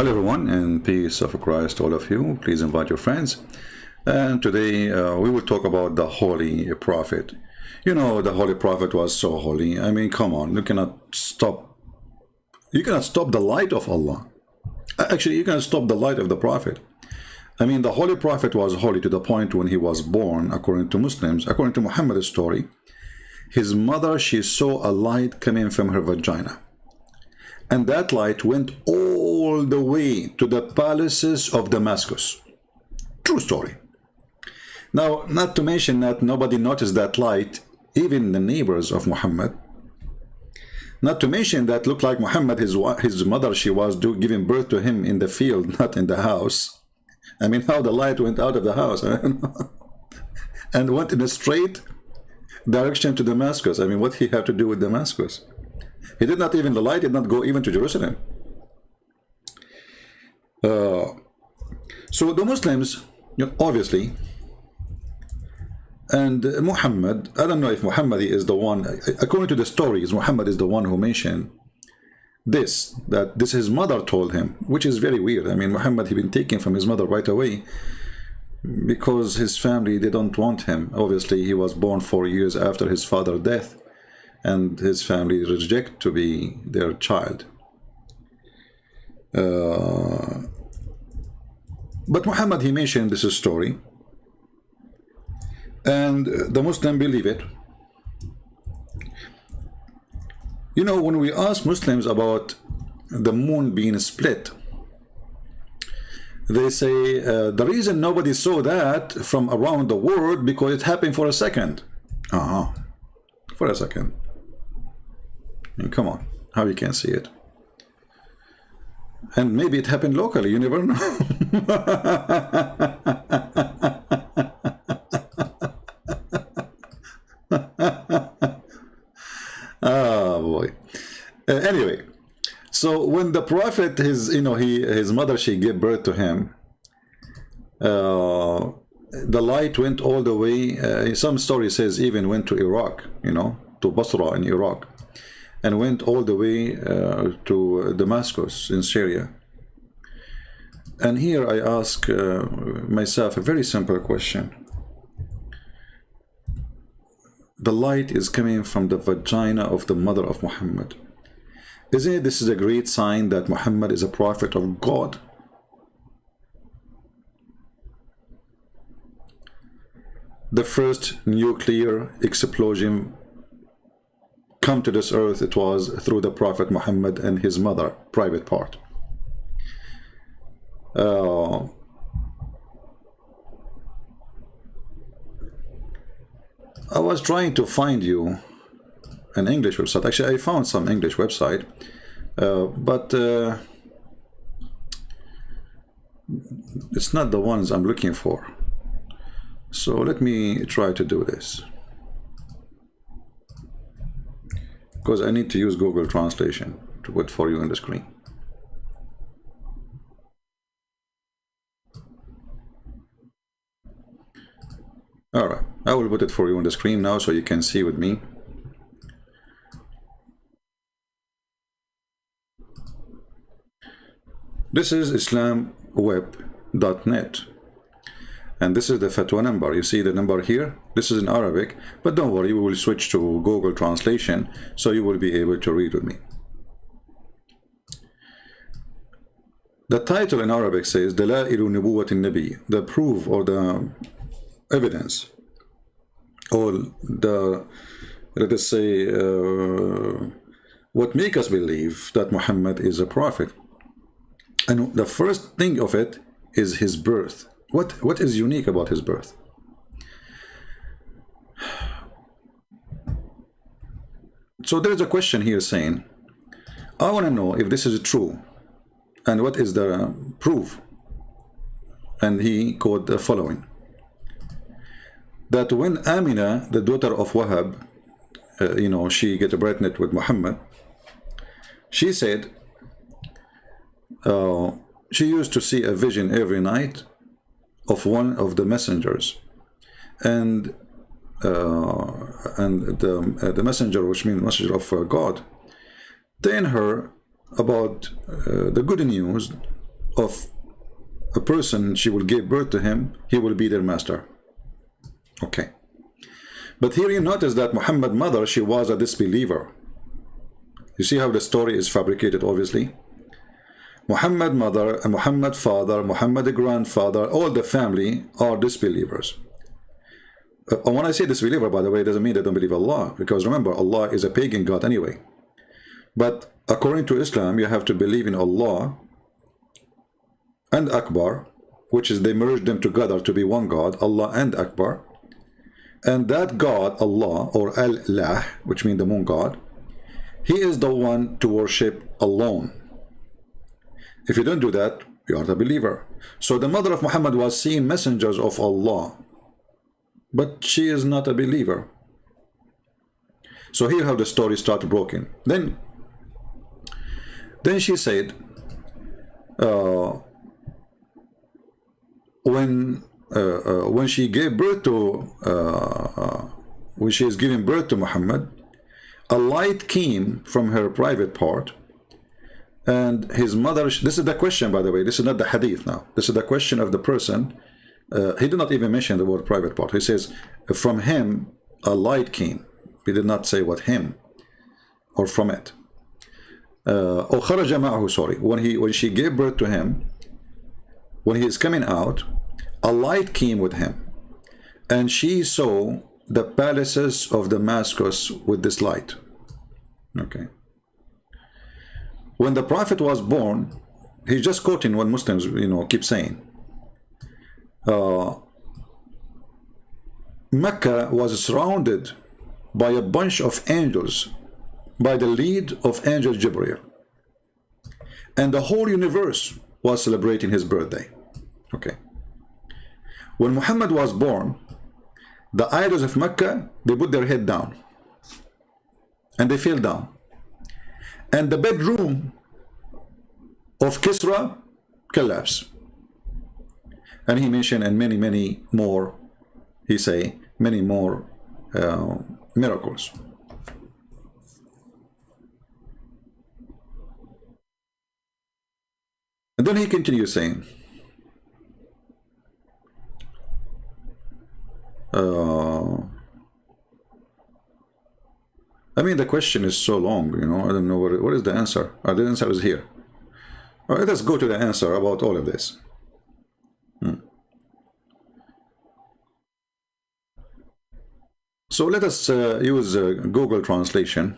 Hello everyone, and peace of Christ to all of you. Please invite your friends. And today we will talk about the Holy Prophet. You know, the Holy Prophet was so holy. I mean, come on, you cannot stop the light of Allah. Actually, you cannot stop the light of the Prophet. I mean, the Holy Prophet was holy to the point when he was born, according to Muslims, according to Muhammad's story, his mother, she saw a light coming from her vagina. And that light went all the way to the palaces of Damascus. True story. Now, not to mention that nobody noticed that light, even the neighbors of Muhammad. Not to mention that looked like Muhammad, his mother, she was giving birth to him in the field, not in the house. I mean, how the light went out of the house and went in a straight direction to Damascus. I mean, what he had to do with Damascus? He did not even, the light did not go even to Jerusalem. So the Muslims, obviously, and Muhammad, I don't know if Muhammad is the one, according to the stories, Muhammad is the one who mentioned this, that this his mother told him, which is very weird. I mean, Muhammad, he'd been taken from his mother right away because his family, they don't want him. Obviously, he was born 4 years after his father's death, and his family reject to be their child. But Muhammad, he mentioned this story, and the Muslim believe it. You know, when we ask Muslims about the moon being split, they say the reason nobody saw that from around the world because it happened for a second. For a second. I mean, come on, how you can see it? And maybe it happened locally, you never know. Oh boy. Anyway, so when the Prophet, his mother, she gave birth to him, the light went all the way, some story says even went to Iraq, to Basra in Iraq, and went all the way to Damascus in Syria. And here I ask myself a very simple question. The light is coming from the vagina of the mother of Muhammad. Isn't it this is a great sign that Muhammad is a prophet of God? The first nuclear explosion come to this earth, it was through the Prophet Muhammad and his mother, private part. I was trying to find you an English website. Actually, I found some English website, but it's not the ones I'm looking for. So let me try to do this, because I need to use Google Translation to put for you on the screen. All right, I will put it for you on the screen now so you can see with me. This is islamweb.net. And this is the fatwa number. You see the number here? This is in Arabic, but don't worry, we will switch to Google Translation so you will be able to read with me. The title in Arabic says Dalailu Nubuwwat al-Nabi, the proof or the evidence, or the, let us say, what make us believe that Muhammad is a prophet. And the first thing of it is his birth. What is unique about his birth? So there's a question here saying, I want to know if this is true and what is the proof. And he quoted the following, that when Amina, the daughter of Wahab, she get pregnant with Muhammad, she said she used to see a vision every night of one of the messengers, and the messenger, which means messenger of God, telling her about the good news of a person she will give birth to him, he will be their master. Okay. But here you notice that Muhammad's mother, she was a disbeliever. You see how the story is fabricated, obviously. Muhammad's mother, and Muhammad's father, Muhammad's grandfather, all the family are disbelievers. When I say disbeliever, by the way, it doesn't mean they don't believe Allah, because remember, Allah is a pagan god anyway. But according to Islam, you have to believe in Allah and Akbar, which is they merged them together to be one God, Allah and Akbar. And that God, Allah, or Allah, which means the moon god, he is the one to worship alone. If you don't do that, you are the believer. So the mother of Muhammad was seeing messengers of Allah, but she is not a believer. So here how the story started broken. Then she said, when she gave birth to, when she is giving birth to Muhammad, a light came from her private part, and his mother, this is the question, by the way, this is not the hadith now, this is the question of the person. He did not even mention the word private part. He says, from him a light came. He did not say what him or from it. Or kharaja ma'ahu, sorry. When she gave birth to him, when he is coming out, a light came with him, and she saw the palaces of Damascus with this light. Okay. When the Prophet was born, he's just quoting what Muslims, keep saying. Mecca was surrounded by a bunch of angels, by the lead of Angel Jibreel, and the whole universe was celebrating his birthday. Okay. When Muhammad was born, the idols of Mecca, they put their head down and they fell down, and the bedroom of Kisra collapsed. And he mentioned, and many more, he say, many more miracles. And then he continues saying, I mean, the question is so long, I don't know what is the answer. The answer is here. All right, let's go to the answer about all of this. So let us use Google Translation.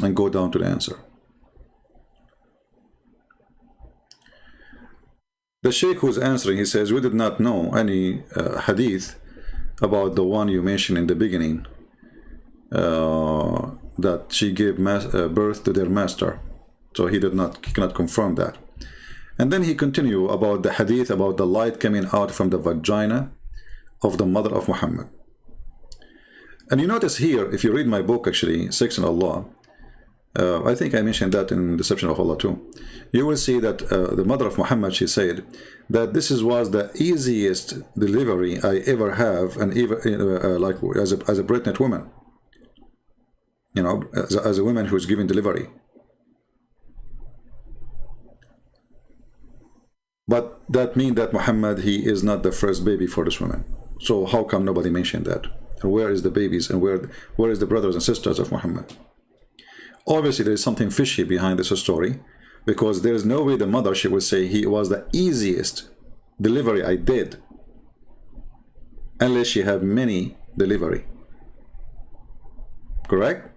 And go down to the answer. The Sheikh who's answering, he says, we did not know any hadith about the one you mentioned in the beginning, that she gave birth to their master. So he cannot confirm that. And then he continued about the hadith about the light coming out from the vagina of the mother of Muhammad. And you notice here, if you read my book, actually, Section Allah, I think I mentioned that in Deception of Allah too. You will see that the mother of Muhammad, she said that this was the easiest delivery I ever have, and even like as a pregnant woman, as a woman who is giving delivery. But that means that Muhammad, he is not the first baby for this woman. So how come nobody mentioned that? And where is the babies, and where is the brothers and sisters of Muhammad? Obviously, there is something fishy behind this story, because there is no way the mother, she would say, he was the easiest delivery I did, unless she had many delivery. Correct?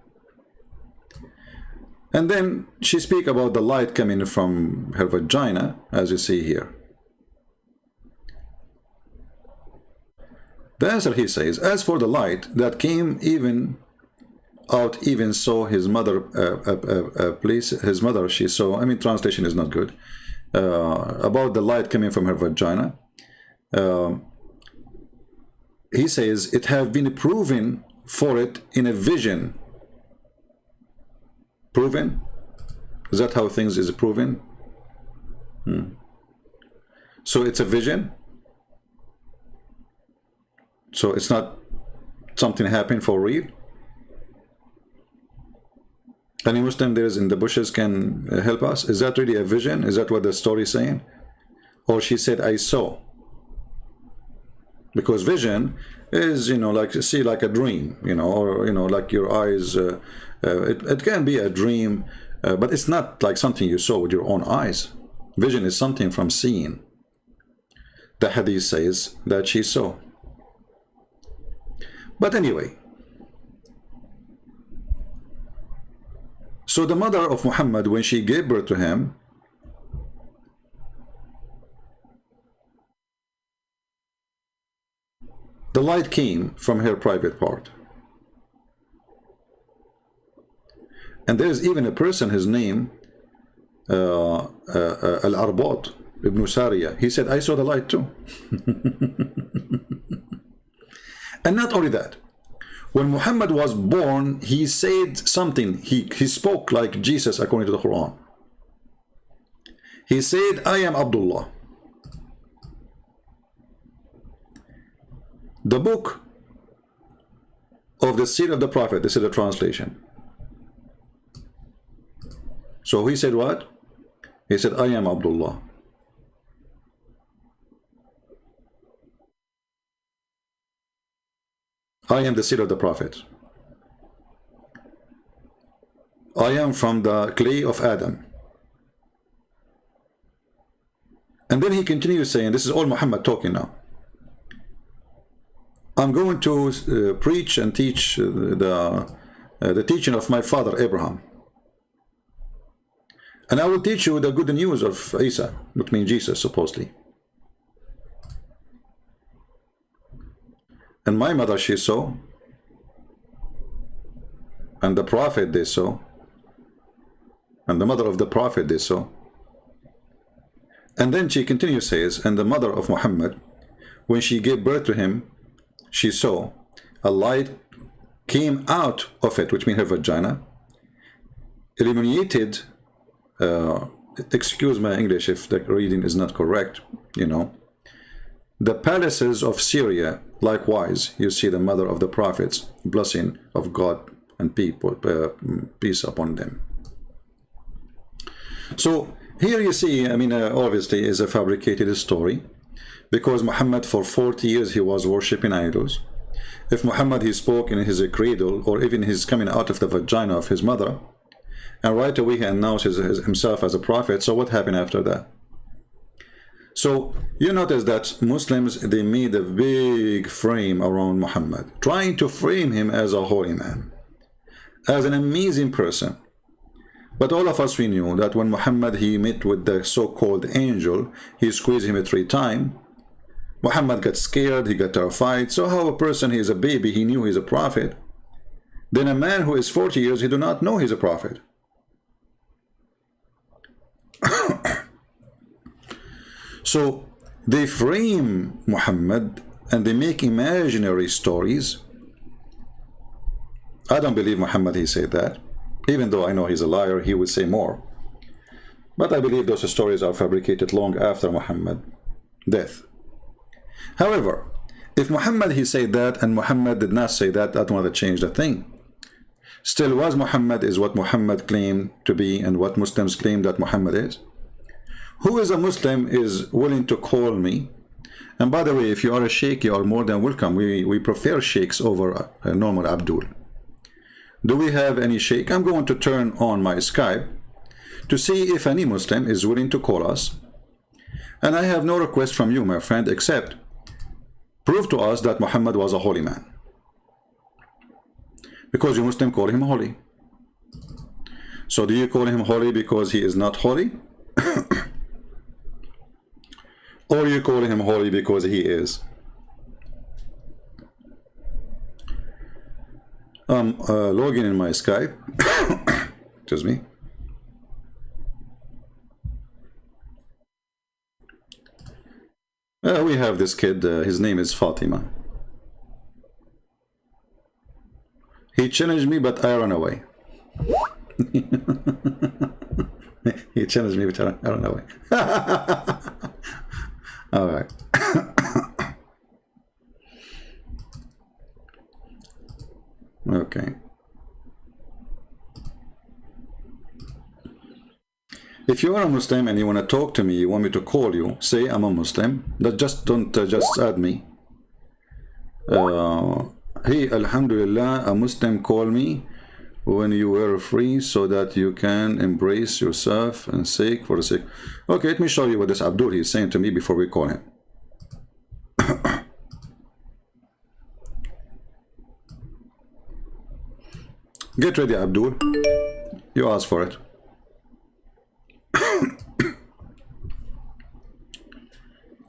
And then she speak about the light coming from her vagina, as you see here. The answer, he says, as for the light that came out, even so his mother, his mother, she saw, I mean, translation is not good, about the light coming from her vagina. He says, it have been proven for it in a vision. Proven? Is that how things is proven? So it's a vision? So it's not something happened for real? Any Muslim there is in the bushes can help us? Is that really a vision? Is that what the story is saying? Or she said, I saw. Because vision is, like see like a dream, or, like your eyes, it can be a dream, but it's not like something you saw with your own eyes. Vision is something from seeing. The hadith says that she saw. But anyway, so the mother of Muhammad, when she gave birth to him, the light came from her private part. And there's even a person, his name, Al-Arbad ibn Sariya. He said, I saw the light too. And not only that, when Muhammad was born, he said something. He spoke like Jesus according to the Quran. He said, I am Abdullah. The book of the seed of the Prophet, this is the translation. So he said what? He said, I am Abdullah. I am the seed of the Prophet. I am from the clay of Adam. And then he continues saying, this is all Muhammad talking now. I'm going to preach and teach the teaching of my father Abraham. And I will teach you the good news of Isa, which means Jesus, supposedly. And my mother, she saw. And the Prophet, they saw. And the mother of the Prophet, they saw. And then she continues, says, and the mother of Muhammad, when she gave birth to him, she saw a light came out of it, which means her vagina, illuminated, excuse my English if the reading is not correct, the palaces of Syria. Likewise, you see the mother of the prophets, blessing of God and people, peace upon them. So here you see, obviously is a fabricated story, because Muhammad for 40 years he was worshipping idols. If Muhammad he spoke in his cradle, or even his coming out of the vagina of his mother, and right away he announces himself as a prophet, so what happened after that? So you notice that Muslims, they made a big frame around Muhammad, trying to frame him as a holy man, as an amazing person. But all of us, we knew that when Muhammad he met with the so-called angel, he squeezed him 3 times. Muhammad got scared, he got terrified. So how a person, he is a baby, he knew he's a prophet. Then a man who is 40 years, he do not know he's a prophet. So they frame Muhammad and they make imaginary stories. I don't believe Muhammad he said that. Even though I know he's a liar, he would say more. But I believe those stories are fabricated long after Muhammad's death. However, if Muhammad he said that and Muhammad did not say that, that would change the thing. Still, was Muhammad is what Muhammad claimed to be and what Muslims claim that Muhammad is? Who is a Muslim is willing to call me? And by the way, if you are a sheikh, you are more than welcome. We prefer sheikhs over a normal Abdul. Do we have any sheikh? I'm going to turn on my Skype to see if any Muslim is willing to call us. And I have no request from you, my friend, except prove to us that Muhammad was a holy man. Because you Muslim call him holy. So do you call him holy because he is not holy? Or you call him holy because he is? Logging in my Skype. Excuse me. We have this kid, his name is Fatima. He challenged me, but I ran away. He challenged me, but I ran away. All right. Okay. If you are a Muslim and you want to talk to me, you want me to call you, say I'm a Muslim. That just don't just add me. Hey, Alhamdulillah, a Muslim call me when you were free so that you can embrace yourself and seek for the sake. Okay, let me show you what this Abdul is saying to me before we call him. Get ready, Abdul. You asked for it.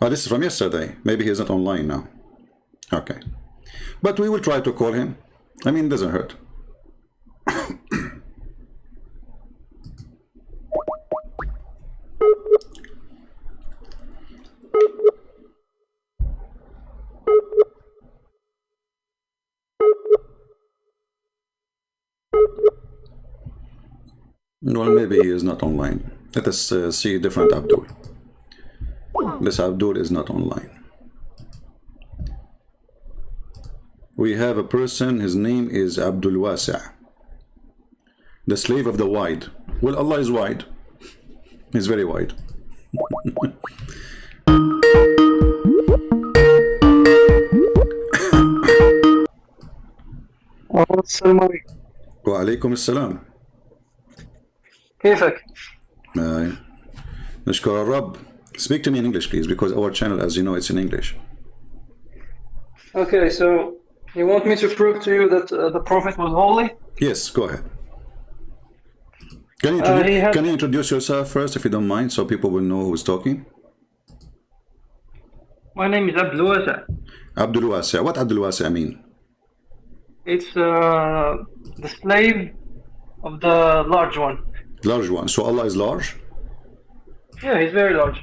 Oh, this is from yesterday. Maybe he's not online now. Okay. But we will try to call him. I mean, it doesn't hurt. Well, maybe he is not online. Let us see a different Abdul. This Abdul is not online. We have a person, his name is Abdul Wasi', the slave of the wide. Well, Allah is wide. He's very wide. السلام عليكم. وعليكم السلام. كيفك؟ نشكر الرب. Speak to me in English, please, because our channel, as you know, it's in English. Okay, so you want me to prove to you that the Prophet was holy? Yes, go ahead. Can you introduce yourself first, if you don't mind, so people will know who's talking? My name is Abdul Wasi'. Abdul Wasi'. What Abdul Wasi' mean? It's the slave of the large one. Large one. So Allah is large? Yeah, he's very large.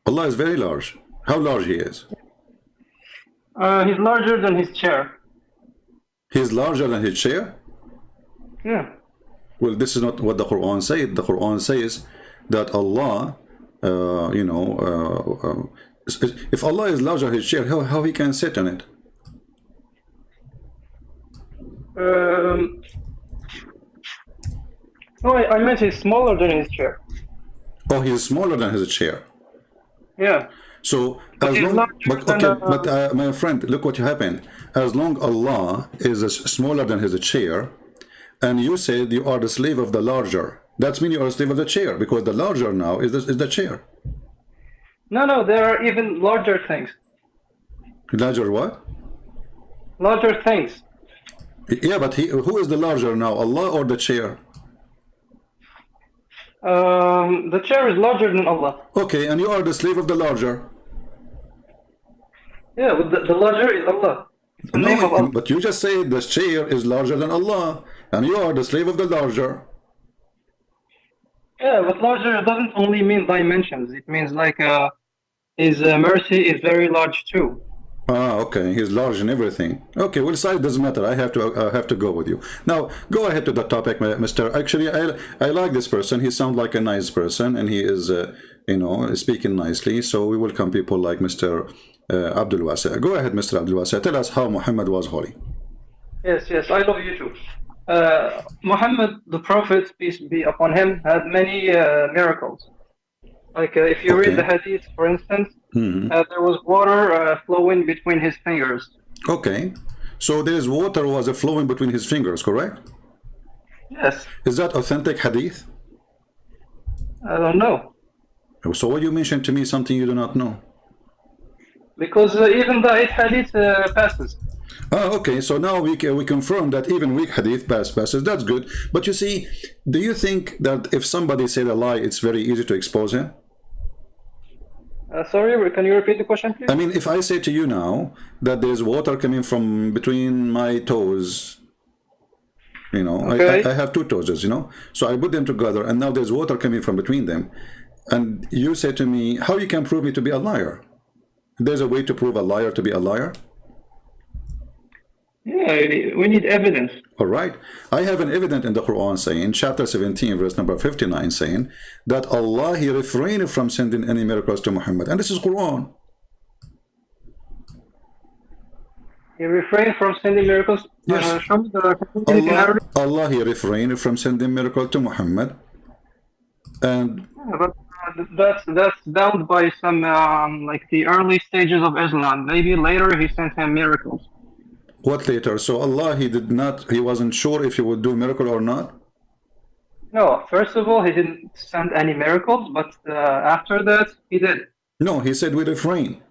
Allah is very large. How large he is? He's larger than his chair. He's larger than his chair? Yeah. Well, this is not what the Quran says. The Quran says that Allah, if Allah is larger than his chair, how he can sit on it? No, I meant he's smaller than his chair. Oh, he's smaller than his chair. Yeah. So as long, my friend, look what happened. As long Allah is smaller than his chair, and you said you are the slave of the larger, that means you are a slave of the chair, because the larger now is the chair. No, there are even larger things. Larger what? Larger things. Yeah, but who is the larger now, Allah or the chair? The chair is larger than Allah. Okay, and you are the slave of the larger. Yeah, but the larger is Allah. It's the name of Allah. But you just said the chair is larger than Allah, and you are the slave of the larger. Yeah, but larger doesn't only mean dimensions. It means like his mercy is very large too. Ah, okay. He's large in everything. Okay, well, size doesn't matter. I have to go with you. Now, go ahead to the topic, Mr. Actually, I like this person. He sounds like a nice person, and he is, speaking nicely. So we welcome people like Mr. Abdul Wasi'. Go ahead, Mr. Abdul Wasi'. Tell us how Muhammad was holy. Yes, I love you too. Muhammad, the Prophet, peace be upon him, had many miracles. Like if you read the Hadith, for instance, there was water flowing between his fingers. Okay, so there's water was flowing between his fingers, correct? Yes. Is that authentic Hadith? I don't know. So what you mentioned to me something you do not know? Because even the Hadith passes. Oh, okay. So now we confirm that even weak Hadith passes. That's good. But you see, do you think that if somebody said a lie, it's very easy to expose him? Sorry, can you repeat the question, please? I mean, if I say to you now that there's water coming from between my toes, Okay. I have two toes, so I put them together, and now there's water coming from between them, and you say to me, how you can prove me to be a liar? There's a way to prove a liar to be a liar? Yeah, we need evidence. All right. I have an evidence in the Quran saying, chapter 17, verse number 59, saying that Allah, He refrained from sending any miracles to Muhammad. And this is Quran. He refrained from sending miracles. Yes. Show me the in Arabic. Allah, he refrained from sending miracle to Muhammad. And But that's bound by some like the early stages of Islam. Maybe later he sent him miracles. what later? So Allah, he wasn't sure if he would do miracle or not? No, first of all, he didn't send any miracles, but after that, he did. No, he said we refrain.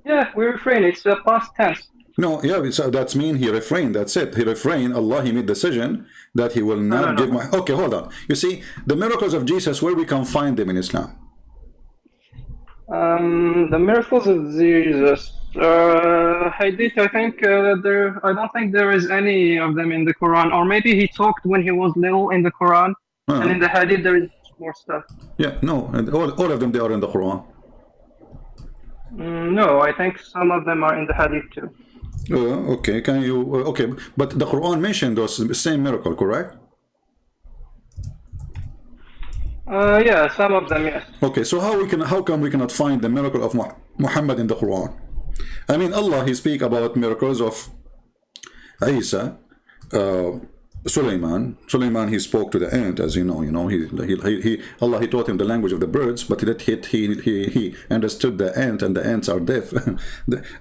Yeah, we refrain. It's past tense. No, yeah, so that's mean he refrained. That's it. He refrained. Allah, he made decision that he will not give my. Okay, hold on. You see, the miracles of Jesus, where we can find them in Islam? The miracles of Jesus. Hadith, I think I don't think there is any of them in the Quran, or maybe he talked when he was little in the Quran, and in the Hadith there is more stuff. Yeah, no, and all of them they are in the Quran. No, I think some of them are in the Hadith too. Okay, can you? Okay, but the Quran mentioned those same miracle, correct? Yeah, some of them, yes. Okay, so how come we cannot find the miracle of Muhammad in the Quran? I mean, Allah, he speak about miracles of Isa, Sulaiman, he spoke to the ant, as you know, Allah, he taught him the language of the birds, but he understood the ant, and the ants are deaf.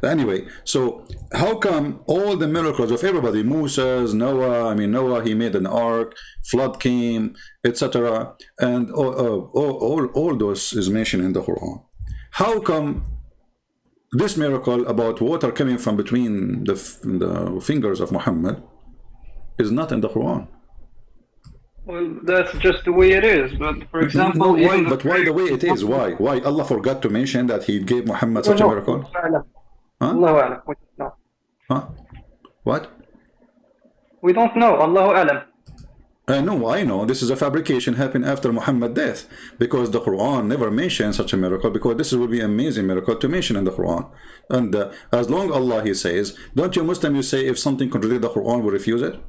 Anyway, so how come all the miracles of everybody, Moses, Noah, he made an ark, flood came, etc., and all those is mentioned in the Quran. How come this miracle about water coming from between the fingers of Muhammad is not in the Quran? Well, that's just the way it is. But for example, why the way it is? Why Allah forgot to mention that he gave Muhammad such a miracle? Allahu Alam. Huh? What? We don't know. Allahu Alam. No, I know this is a fabrication happened after Muhammad's death, because the Quran never mentions such a miracle, because this will be an amazing miracle to mention in the Quran. And as long Allah, he says, don't you Muslim, you say if something contradicts the Quran, we refuse it?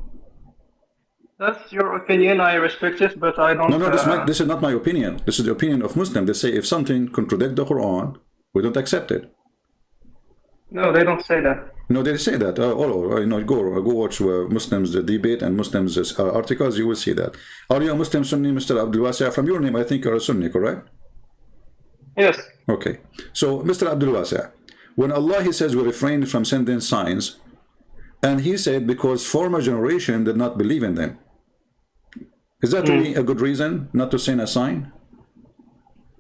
That's your opinion. I respect it, but I don't. No, this is not my opinion. This is the opinion of Muslims. They say if something contradicts the Quran, we don't accept it. No, they don't say that. No, they say that. Go watch Muslims debate and Muslims articles. You will see that. Are you a Muslim Sunni, Mr. Abdul Wasi'? From your name, I think you're a Sunni, correct? Yes. Okay. So, Mr. Abdul Wasi', when Allah, he says we refrain from sending signs, and he said because former generation did not believe in them. Is that really a good reason not to send a sign?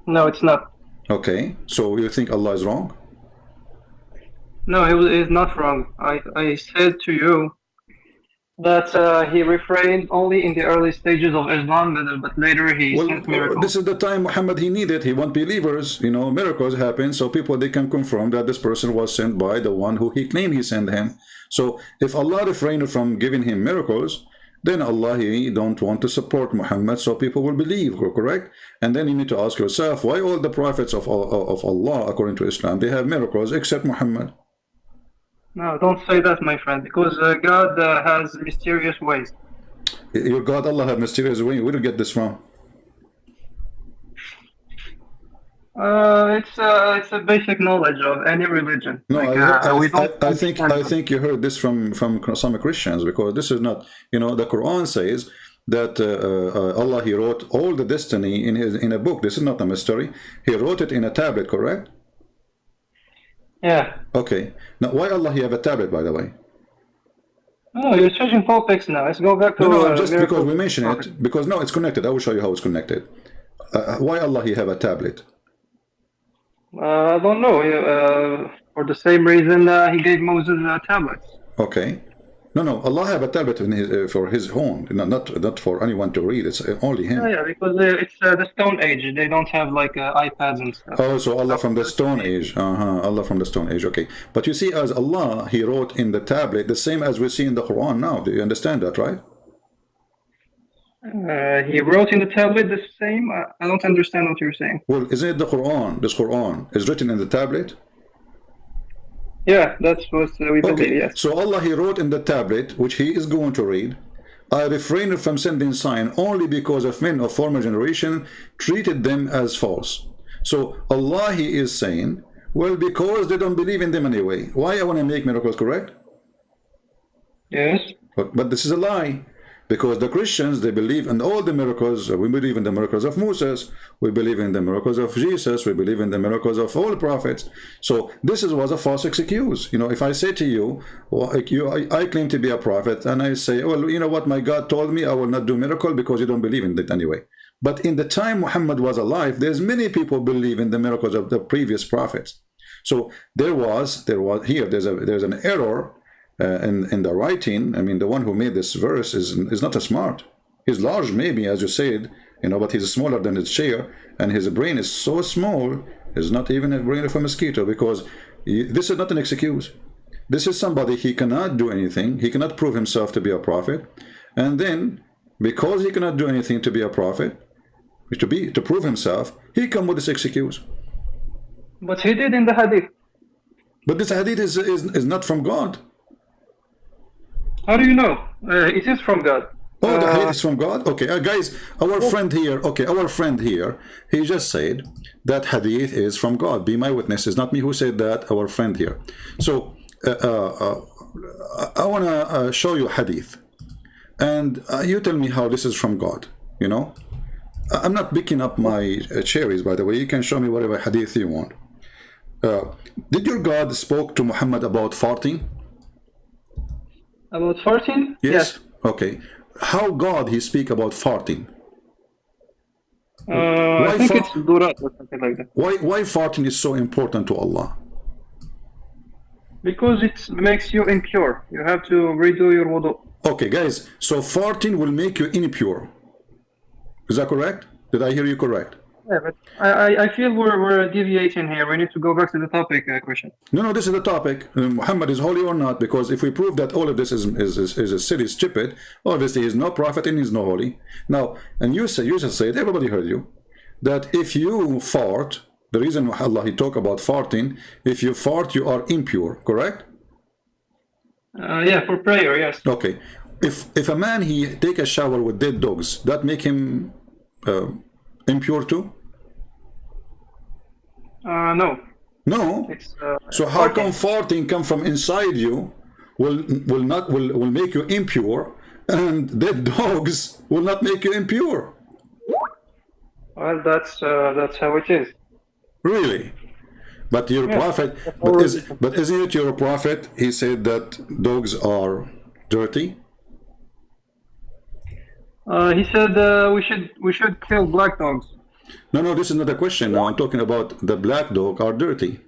No, it's not. Okay. So you think Allah is wrong? No, he is not wrong. I said to you that he refrained only in the early stages of Islam, but later he sent miracles. This is the time Muhammad, he needed. He want believers. Miracles happen, so people, they can confirm that this person was sent by the one who he claimed he sent him. So if Allah refrained from giving him miracles, then Allah, he don't want to support Muhammad, so people will believe, correct? And then you need to ask yourself, why all the prophets of Allah, according to Islam, they have miracles except Muhammad? No, don't say that, my friend, because God has mysterious ways. Your God, Allah, have mysterious ways? Where do you get this from? It's a basic knowledge of any religion. No, I think you heard this from some Christians, because this is not, the Quran says that Allah, he wrote all the destiny in a book. This is not a mystery. He wrote it in a tablet, correct? Yeah. Okay. Now, why Allah, he have a tablet, by the way? No, you're changing topics now. Let's go back to. No, just because we mention it, because no, it's connected. I will show you how it's connected. Why Allah, he have a tablet? I don't know. For the same reason he gave Moses tablets. Okay. No. Allah have a tablet for his own, not for anyone to read. It's only him. Yeah, because it's the Stone Age. They don't have like iPads and stuff. Oh, so Allah from the Stone Age. Allah from the Stone Age. Okay. But you see, as Allah, he wrote in the tablet the same as we see in the Quran now. Do you understand that, right? He wrote in the tablet the same? I don't understand what you're saying. Well, isn't it the Quran? This Quran is written in the tablet? Yeah, that's what we believe, yes. So Allah, he wrote in the tablet, which he is going to read, I refrained from sending sign only because of men of former generation treated them as false. So Allah, he is saying, Well, because they don't believe in them anyway. Why I want to make miracles, correct? Yes. But this is a lie. Because the Christians, they believe in all the miracles. We believe in the miracles of Moses. We believe in the miracles of Jesus. We believe in the miracles of all the prophets. So this was a false excuse. You know, if I say to you, well, I claim to be a prophet, and I say, well, you know what, my God told me I will not do miracle because you don't believe in it anyway. But in the time Muhammad was alive, there's many people believe in the miracles of the previous prophets. So there's an error in the writing. I mean, the one who made this verse is not a smart. He's large, maybe, as you said, you know, but he's smaller than his chair, and his brain is so small, it's not even a brain of a mosquito, because this is not an excuse. This is somebody, he cannot do anything, he cannot prove himself to be a prophet, and then, because he cannot do anything to be a prophet, to prove himself, he come with this excuse. But he did in the hadith. But this hadith is not from God. How do you know? It is from God. Oh, the hadith is from God? Okay, guys, our friend here, he just said that hadith is from God. Be my witness. It's not me who said that, our friend here. So, I want to show you hadith. And you tell me how this is from God, you know? I'm not picking up my cherries, by the way. You can show me whatever hadith you want. Did your God spoke to Muhammad about farting? About farting? Yes. Okay. How God he speak about farting? I think it's durat or something like that. Why farting is so important to Allah? Because it makes you impure. You have to redo your wudu. Okay, guys. So farting will make you impure. Is that correct? Did I hear you correct? Yeah, but I feel we're deviating here. We need to go back to the topic, Christian. No, this is the topic. Muhammad is holy or not? Because if we prove that all of this is a silly, stupid, obviously he's no prophet and he's no holy. Now, and you just said, everybody heard you, that if you fart, the reason Allah he talk about farting, if you fart, you are impure, correct? Yeah, for prayer, yes. Okay. If a man he take a shower with dead dogs, that make him impure too? No. No. So how come farting come from inside you will make you impure, and dead dogs will not make you impure? Well, that's how it is. Really? But your prophet, but isn't it your prophet? He said that dogs are dirty. He said we should kill black dogs. No, this is not a question. Now I'm talking about the black dog are dirty.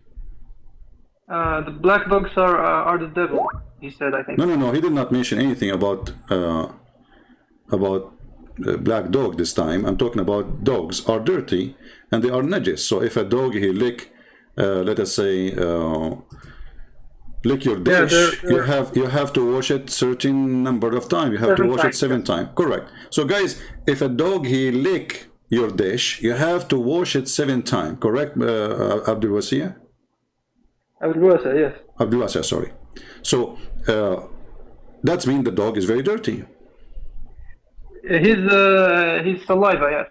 The black dogs are the devil. He said, I think. No. He did not mention anything about black dog this time. I'm talking about dogs are dirty and they are najis. So if a dog he lick, let us say, lick your dish, you have to wash it certain number of times. You have to wash it 7 times. Correct. So guys, if a dog he lick your dish, you have to wash it 7 times. Correct, Abdul Wasiya? Abdul Wasiya, yes. Abdul Wasiya, sorry. So that means the dog is very dirty. His saliva, yes.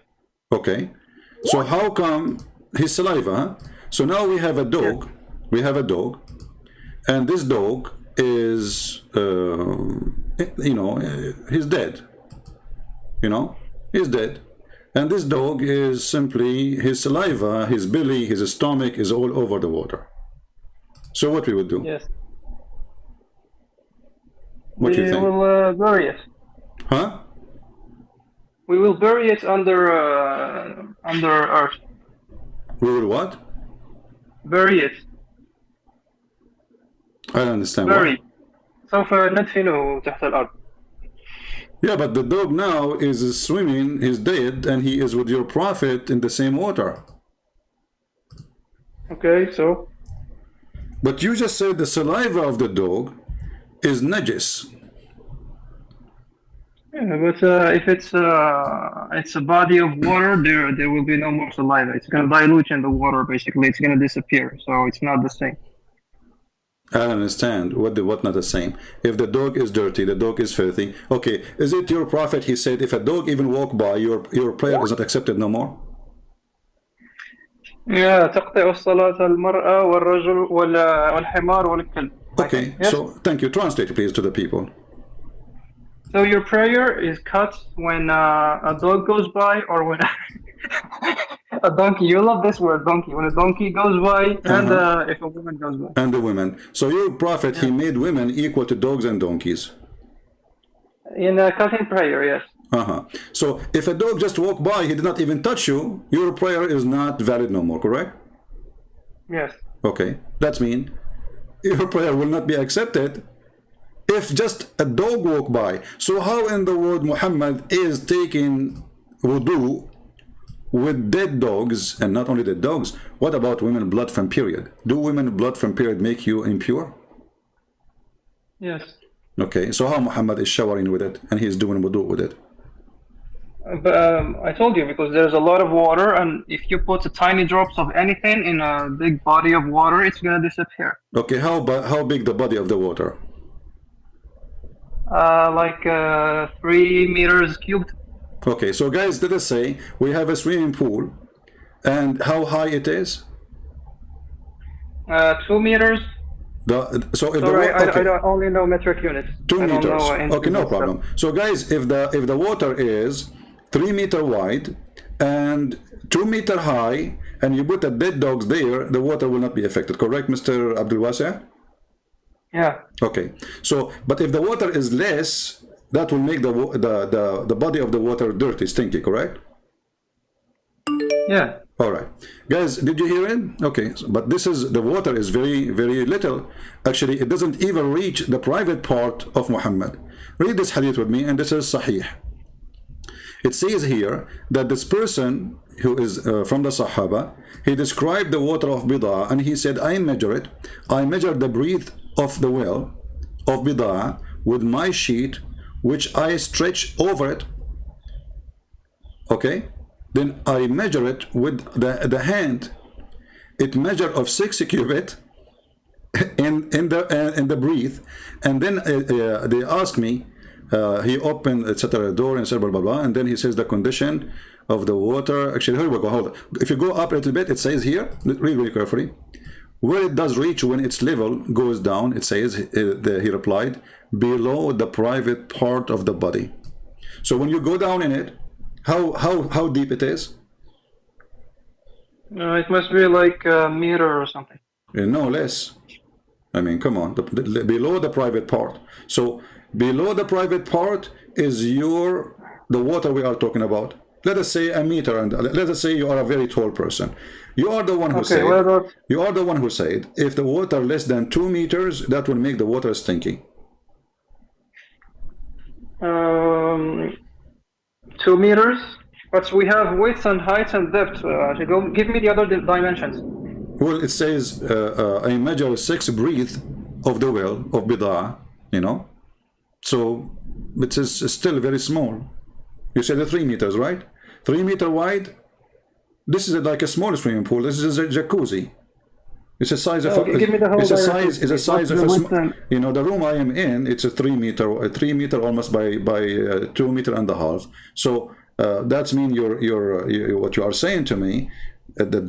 Okay. So how come his saliva? Huh? So now we have a dog. Yes. We have a dog. And this dog is, he's dead. He's dead. And this dog is simply, his saliva, his belly, his stomach is all over the water. So what we would do? Yes. What do you think? We will bury it. Huh? We will bury it under earth. We will what? Bury it. I don't understand. Bury. سوف ندفنه تحت الأرض. Yeah, but the dog now is swimming, he's dead, and he is with your prophet in the same water. Okay, so? But you just said the saliva of the dog is najis. Yeah, but if it's a body of water, there will be no more saliva. It's going to dilute in the water, basically. It's going to disappear, so it's not the same. I don't understand. What not the same? If the dog is dirty, the dog is filthy. Okay, is it your prophet? He said, if a dog even walk by, your prayer is not accepted no more. Yeah, تقطع الصلاة المرأة والرجل والحمار والكلب. I think. Okay, Yes. so thank you. Translate, please, to the people. So your prayer is cut when a dog goes by, or when a donkey. You love this word, donkey. When a donkey goes by, and if a woman goes by. And the women. So your prophet, he Yeah. made women equal to dogs and donkeys. In cutting prayer, yes. So if a dog just walked by, he did not even touch you, your prayer is not valid no more, correct? Yes. Okay, that means your prayer will not be accepted if just a dog walk by. So how in the world Muhammad is taking wudu with dead dogs, and not only dead dogs, what about women blood from period? Do women blood from period make you impure? Yes. Okay, so how Muhammad is showering with it and he's doing wudu with it? But I told you, because there's a lot of water, and if you put tiny drops of anything in a big body of water, it's gonna disappear. Okay, how big the body of the water? Like 3 meters cubed. Okay, so guys, let us say we have a swimming pool, and how high it is? 2 meters. So if Sorry, okay. I only know metric units. 2 meters. Okay, no stuff. problem. So guys, if the water is 3 meter wide and 2 meter high, and you put a dead dogs there, the water will not be affected. Correct, Mr. Abdul Wasi? Yeah. Okay. So, but if the water is less, that will make the body of the water dirty, stinky. Correct? Yeah. All right, guys, did you hear it? Okay, but this is, the water is very, very little. Actually, it doesn't even reach the private part of Muhammad. Read this hadith with me, and this is Sahih. It says here that this person who is from the Sahaba, he described the water of Bid'ah, and he said, I measured the breadth of the well of Bid'ah with my sheet, which I stretch over it. Okay? Then I measure it with the hand. It measure of 6 cubit in the breadth, and then they ask me. He opened etc. door and said blah blah blah, and then he says the condition of the water. Actually, here we go. Hold on. If you go up a little bit, it says here. Read very carefully. Where it does reach when its level goes down, it says he replied, below the private part of the body. So when you go down in it, how deep it is? It must be like a meter or something. No less. I mean, come on, below the private part. So below the private part is the water we are talking about. Let us say a meter, and let us say you are a very tall person. You are the one who said. You are the one who said if the water less than 2 meters, that will make the water stinky. 2 meters, but we have width and height and depth. Give me the other dimensions. Well, it says I measure 6 breadth of the well of Bid'ah, you know. So it is still very small. You said the 3 meters, right? 3 meter wide. This is like a small swimming pool. This is a jacuzzi. It's a size of give me the whole it's a size of a, you know, the room I am in. It's a 3 meter almost by 2 meter and a half. So that's mean what you are saying to me. The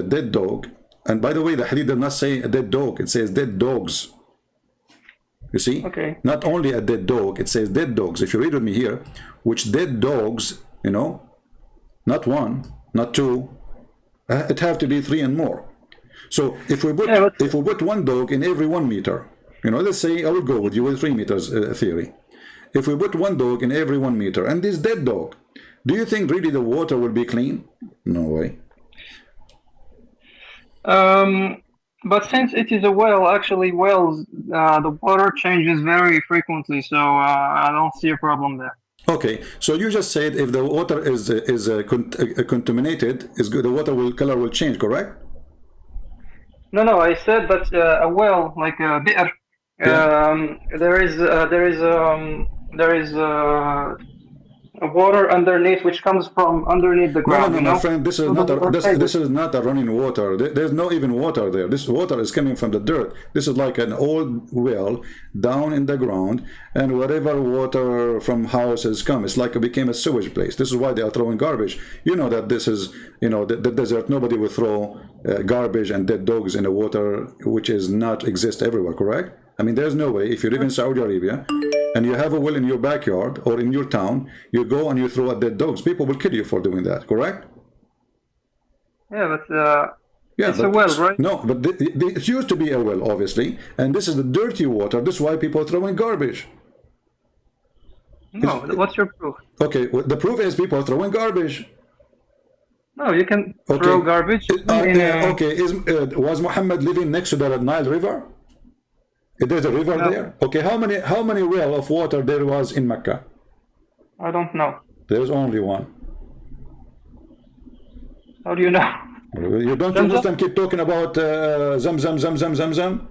dead dog. And by the way, the hadith does not say a dead dog. It says dead dogs. You see? Okay. Not only a dead dog, it says dead dogs. If you read with me here, which dead dogs, you know, not 1, not 2, it have to be 3 and more. So if we put 1 dog in every 1 meter, you know, let's say I will go with you with 3 meters theory. If we put 1 dog in every 1 meter, and this dead dog, do you think really the water will be clean? No way. But since it is a well, actually wells, the water changes very frequently, so I don't see a problem there. Okay, so you just said if the water is contaminated, the water color will change, correct? No, I said that a well, like a bi'r, there is water underneath, which comes from underneath the No, no, ground, no, you my know? friend. This is So the not a water this stays. this is not a running water. There's no even water there. This water is coming from the dirt. This is like an old well down in the ground, and whatever water from houses come, it's like it became a sewage place. This is why they are throwing garbage. You know that this is, you know, the desert. Nobody will throw garbage and dead dogs in the water, which is not exist everywhere. Correct? I mean, there's no way. If you live in Saudi Arabia and you have a well in your backyard or in your town, you go and you throw out dead dogs. People will kill you for doing that, correct? Yeah, but Yeah, it's a but well, right? no, but it used to be a well, obviously, and this is the dirty water. This is why people are throwing garbage. No, what's your proof? Okay, well, the proof is people are throwing garbage. No, you can Okay, throw garbage in a... okay. Was Muhammad living next to the Nile River? There's a river No, there. Okay, how many well of water there was in Mecca? I don't know. There's only one. How do you know? You don't you Zamzam? Muslim keep talking about Zamzam, Zamzam, Zamzam?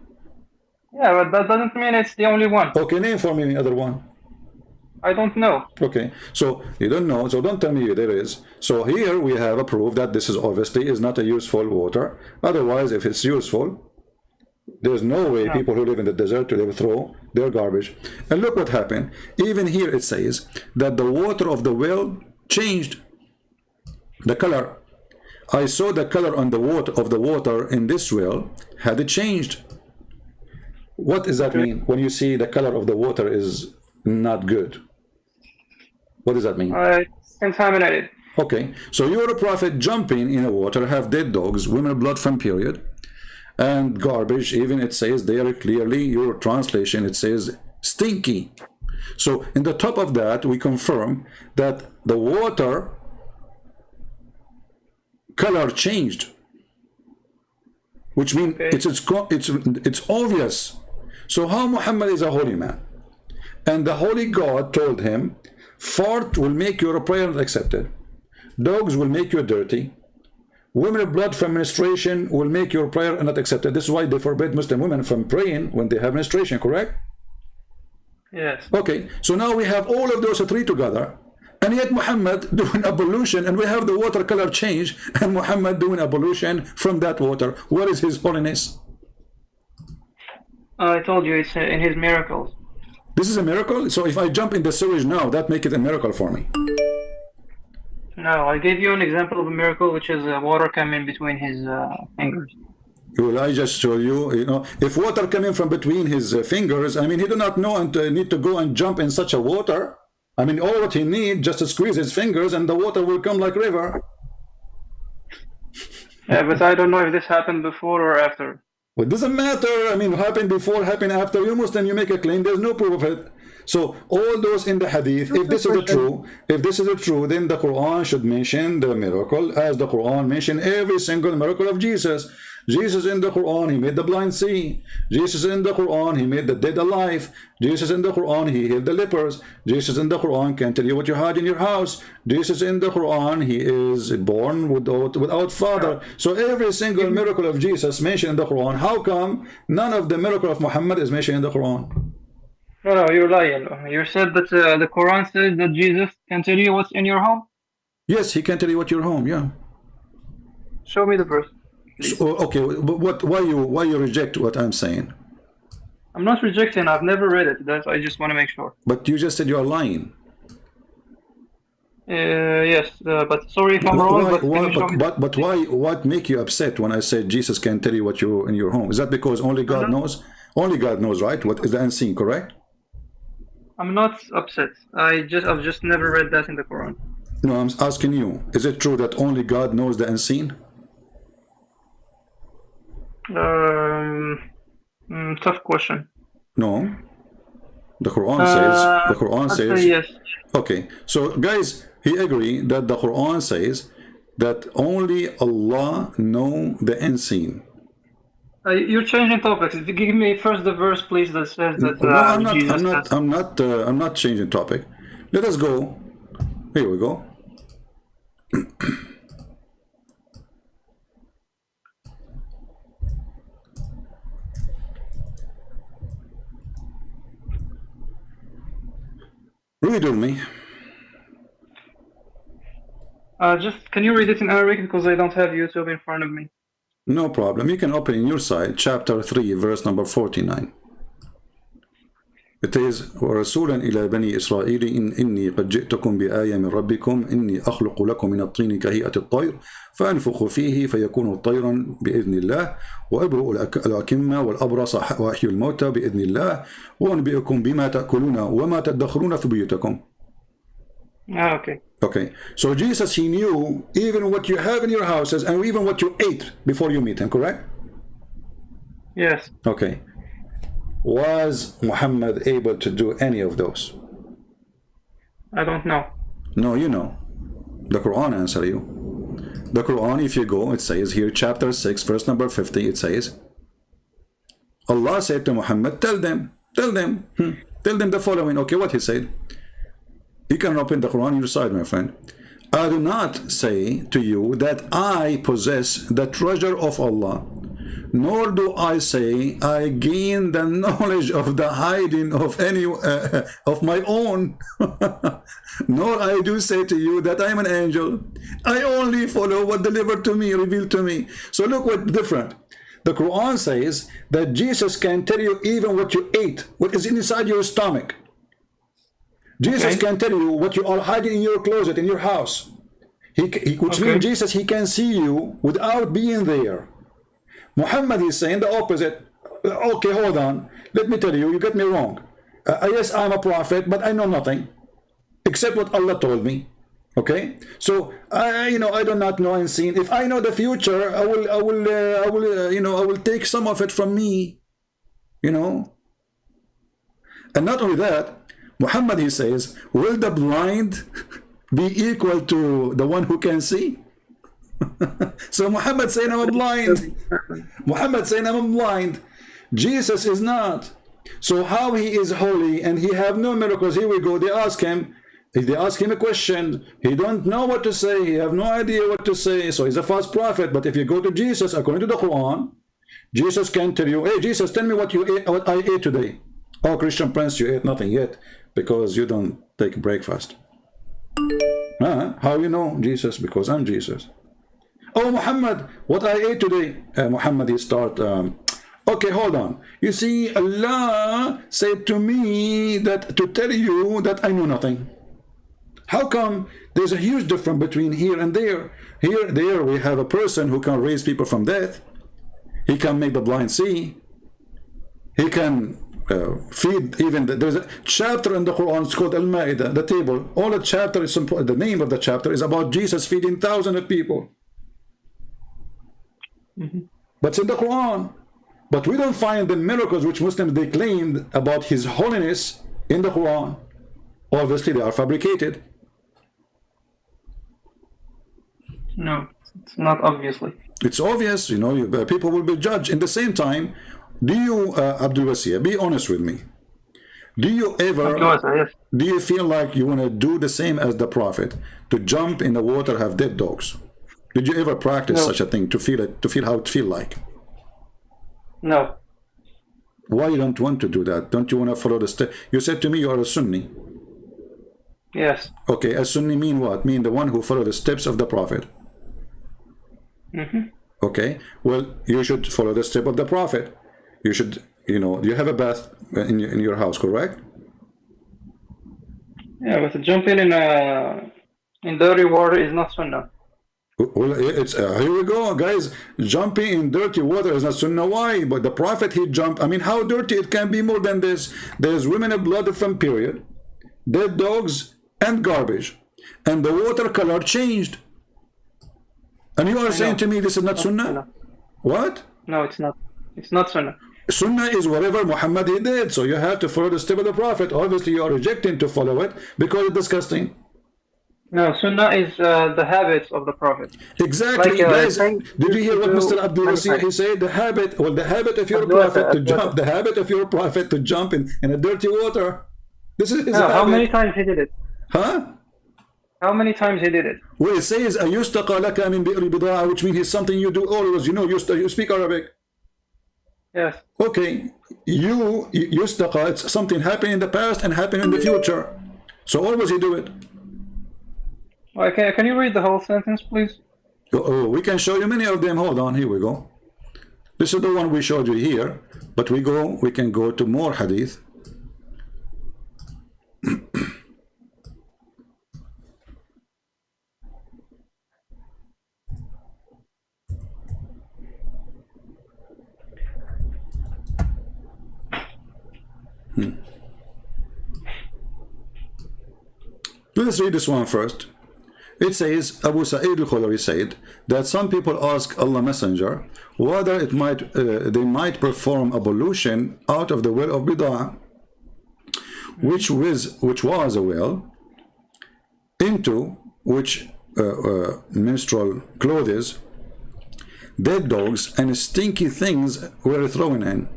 Yeah, but that doesn't mean it's the only one. Okay, name for me the other one. I don't know. Okay, so you don't know, so don't tell me there is. So here we have a proof that this is obviously is not a useful water. Otherwise, if it's useful, there's no way people who live in the desert they will throw their garbage. And look what happened. Even here it says that the water of the well changed the color. I saw the color on the water in this well had it changed. What does that mean when you see the color of the water is not good? What does that mean? It's contaminated. Okay, so you're a prophet jumping in the water, have dead dogs, women blood from period, and garbage. Even it says there clearly, your translation, it says stinky. So in the top of that, we confirm that the water color changed, which means it's obvious. So how Muhammad is a holy man, and the holy God told him, fart will make your prayer not accepted, dogs will make you dirty, women of blood from menstruation will make your prayer not accepted. This is why they forbid Muslim women from praying when they have menstruation, correct? Yes. Okay, so now we have all of those three together, and yet Muhammad doing ablution, and we have the water color change, and Muhammad doing ablution from that water. What is his holiness? I told you it's in his miracles. This is a miracle? So if I jump in the sewage now, that make it a miracle for me? No, I gave you an example of a miracle, which is water coming between his fingers. Well, I just show you, you know, if water coming from between his fingers, I mean, he do not know and need to go and jump in such a water. I mean, all what he need just to squeeze his fingers and the water will come like river. Yeah, but I don't know if this happened before or after. Well, it doesn't matter. I mean, happened before, happened after. You Muslim, you make a claim. There's no proof of it. So all those in the hadith, if this is true, then the Quran should mention the miracle as the Quran mentioned every single miracle of Jesus. Jesus in the Quran, he made the blind see. Jesus in the Quran, he made the dead alive. Jesus in the Quran, he healed the lepers. Jesus in the Quran can tell you what you had in your house. Jesus in the Quran, he is born without father. So every single miracle of Jesus mentioned in the Quran. How come none of the miracle of Muhammad is mentioned in the Quran? No, you're lying. You said that the Quran says that Jesus can tell you what's in your home? Yes, he can tell you what your home, yeah. Show me the verse. So, okay, but why you reject what I'm saying? I'm not rejecting. I've never read it. I just want to make sure. But you just said you are lying. Yes, but sorry if I'm wrong. But why? What make you upset when I said Jesus can tell you what you in your home? Is that because only God knows? Only God knows, right? What is the unseen? Correct? I'm not upset. I've just never read that in the Quran. No, I'm asking you. Is it true that only God knows the unseen? Tough question. No. The Quran says. The Quran says. Yes. Okay. So guys, he agree that the Quran says that only Allah know the unseen. You're changing topics. Give me first the verse, please, that says that. No, I'm not changing topic. Let us go. Here we go. Read with me. Just can you read it in Arabic because I don't have YouTube in front of me. No problem. You can open in your side, chapter 3, verse number 49. It is ورسولا إلى بني إسرائيل إني قد جئتكم بآية من ربكم إني أخلق لكم من الطين كهيئة الطير فأنفخ فيه فيكون طيرا بإذن الله وأبرئ الأكمة والأبرص وأحيي الموتى بإذن الله وأنبئكم بما تأكلون وما تدخرون في بيوتكم. Okay. Okay. So Jesus, he knew even what you have in your houses and even what you ate before you meet him, correct? Yes. Okay. Was Muhammad able to do any of those? I don't know. No, you know. The Quran answer you. The Quran, if you go, it says here, chapter 6, verse number 50, it says, Allah said to Muhammad, tell them the following. Okay, what he said? You can open the Quran on your side, my friend. I do not say to you that I possess the treasure of Allah, nor do I say I gain the knowledge of the hiding of any of my own. Nor I do say to you that I am an angel. I only follow what delivered to me, revealed to me. So look what different. The Quran says that Jesus can tell you even what you ate, what is inside your stomach. Jesus can tell you what you are hiding in your closet, in your house. Which means Jesus, he can see you without being there. Muhammad is saying the opposite. Okay, hold on. Let me tell you, you get me wrong. Yes, I'm a prophet, but I know nothing except what Allah told me. Okay, so I do not know unseen. If I know the future, I will take some of it from me. And not only that, Muhammad, he says, will the blind be equal to the one who can see? So Muhammad saying I'm blind. Muhammad saying I'm blind. Jesus is not. So how he is holy and he have no miracles? Here we go. They ask him a question. He don't know what to say. He have no idea what to say. So he's a false prophet. But if you go to Jesus, according to the Quran, Jesus can tell you, hey, Jesus, tell me what you ate, what I ate today. Oh, Christian Prince, you ate nothing yet because you don't take breakfast. How you know, Jesus? Because I'm Jesus. Oh, Muhammad, what I ate today. Muhammad, he start, okay, hold on. You see, Allah said to me that to tell you that I know nothing. How come there's a huge difference between here and there? There we have a person who can raise people from death. He can make the blind see. He can feed even there's a chapter in the Quran, it's called Al-Ma'idah, the table. All the chapter is the name of the chapter is about Jesus feeding thousands of people. But it's in the Quran. But we don't find the miracles which Muslims they claimed about his holiness in the Quran. Obviously they are fabricated. No, it's not obviously. It's obvious, people will be judged. In the same time, do you, Abdul Wasir, be honest with me. Do you ever, do you feel like you want to do the same as the Prophet, to jump in the water, have dead dogs? Did you ever practice such a thing, to feel how it feel like? No. Why you don't want to do that? Don't you want to follow the step? You said to me you are a Sunni. Yes. Okay, a Sunni mean what? Mean the one who follow the steps of the Prophet. Okay, well, you should follow the step of the Prophet. You should, you have a bath in your house, correct? Yeah, but jumping in dirty water is not sunnah. Well, it's here we go, guys. Jumping in dirty water is not sunnah. Why? But the Prophet, he jumped. I mean, how dirty it can be more than this? There's women of blood from period, dead dogs, and garbage, and the water color changed. And you are saying to me this is not sunnah? What? No, it's not. It's not sunnah. Sunnah is whatever Muhammad he did. So you have to follow the step of the Prophet. Obviously, you are rejecting to follow it because it's disgusting. No, sunnah is the habits of the Prophet. Exactly, guys. Did you hear what Mr. Abdul Wasir he said? The habit of your Prophet to jump. The habit of your Prophet to jump in a dirty water. This is his habit. How many times he did it? Huh? How many times he did it? Well, it says "Ayustaqa laka min bi'ri bid'a," which means it's something you do always. You speak Arabic. Yes. Okay, yustaqa, it's something happened in the past and happened in the future. So always you do it. Can you read the whole sentence, please? Oh, we can show you many of them. Hold on, here we go. This is the one we showed you here, but we can go to more hadith. Let's read this one first. It says, Abu Sa'id al-Khudri said that some people ask Allah Messenger whether they might perform ablution out of the well of Bid'ah, which was a well, into which menstrual clothes, dead dogs, and stinky things were thrown in.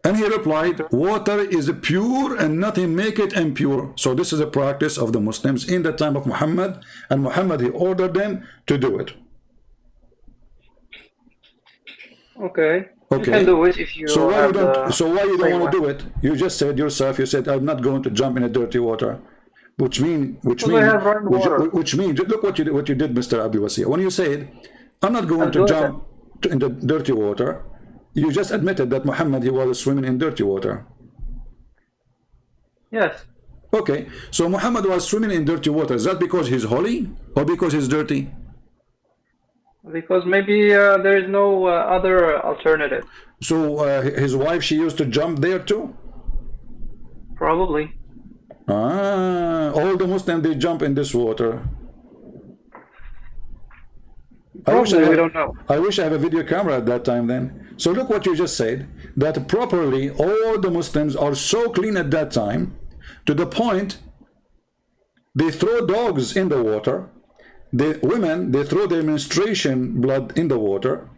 And he replied, water is pure and nothing make it impure. So this is a practice of the Muslims in the time of Muhammad, and Muhammad, he ordered them to do it. Okay. You can do it if you so why you don't want to do it? You just said yourself, you said, I'm not going to jump in a dirty water. Which means look what you did, Mr. Abdul Wasi. When you said, I'm not going to jump in the dirty water, you just admitted that Muhammad, he was swimming in dirty water. Yes. Okay, so Muhammad was swimming in dirty water. Is that because he's holy or because he's dirty? Because maybe there is no other alternative. So his wife, she used to jump there too? Probably. All the Muslims, they jump in this water. We don't know. I wish I have a video camera at that time then. So look what you just said, that properly all the Muslims are so clean at that time, to the point they throw dogs in the water, the women, they throw their menstruation blood in the water,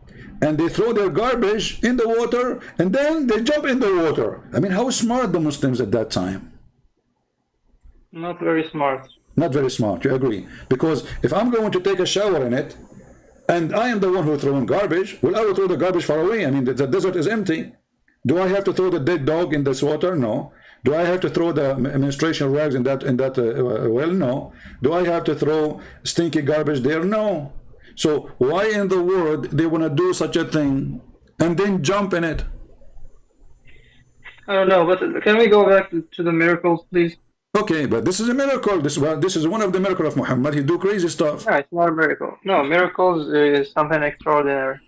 and they throw their garbage in the water, and then they jump in the water. I mean, how smart the Muslims at that time? Not very smart. Not very smart, you agree? Because if I'm going to take a shower in it, and I am the one who throwing garbage, well, I will throw the garbage far away. I mean, the desert is empty. Do I have to throw the dead dog in this water? No. Do I have to throw the menstruation rags in that well? No. Do I have to throw stinky garbage there? No. So why in the world they want to do such a thing and then jump in it? I don't know, but can we go back to the miracles, please? Okay, but this is a miracle. This is one of the miracles of Muhammad. He do crazy stuff. Yeah, it's not a miracle. No, miracles is something extraordinary.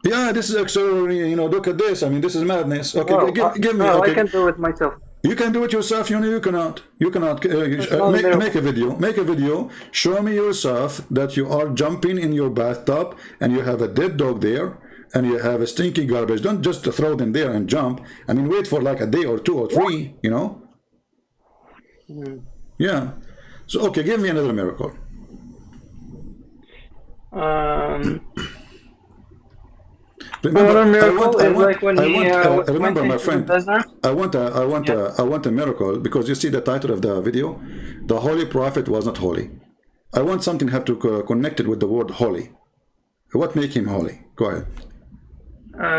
Yeah, this is extraordinary. You know, look at this. I mean, this is madness. Okay, no, give me. No, okay. I can do it myself. You can do it yourself. You cannot. You cannot. Make a video. Make a video. Show me yourself that you are jumping in your bathtub and you have a dead dog there and you have a stinky garbage. Don't just throw them there and jump. I mean, wait for like a day or 2 or 3. You know. Yeah. So okay, give me another miracle. Remember, my friend. I want a miracle, because you see the title of the video, the Holy Prophet was not holy. I want something have to connect it with the word holy. What make him holy? Go ahead.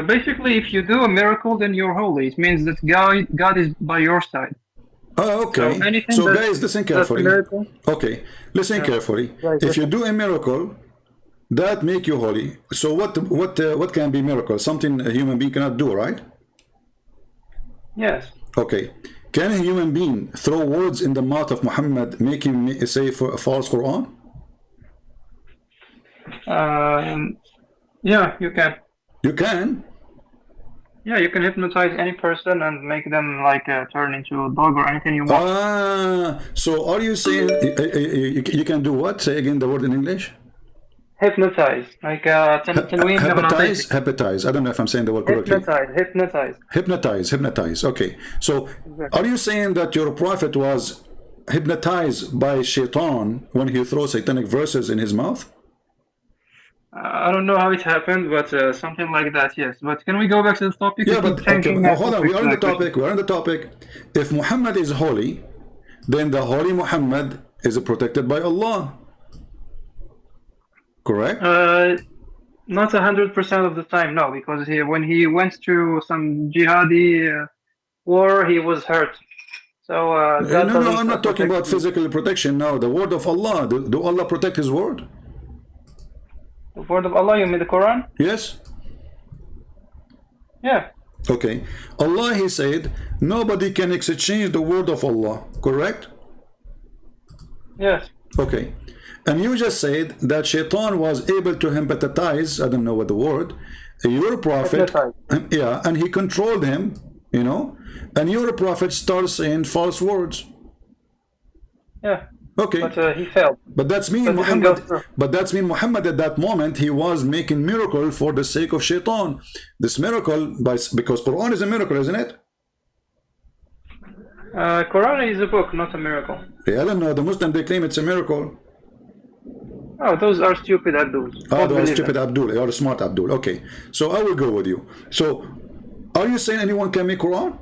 Basically, if you do a miracle, then you're holy. It means that God is by your side. Oh, okay. So guys, listen carefully. Okay, listen carefully. If you do a miracle, that make you holy. So what can be miracle? Something a human being cannot do, right? Yes. Okay. Can a human being throw words in the mouth of Muhammad, make him say for a false Quran? Yeah, you can. You can? Yeah, you can hypnotize any person and make them like turn into a dog or anything you want. So are you saying you can do what? Say again the word in English. Hypnotize, like hypnotize. I don't know if I'm saying the word correctly. Hypnotize. Okay. So are you saying that your prophet was hypnotized by Shaitan when he throws satanic verses in his mouth? I don't know how it happened, but something like that, yes. But can we go back to the topic? Yeah, but hold on. We are on the topic. We're on the topic. If Muhammad is holy, then the holy Muhammad is protected by Allah. Correct? Not 100% of the time, no, because when he went through some jihadi war, he was hurt. So God No, doesn't I'm not talking protect about you. physical protection now. The word of Allah. Do Allah protect His word? The word of Allah, you mean the Quran? Yes. Yeah. Okay. Allah, He said, nobody can exchange the word of Allah. Correct? Yes. Okay. And you just said that Shaitan was able to hypnotize, I don't know what the word, your prophet, Hypnotize. yeah, and he controlled him, you know, and your prophet starts saying false words. Yeah. Okay. But he failed. But that's mean That didn't go Muhammad. through. But that's mean Muhammad at that moment he was making miracle for the sake of Shaitan. This miracle, because Quran is a miracle, isn't it? Quran is a book, not a miracle. Yeah, I don't know. The Muslim they claim it's a miracle. Oh, those are stupid Abduls. Ah, Don't they are believe stupid them. Abdul. You are a smart Abdul. Okay, so I will go with you. So, are you saying anyone can make Quran?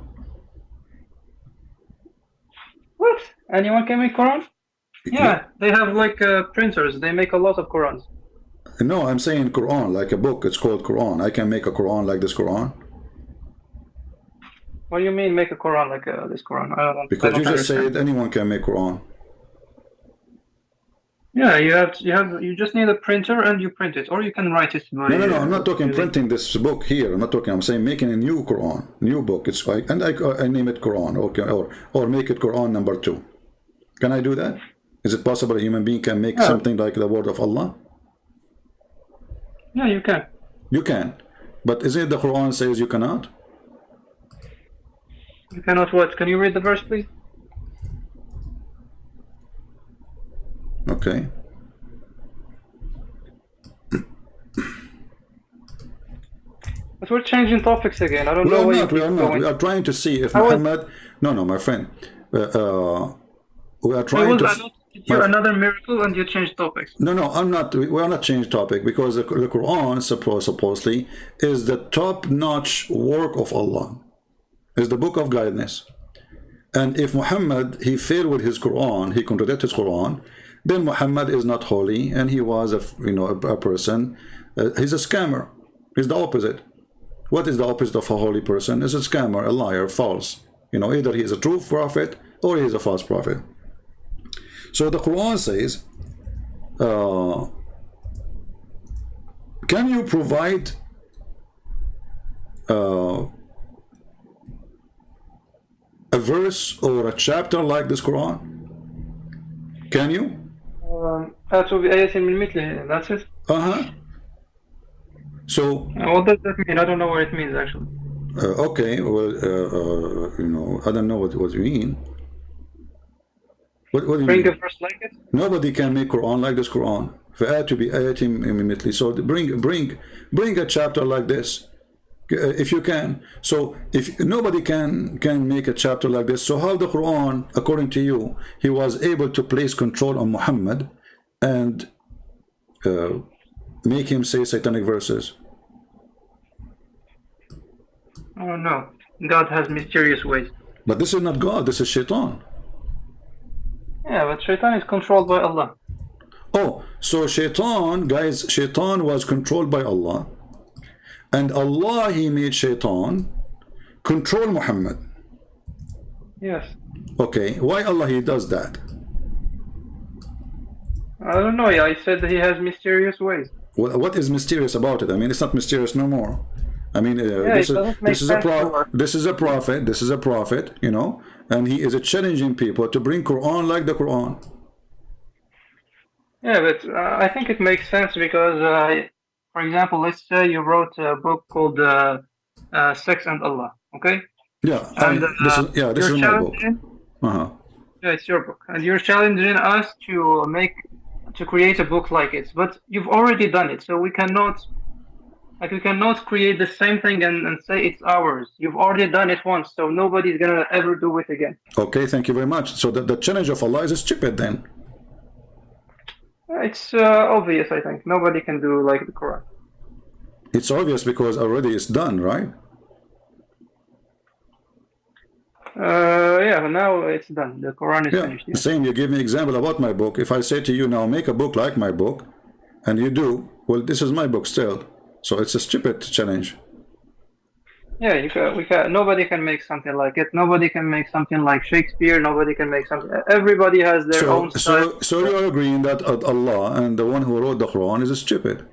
What? Anyone can make Quran? Yeah. Yeah, they have like printers. They make a lot of Qurans. No, I'm saying Quran, like a book. It's called Quran. I can make a Quran like this Quran. What do you mean make a Quran like this Quran? I Because don't you just understand. said anyone can make Quran. Yeah, you just need a printer and you print it, or you can write it by. No, I'm not talking using- printing this book here. I'm not talking. I'm saying making a new Quran, new book. It's like, and I name it Quran, okay, or make it Quran number 2. Can I do that? Is it possible a human being can make something like the word of Allah? Yeah, you can. You can, but isn't it the Quran says you cannot? You cannot what? Can you read the verse, please? Okay. But we're changing topics again. I don't know where We are not. We are trying to see if Muhammad. No, my friend. We are trying to. You another miracle and you change topics. No, I'm not. We are not changing topic because the Quran supposedly is the top-notch work of Allah. Is the book of guidance. And if Muhammad he failed with his Quran, he contradicted his Quran, then Muhammad is not holy, and he was a person. He's a scammer. He's the opposite. What is the opposite of a holy person? Is a scammer, a liar, false. Either he is a true prophet or he is a false prophet. So the Quran says, can you provide a verse or a chapter like this Quran? Can you? To be ayatin min mithlihi. That's it. So what does that mean? I don't know what it means actually. Okay, well, I don't know what you mean. What do you bring mean? a verse like it? Nobody can make Quran like this Quran. To be ayatim immediately. So bring a chapter like this, if you can. So if nobody can make a chapter like this, so how the Quran, according to you, he was able to place control on Muhammad and make him say satanic verses? Oh no, God has mysterious ways. But this is not God. This is Shaitan. Yeah, but Shaitan is controlled by Allah. Oh, so Shaitan, guys, Shaitan was controlled by Allah, and Allah he made Shaitan control Muhammad. Yes. Okay, why Allah he does that? I don't know. Yeah, I said that he has mysterious ways. What is mysterious about it? I mean, it's not mysterious no more. I mean, this is a prophet, and he is challenging people to bring Quran like the Quran. Yeah, but I think it makes sense because, for example, let's say you wrote a book called Sex and Allah, okay? Yeah, and this is my book. Yeah, it's your book, and you're challenging us to create a book like it, but you've already done it, so we cannot create the same thing and say it's ours. You've already done it once, so nobody's gonna ever do it again. Okay, thank you very much. So the challenge of Allah is stupid then. It's obvious, I think. Nobody can do like the Quran. It's obvious because already it's done, right? Yeah, now it's done. The Quran is finished. Yeah. Same, you give me example about my book. If I say to you now, make a book like my book, and you do, well, this is my book still. So it's a stupid challenge. Yeah, nobody can make something like it. Nobody can make something like Shakespeare. Nobody can make something. Everybody has their own style. So you are agreeing that Allah and the one who wrote the Quran is stupid.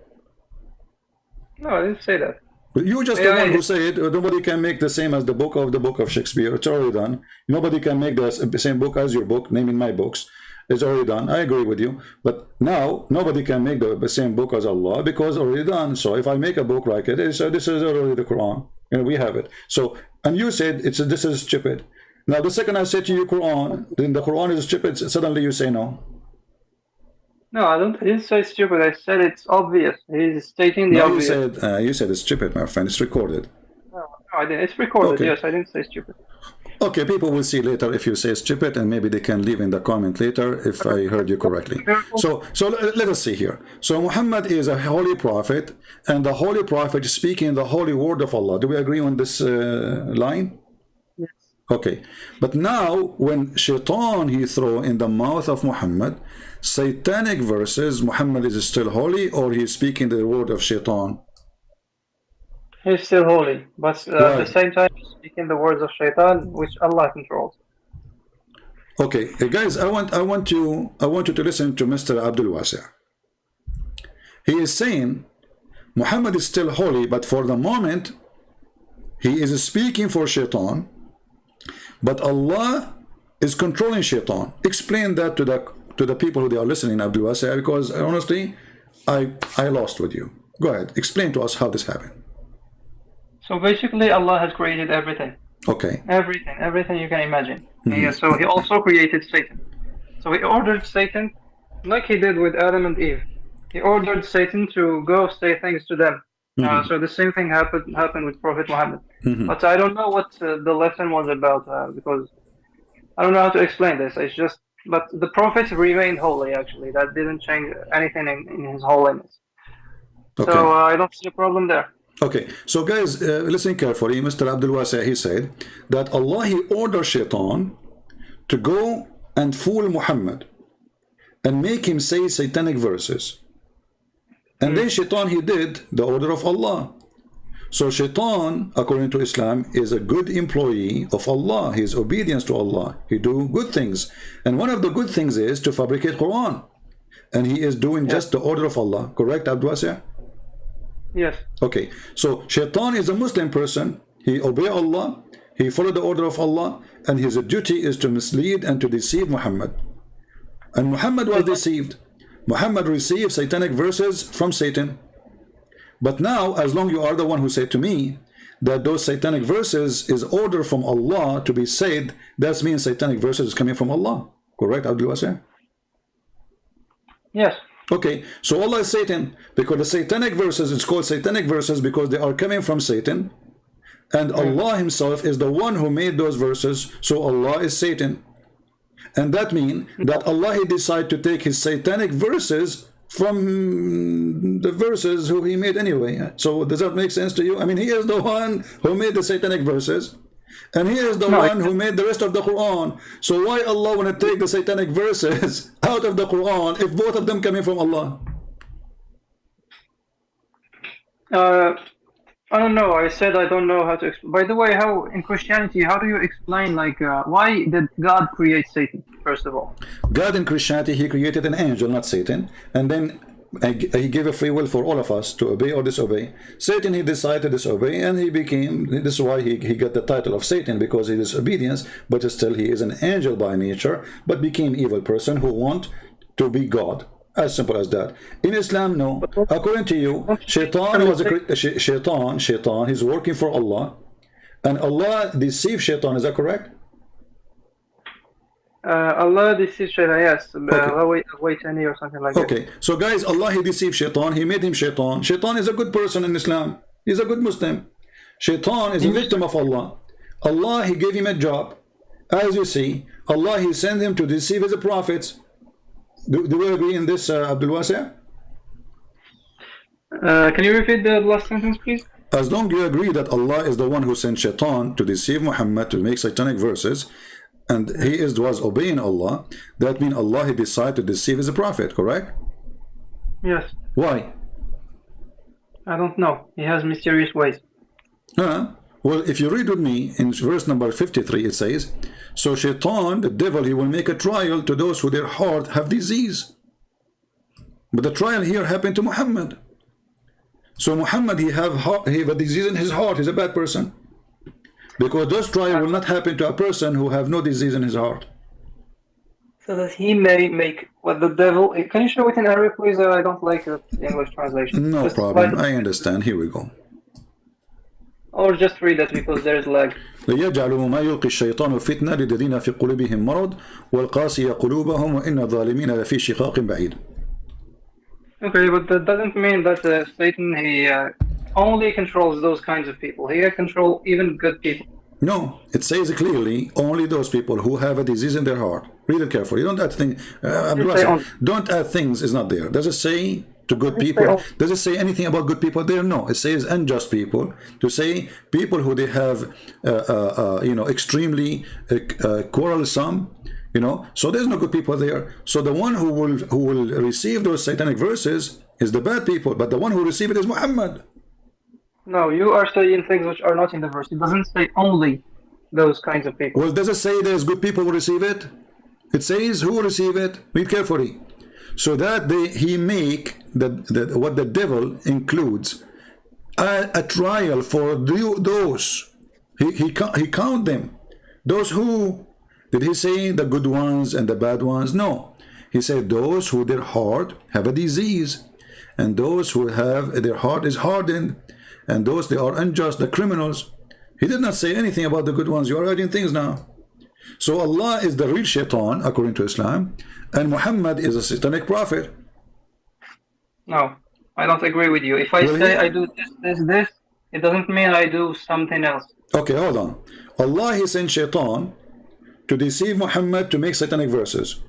No, I didn't say that. You just the one who said nobody can make the same as the book of Shakespeare. It's already done. Nobody can make the same book as your book, naming my books. It's already done. I agree with you. But now nobody can make the same book as Allah because already done. So if I make a book like it, this is already the Quran. And we have it. So and you said this is stupid. Now the second I said to you Quran, then the Quran is stupid. Suddenly you say no. No, I didn't say stupid. I said it's obvious. He's stating the obvious. You said it's stupid, my friend. It's recorded. No, I didn't. It's recorded. Okay. Yes, I didn't say stupid. Okay, people will see later if you say stupid, and maybe they can leave in the comment later if I heard you correctly. So let us see here. So Muhammad is a holy prophet, and the holy prophet is speaking the holy word of Allah. Do we agree on this line? Yes. Okay, but now when shaitan he throw in the mouth of Muhammad satanic verses, Muhammad is still holy, or he is speaking the word of shaitan? He's still holy, but at the same time he's speaking the words of shaitan, which Allah controls. Okay, guys, I want you to listen to Mr. Abdul Wasi. He is saying Muhammad is still holy, but for the moment he is speaking for shaitan, but Allah is controlling shaitan. Explain that to the people who are listening, Abdul Wasi, because honestly I lost with you. Go ahead, explain to us how this happened. So basically Allah has created everything. Okay. Everything you can imagine. So he also created Satan. So he ordered Satan, like he did with Adam and Eve. He ordered Satan to go say things to them. So the same thing happened with Prophet Muhammad. But I don't know what the lesson was about because I don't know how to explain this. It's just, but the Prophet remained holy actually. That didn't change anything in his holiness. Okay. So I don't see a problem there. Okay, so guys, listen carefully. Mr. Abdul Wasi, he said that Allah, he ordered shaitan to go and fool Muhammad and make him say satanic verses. And then shaitan, he did the order of Allah. So shaitan, according to Islam, is a good employee of Allah. He is obedience to Allah. He do good things. And one of the good things is to fabricate Quran. And he is doing just the order of Allah. Correct, Abdul Wasi? Yes. Okay, so shaitan is a Muslim person. He obey Allah, he follow the order of Allah, and his duty is to mislead and to deceive Muhammad. And Muhammad was deceived. Muhammad received satanic verses from Satan. But now, as long you are the one who said to me that those satanic verses is order from Allah to be said, that means satanic verses is coming from Allah. Correct, Abdul Wasi? Yes. Okay, so Allah is Satan, because the satanic verses, it's called satanic verses because they are coming from Satan, and Allah himself is the one who made those verses, so Allah is Satan. And that means that Allah he decided to take his satanic verses from the verses who he made anyway. So does that make sense to you? I mean, he is the one who made the satanic verses, and he is the one who made the rest of the Quran. So why Allah want to take the satanic verses out of the Quran if both of them coming from Allah? I don't know. I said I don't know how to explain. By the way, how in Christianity, how do you explain like why did God create Satan? First of all, God in Christianity, he created an angel, not Satan, and then he gave a free will for all of us to obey or disobey. Satan, he decided to disobey, and he became, this is why he got the title of Satan, because he is obedience, but still he is an angel by nature, but became evil person who want to be God. As simple as that. In Islam, no. According to you, shaitan was a shaitan, he's working for Allah, and Allah deceived shaitan. Is that correct? Allah deceived shaitan, yes. Wait any or something like that. Okay, so guys, Allah he deceived shaitan, he made him shaitan. Shaitan is a good person in Islam. He's a good Muslim. Shaitan is a victim of Allah. Allah he gave him a job. As you see, Allah he sent him to deceive his prophets. Do we agree in this, Abdul Wasi? Can you repeat the last sentence, please? As long as you agree that Allah is the one who sent shaitan to deceive Muhammad, to make satanic verses, and he was obeying Allah, that means Allah he decided to deceive his prophet, correct? Yes. Why? I don't know. He has mysterious ways. Well, if you read with me in verse number 53, it says, so Shaitan, the devil, he will make a trial to those who their heart have disease. But the trial here happened to Muhammad. So Muhammad, he have a disease in his heart. He's a bad person. Because those trials will not happen to a person who have no disease in his heart. So that he may make what the devil... Can you show it in Arabic, please? I don't like the English translation. No just problem. I understand. Here we go. Or just read it because there's lag. ليجعلوا ما يلقي الشيطان فتنة للذين في قلوبهم مرض والقاسية قلوبهم وإن الظالمين لفي شقاق بعيد. Okay, but that doesn't mean that Satan, he only controls those kinds of people. He can control even good people. No, it says clearly only those people who have a disease in their heart. Read it carefully. Don't add things. Don't add things. Is not there. Does it say to good people? Does it say anything about good people there? No. It says unjust people. To say people who they have, extremely quarrelsome. So there's no good people there. So the one who will receive those satanic verses is the bad people, but the one who receive it is Muhammad. No, you are saying things which are not in the verse. It doesn't say only those kinds of people. Well, does it say there's good people who receive it? It says who will receive it. Read carefully. So that he make what the devil includes a trial for those. He count them. Those who. Did he say the good ones and the bad ones? No. He said those who their heart have a disease, and those who have their heart is hardened, and those they are unjust, the criminals. He did not say anything about the good ones. You are adding things now. So Allah is the real shaitan according to Islam, and Muhammad is a satanic prophet. No, I don't agree with you. If I say I do this, it doesn't mean I do something else. Okay, hold on. Allah, he sent shaitan to deceive Muhammad to make satanic verses.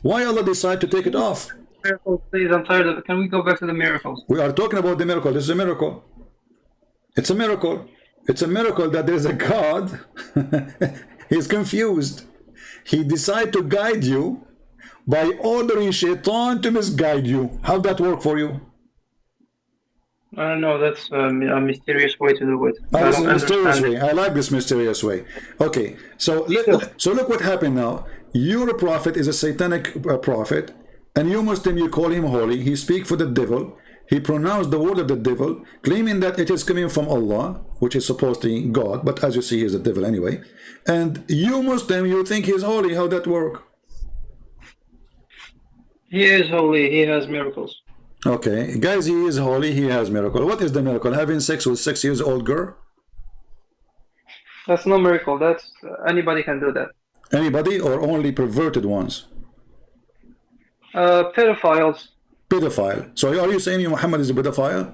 Why Allah decide to take it off? Miracles, please, I'm tired of it. Can we go back to the miracles? We are talking about the miracle. This is a miracle. It's a miracle. It's a miracle that there's a God. He's confused. He decided to guide you by ordering shaitan to misguide you. How'd that work for you? I don't know, that's a mysterious way to do it. Oh, it's a mysterious way. I like this mysterious way. Okay, so look what happened now. Your prophet is a satanic prophet, and you Muslim, you call him holy. He speaks for the devil. He pronounced the word of the devil, claiming that it is coming from Allah, which is supposed to be God, but as you see, he's the devil anyway. And you Muslim, you think he's holy. How'd that work? He is holy. He has miracles. Okay, guys, he is holy, he has miracle. What is the miracle? Having sex with 6 years old girl? That's no miracle. That's anybody can do that. Anybody or only perverted ones? Pedophiles. Pedophile. So are you saying Muhammad is a pedophile?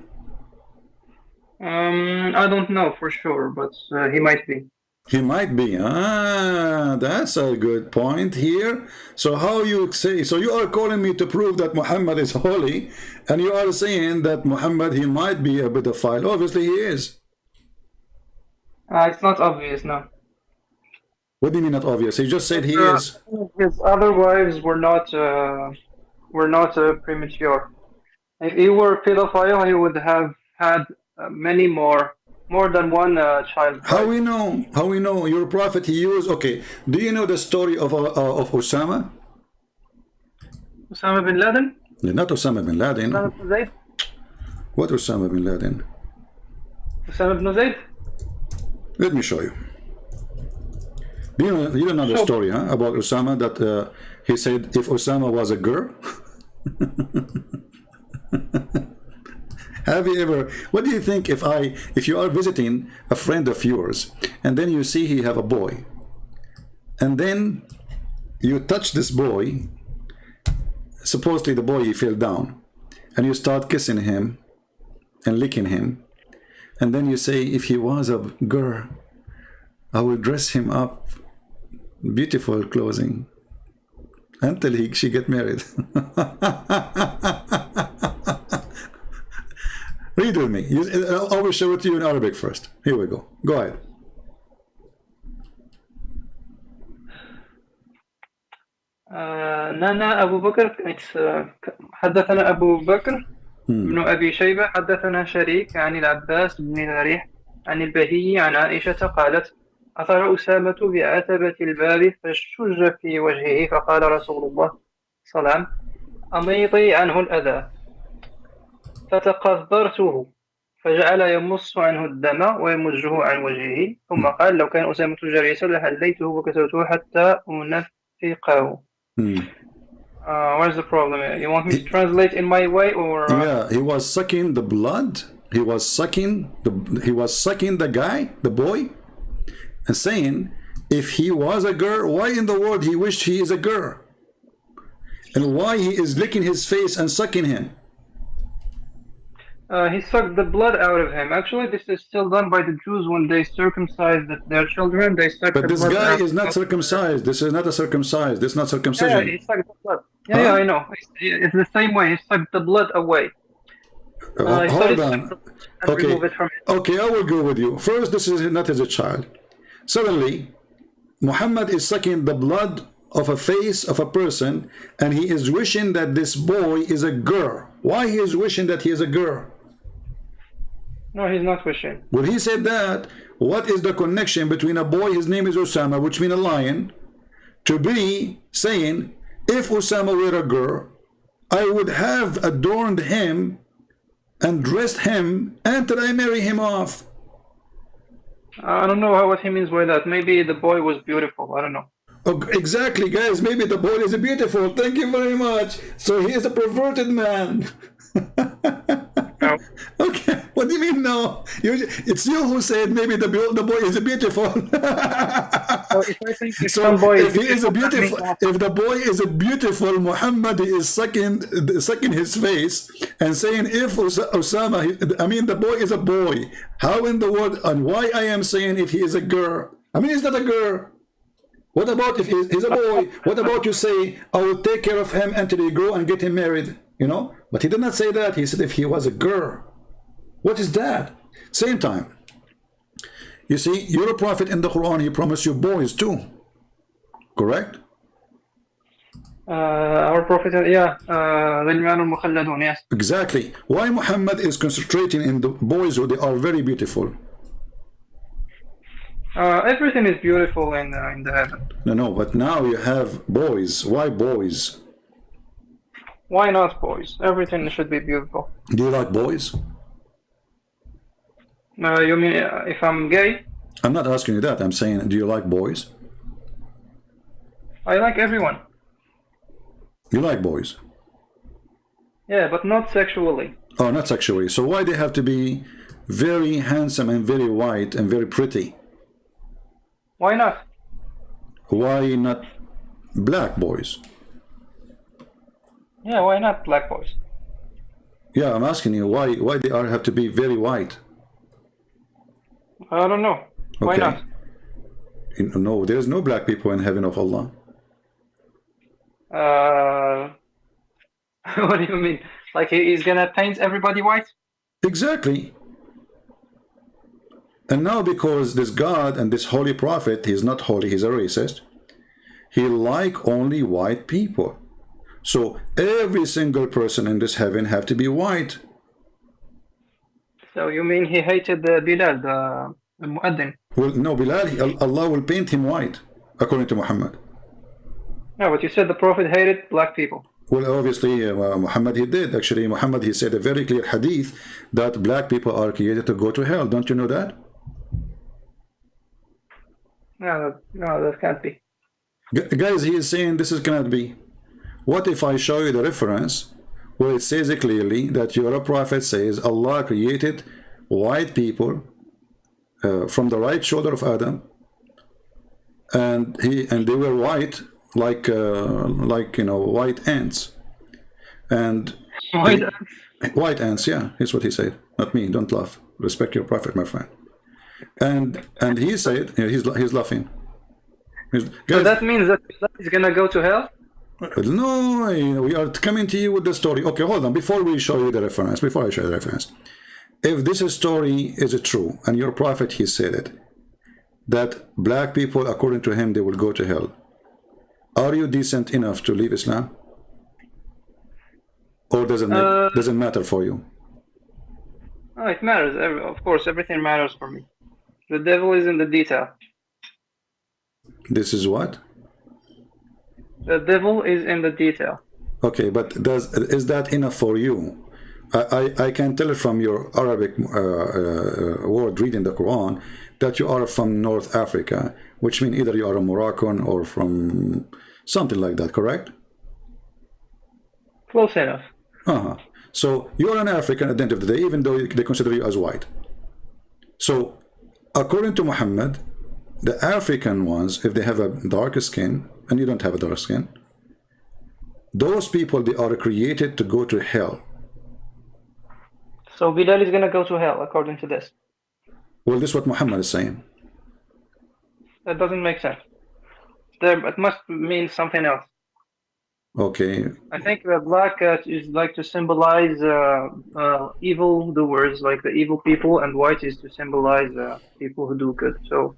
I don't know for sure, but he might be. He might be. That's a good point here. So how you say, so you are calling me to prove that Muhammad is holy, and you are saying that Muhammad, he might be a pedophile. Obviously he is. It's not obvious, no. What do you mean not obvious? He just said he is. His other wives were not premature. If he were a pedophile, he would have had many more than one child. How we know? How we know? Your prophet, he used. Okay. Do you know the story of Osama? Osama bin Laden? Yeah, not Osama bin Laden. Osama bin Zayd? What Osama bin Laden? Osama bin Zayd? Let me show you. You don't know the story, huh? About Osama that he said if Osama was a girl. Have you ever? What do you think if you are visiting a friend of yours and then you see he have a boy, and then you touch this boy, supposedly the boy he fell down, and you start kissing him and licking him, and then you say if he was a girl, I will dress him up beautiful clothing until she get married. Read with me. I will show it to you in Arabic first. Here we go. Go ahead. نانا أبو بكر حدثنا أبو بكر بن أبي شيبة حدثنا شريك عن العباس بن الريح عن البهي عن عائشة قالت أثر أسامة بعتبة الباب فاشتج في وجهه فقال رسول الله صلى الله عليه وسلم أميطي عنه الأذى فتقذرته فجعل يمص عنه الدم ويمجه عن وجهه ثم قال لو كان أسامة جريسا لهليته وكسوته حتى أنفقه. What's the problem? You want me to translate in my way, or? Yeah, he was sucking the blood. He was sucking the guy, the boy, and saying, if he was a girl, why in the world he wished he is a girl, and why he is licking his face and sucking him. He sucked the blood out of him. Actually, this is still done by the Jews when they circumcise their children. They suck the blood out. But this guy is not circumcised. This is not a circumcised. This is not circumcision. Yeah, he sucked the blood. Yeah, I know. It's the same way. He sucked the blood away. Hold on. Okay. Okay, I will go with you. First, this is not as a child. Suddenly, Muhammad is sucking the blood of a face of a person, and he is wishing that this boy is a girl. Why he is wishing that he is a girl? No, he's not wishing. When he said that, what is the connection between a boy, his name is Osama, which means a lion, to be saying, if Osama were a girl, I would have adorned him and dressed him until I marry him off? I don't know what he means by that. Maybe the boy was beautiful. I don't know. Oh, exactly, guys. Maybe the boy is beautiful. Thank you very much. So he is a perverted man. No. Okay. What do you mean no? It's you who said maybe the boy is beautiful. So if he is a beautiful, if the boy is a beautiful, Muhammad is sucking his face and saying, if Osama, I mean the boy is a boy. How in the world, and why I am saying if he is a girl? I mean, he's not a girl. What about if he's a boy? What about you say, I will take care of him until he grow and get him married? You know? But he did not say that. He said if he was a girl. What is that? Same time. You see, you're a prophet in the Quran. He promised you boys too. Correct? Our prophet, yeah. Yes. Exactly. Why Muhammad is concentrating in the boys who they are very beautiful? Everything is beautiful in the heaven. No, but now you have boys. Why boys? Why not boys? Everything should be beautiful. Do you like boys? You mean if I'm gay? I'm not asking you that. I'm saying, do you like boys? I like everyone. You like boys? Yeah, but not sexually. Oh, not sexually. So why they have to be very handsome and very white and very pretty? Why not? Why not black boys? Yeah, why not black boys? Yeah, I'm asking you why they have to be very white. I don't know. Why not? No, there's no black people in heaven of Allah. What do you mean? Like he's gonna paint everybody white? Exactly. And now because this God and this holy prophet, he's not holy, he's a racist, he like only white people. So every single person in this heaven have to be white. So you mean he hated Bilal, the Muaddin? Well, no, Bilal, Allah will paint him white, according to Muhammad. No, but you said the Prophet hated black people. Well, obviously, Muhammad, he did. Actually, Muhammad, he said a very clear hadith that black people are created to go to hell. Don't you know that? No, that can't be. Guys, he is saying this cannot be. What if I show you the reference where it says clearly that your prophet says Allah created white people from the right shoulder of Adam, and they were white like white ants, and white ants, yeah, here's what he said. Not me. Don't laugh. Respect your prophet, my friend. And he said, he's laughing. Guys, so that means that he's gonna go to hell? No, we are coming to you with the story. Okay, hold on. Before I show you the reference, if this story is true, and your prophet, he said it, that black people, according to him, they will go to hell, are you decent enough to leave Islam? Or doesn't matter for you? Oh, it matters. Of course, everything matters for me. The devil is in the detail. This is what? The devil is in the detail. Okay, but is that enough for you? I can tell it from your Arabic word reading the Quran that you are from North Africa, which means either you are a Moroccan or from something like that, correct? Close enough. So you're an African at the end of the day, even though they consider you as white. So according to Muhammad, the African ones, if they have a dark skin and you don't have a dark skin, those people, they are created to go to hell. So Bilal is going to go to hell according to this. Well, this is what Muhammad is saying. That doesn't make sense. It must mean something else. Okay. I think the black is like to symbolize evil doers, like the evil people, and white is to symbolize people who do good. So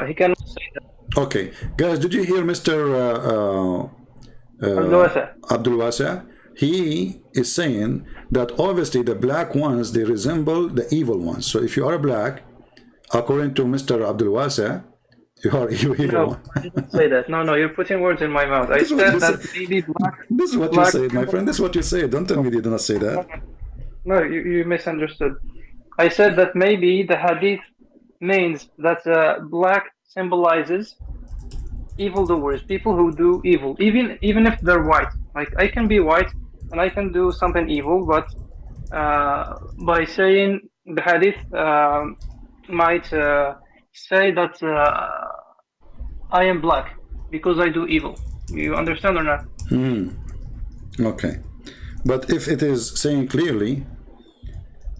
he cannot say that. Okay, guys, did you hear Mr. Abdul Wasa? He is saying that obviously the black ones, they resemble the evil ones. So if you are black, according to Mr. Abdul Wasa, you are evil. No, I didn't say that. No, you're putting words in my mouth. I said that maybe black. This is what you said, my friend. This is what you say. Don't tell me you did not say that. No, you misunderstood. I said that maybe the hadith means that black symbolizes evildoers, people who do evil, even if they're white. Like I can be white and I can do something evil, but by saying the hadith might say that I am black because I do evil. You understand or not? Okay, but if it is saying clearly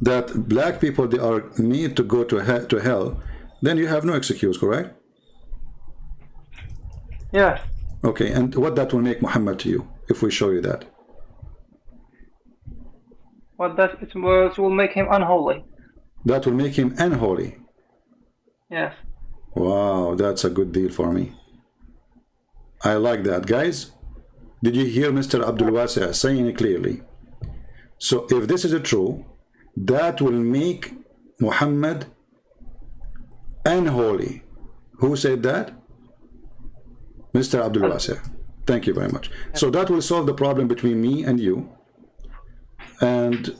that black people, they are made to go to hell, then you have no excuse, correct? Yeah. Okay, and what that will make Muhammad to you if we show you that? What that it will make him unholy. That will make him unholy. Yes. Wow, that's a good deal for me. I like that. Guys, did you hear Mr. Abdul Wasa saying it clearly? So if this is true, that will make Muhammad unholy. Who said that? Mr. Abdul Wasa. Thank you very much. So that will solve the problem between me and you. And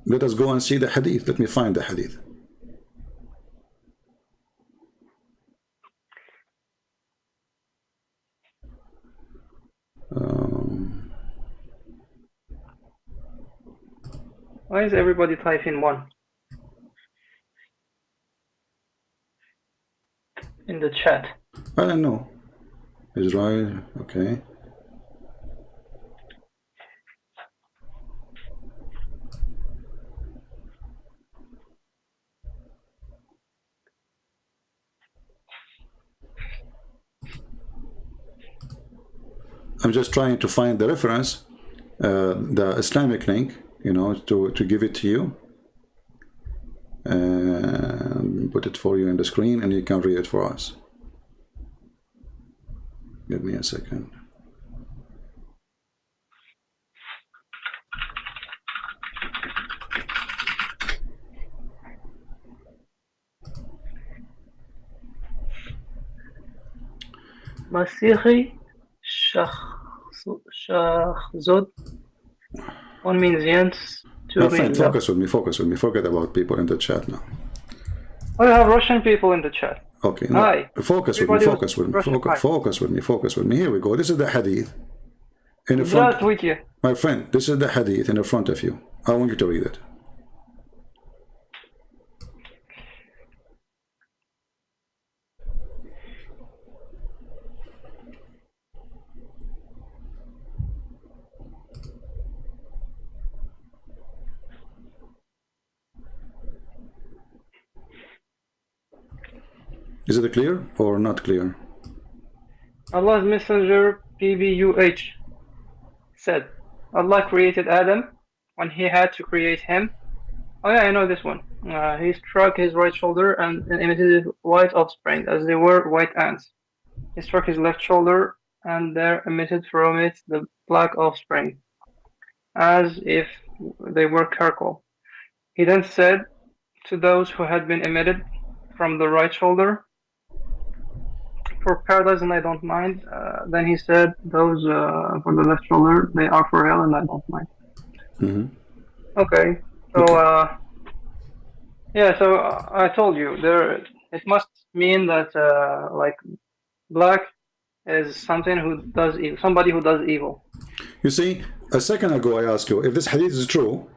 let us go and see the hadith. Let me find the hadith. Why is everybody typing one in the chat? I don't know. Israel, okay. I'm just trying to find the reference, the Islamic link, you know, to give it to you. And put it for you in the screen and you can read it for us. Give me a second. Masihi Shahzod. One means yes, two My means friend, no. focus with me, focus with me. Forget about people in the chat now. Oh, you have Russian people in the chat. Okay, no. Hi. Focus with me, focus with me, focus with me, focus with me. Here we go. This is the hadith. In the front, my friend, this is the hadith in the front of you. I want you to read it. Is it clear or not clear? Allah's Messenger PBUH said, Allah created Adam when he had to create him. Oh yeah, I know this one. He struck his right shoulder and emitted white offspring, as they were white ants. He struck his left shoulder and there emitted from it the black offspring, as if they were charcoal. He then said to those who had been emitted from the right shoulder for paradise, and I don't mind. Then he said, those for the left shoulder, they are for hell, and I don't mind. Okay, so yeah, so I told you there. It must mean that like black is something who does evil, somebody who does evil. You see, a second ago I asked you if this hadith is true.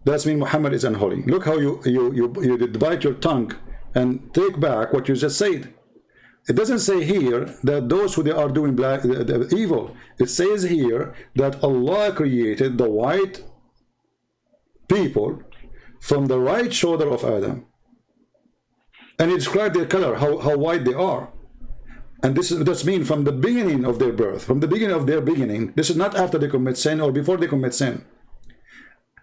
That means Muhammad is unholy. Look how you bite your tongue and take back what you just said. It doesn't say here that those who they are doing black evil. It says here that Allah created the white people from the right shoulder of Adam, and He described their color, how white they are. And that's mean from the beginning of their birth, from the beginning of their beginning. This is not after they commit sin or before they commit sin.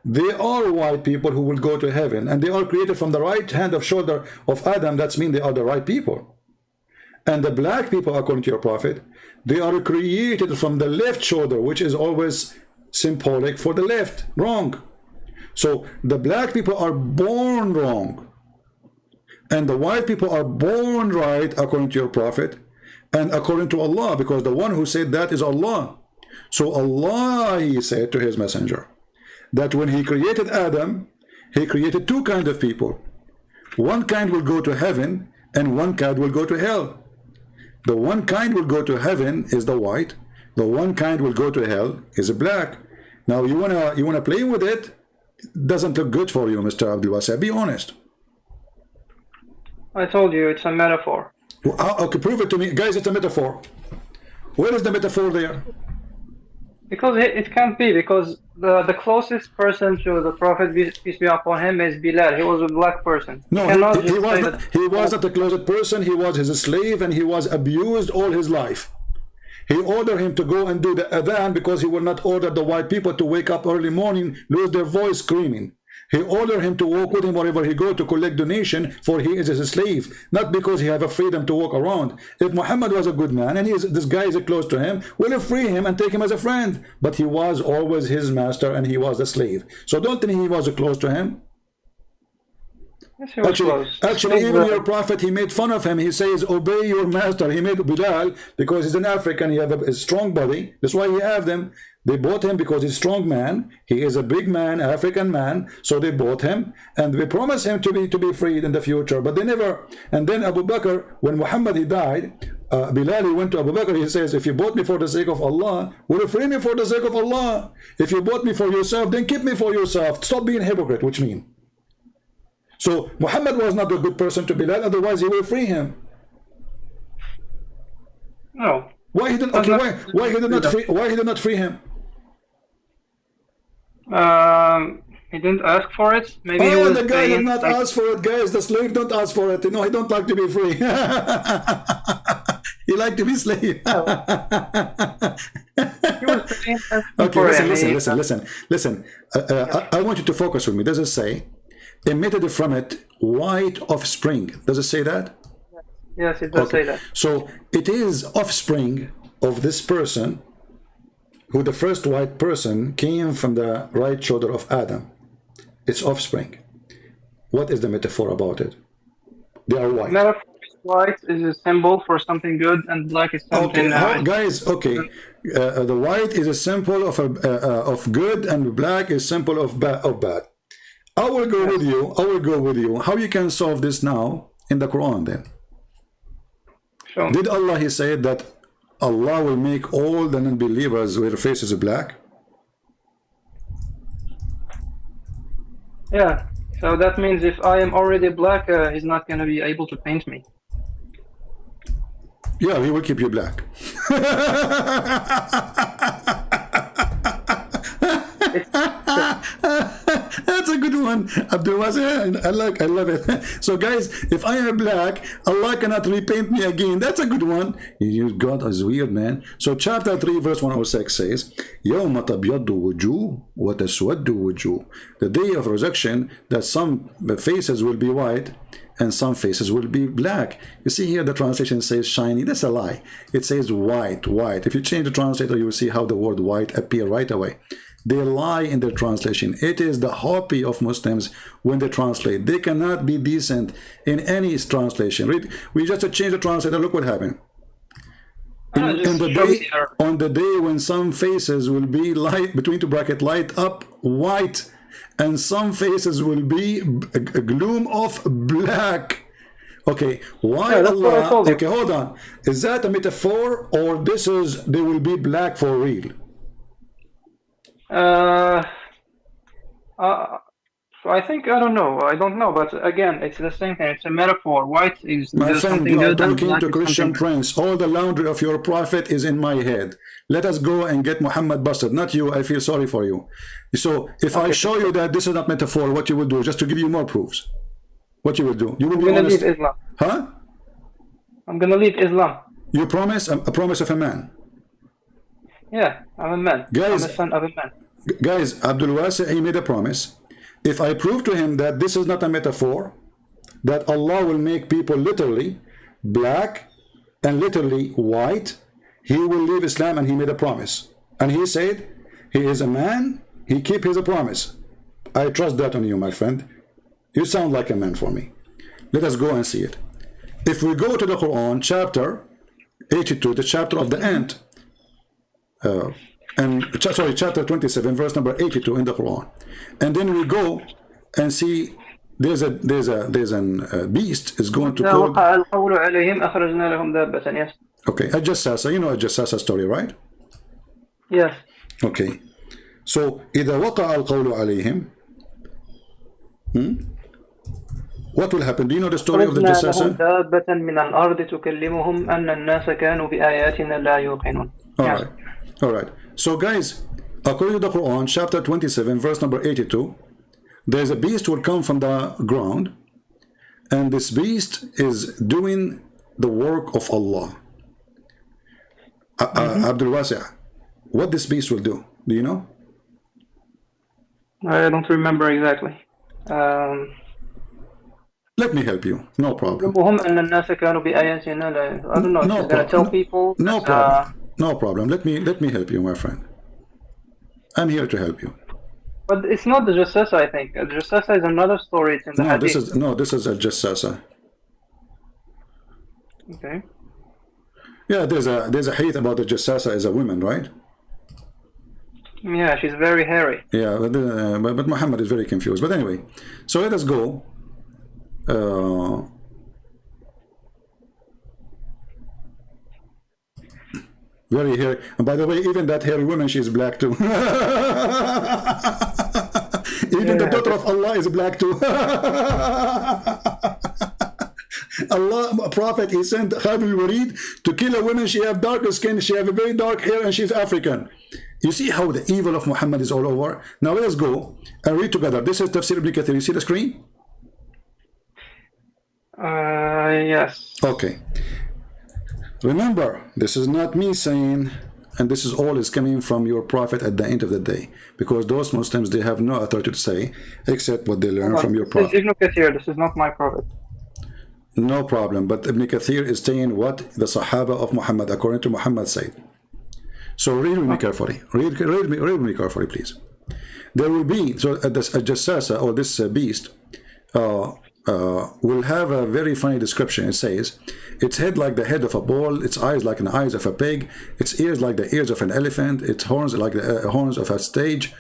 They are white people who will go to heaven, and they are created from the right hand of shoulder of Adam. That's mean they are the right people. And the black people, according to your prophet, they are created from the left shoulder, which is always symbolic for the left. Wrong. So the black people are born wrong, and the white people are born right, according to your prophet and according to Allah, because the one who said that is Allah. So Allah, He said to His messenger that when He created Adam, He created two kinds of people. One kind will go to heaven, and one kind will go to hell. The one kind will go to heaven is the white. The one kind will go to hell is a black. Now you wanna play with it. Doesn't look good for you, Mr. Abdul Wasi. Be honest. I told you it's a metaphor. Well, okay, prove it to me, guys. It's a metaphor. Where is the metaphor there? Because it can't be, because the closest person to the Prophet, peace be upon him, is Bilal. He was a black person. No, he was not the closest person. He was his slave, and he was abused all his life. He ordered him to go and do the adhan because he will not order the white people to wake up early morning, lose their voice screaming. He ordered him to walk with him wherever he go to collect donation, for he is his slave, not because he have a freedom to walk around. If Muhammad was a good man and this guy is close to him, we'll free him and take him as a friend. But he was always his master, and he was a slave. So don't think he was close to him. Actually, even your prophet, he made fun of him. He says, obey your master. He made Bilal because he's an African. He have a strong body. That's why he have them. They bought him because he's a strong man. He is a big man, African man. So they bought him, and they promised him to be freed in the future. But they never. And then Abu Bakr, when Muhammad he died, Bilal, he went to Abu Bakr. He says, if you bought me for the sake of Allah, will you free me for the sake of Allah? If you bought me for yourself, then keep me for yourself. Stop being a hypocrite, which means. So Muhammad was not a good person to Bilal, otherwise he will free him. No. Why he didn't? Okay, why he did not free him? He didn't ask for it. Maybe he was the guy did not like, ask for it, guys. The slave don't ask for it. You know, he don't like to be free. He like to be slave. Okay, listen. I want you to focus with me. Does it say, emitted from it white offspring? Does it say that? Yes, it does say that. So it is offspring of this person, who the first white person came from the right shoulder of Adam. It's offspring. What is the metaphor about it? They are white. Metaphor is white is a symbol for something good, and black is something. Okay, guys. Okay, the white is a symbol of good, and black is symbol of bad. I will go with you. I will go with you. How you can solve this now in the Quran then? Sure. Did Allah, He said that Allah will make all the non-believers with their faces black? Yeah. So that means if I am already black, He's not going to be able to paint me. Yeah, He will keep you black. That's a good one, Abdul Wasi. I love it. So guys, if I am black, Allah cannot repaint me again. That's a good one. God is weird, man. So chapter 3 verse 106 says, يَوْمَ تَبْيَضُّ وُجُوهٌ وَتَسْوَدُّ وُجُوهٌ. The day of resurrection, that some faces will be white and some faces will be black. You see here the translation says shiny. That's a lie. It says white. If you change the translator, you will see how the word white appear right away. They lie in their translation. It is the hobby of Muslims when they translate. They cannot be decent in any translation. Read, we just changed the translator. Look what happened. In the day, on the day when some faces will be light, between two bracket, light up white, and some faces will be a gloom of black. Okay, why Allah? Okay, hold on. Is that a metaphor, or this is they will be black for real? So I think, I don't know, but again, it's the same thing. It's a metaphor. White is my friend, something you are good, and talking black to is Christian something Prince. All the laundry of your prophet is in my head. Let us go and get Muhammad busted, not you. I feel sorry for you. So if I show you that this is not metaphor, what you will do, just to give you more proofs, what you will do? You will be honest. leave Islam. Huh? I'm gonna leave Islam. You promise? A promise of a man. Yeah, I'm a man. Guys, I'm a son of a man. Guys, Abdul Wasi, he made a promise. If I prove to him that this is not a metaphor, that Allah will make people literally black and literally white, he will leave Islam, and he made a promise. And he said, he is a man, he keep his promise. I trust that on you, my friend. You sound like a man for me. Let us go and see it. If we go to the Quran, chapter 82, the chapter of the ant, chapter 27, verse number 82 in the Quran, and then we go and see there's a beast is going to call. Okay, a jassasa, you know a jassasa story, right? Yes. Okay, so إذا وقع القول عليهم, what will happen? Do you know the story of the jassasa? All right. So guys, according to the Quran, chapter 27, verse number 82, there's a beast will come from the ground, and this beast is doing the work of Allah. Abdul Wasi', what this beast will do, do you know? I don't remember exactly. Let me help you. No problem. I don't know. She's going to tell people. No problem. No problem. Let me help you, my friend. I'm here to help you. But it's not the Jassasa, I think. The Jassasa is another story. It's in the Hadith. This is a Jassasa. Okay. Yeah, there's a hadith about the Jassasa as a woman, right? Yeah, she's very hairy. Yeah, but Muhammad is very confused. But anyway, so let us go. Very hairy. And by the way, even that hairy woman, she's black too. Even the daughter of Allah is black too. Allah, Prophet, he sent Khalid al-Walid to kill a woman. She have darker skin, she have a very dark hair, and she's African. You see how the evil of Muhammad is all over? Now let us go and read together. This is Tafsir ibn Kathir. You see the screen? Yes. Okay. Remember, this is not me saying, and this is all is coming from your prophet at the end of the day, because those Muslims, they have no authority to say except what they learn from your prophet. Ibn Kathir, this is not my prophet. No problem, but Ibn Kathir is saying what the Sahaba of Muhammad, according to Muhammad, said. So read with me carefully. Read with me carefully, please. There will be, so a Jassasa, or this beast, will have a very funny description. It says, its head like the head of a bull, its eyes like the eyes of a pig, its ears like the ears of an elephant, its horns like the horns of a stag,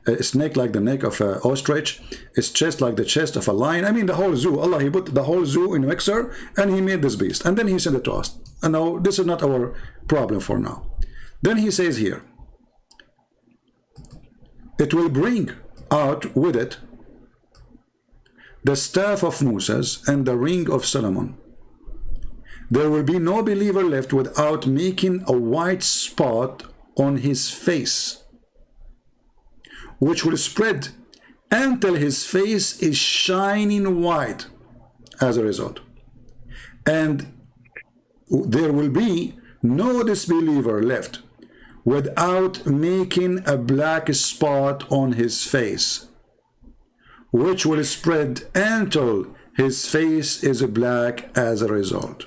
its neck like the neck of an ostrich, its chest like the chest of a lion. I mean, the whole zoo. Allah, he put the whole zoo in a mixer, and he made this beast, and then he sent it to us. And now this is not our problem for now. Then he says here, it will bring out with it the staff of Moses and the ring of Solomon. There will be no believer left without making a white spot on his face, which will spread until his face is shining white as a result. And there will be no disbeliever left without making a black spot on his face, which will spread until his face is black as a result.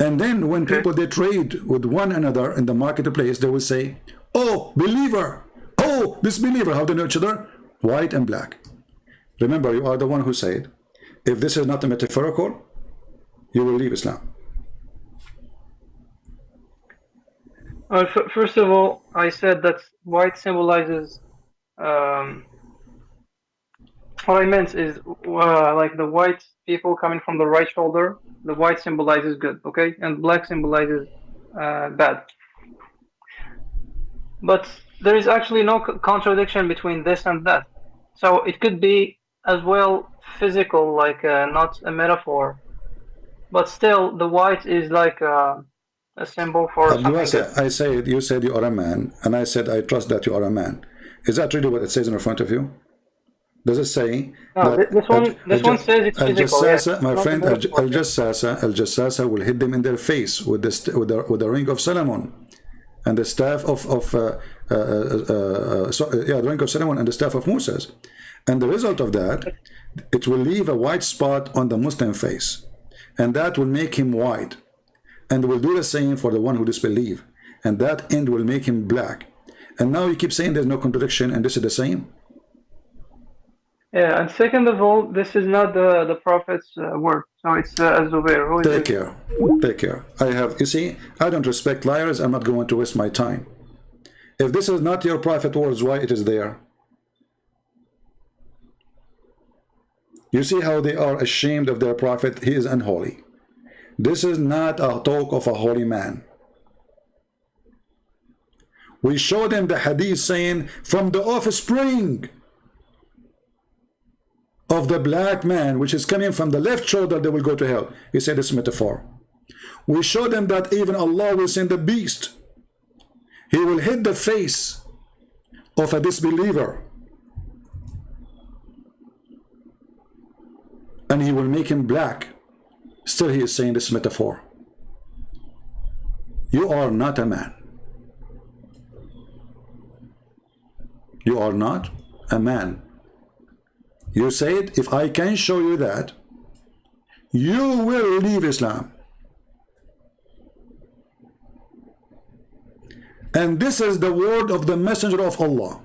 And then when people, they trade with one another in the marketplace, they will say, Oh, believer. Oh, disbeliever. How do they know each other? White and black. Remember, you are the one who said, if this is not a metaphorical, you will leave Islam. First of all, I said that white symbolizes. What I meant is like the white people coming from the right shoulder. The white symbolizes good, okay, and black symbolizes bad. But there is actually no contradiction between this and that. So it could be as well physical, like not a metaphor. But still, the white is like a symbol for something good. I said, you said you are a man, and I said, I trust that you are a man. Is that really what it says in front of you? Does it say no, that this one says it's physical. Yes. My friend, Al Jassasa will hit them in their face with the ring of Solomon and the staff of the ring of Solomon and the staff of Moses. And the result of that, it will leave a white spot on the Muslim face, and that will make him white, and will do the same for the one who disbelieves, and that end will make him black. And now you keep saying there's no contradiction, and this is the same. Yeah, and second of all, this is not the Prophet's word, so it's Zubair. Take care. Take care. You see, I don't respect liars. I'm not going to waste my time. If this is not your Prophet words, why it is there? You see how they are ashamed of their Prophet? He is unholy. This is not a talk of a holy man. We show them the hadith saying, from the offspring of the black man, which is coming from the left shoulder, they will go to hell. He said it's a metaphor. We show them that even Allah will send the beast. He will hit the face of a disbeliever, and he will make him black. Still he is saying this metaphor. You are not a man. You are not a man. You said, if I can show you that, you will leave Islam. And this is the word of the Messenger of Allah,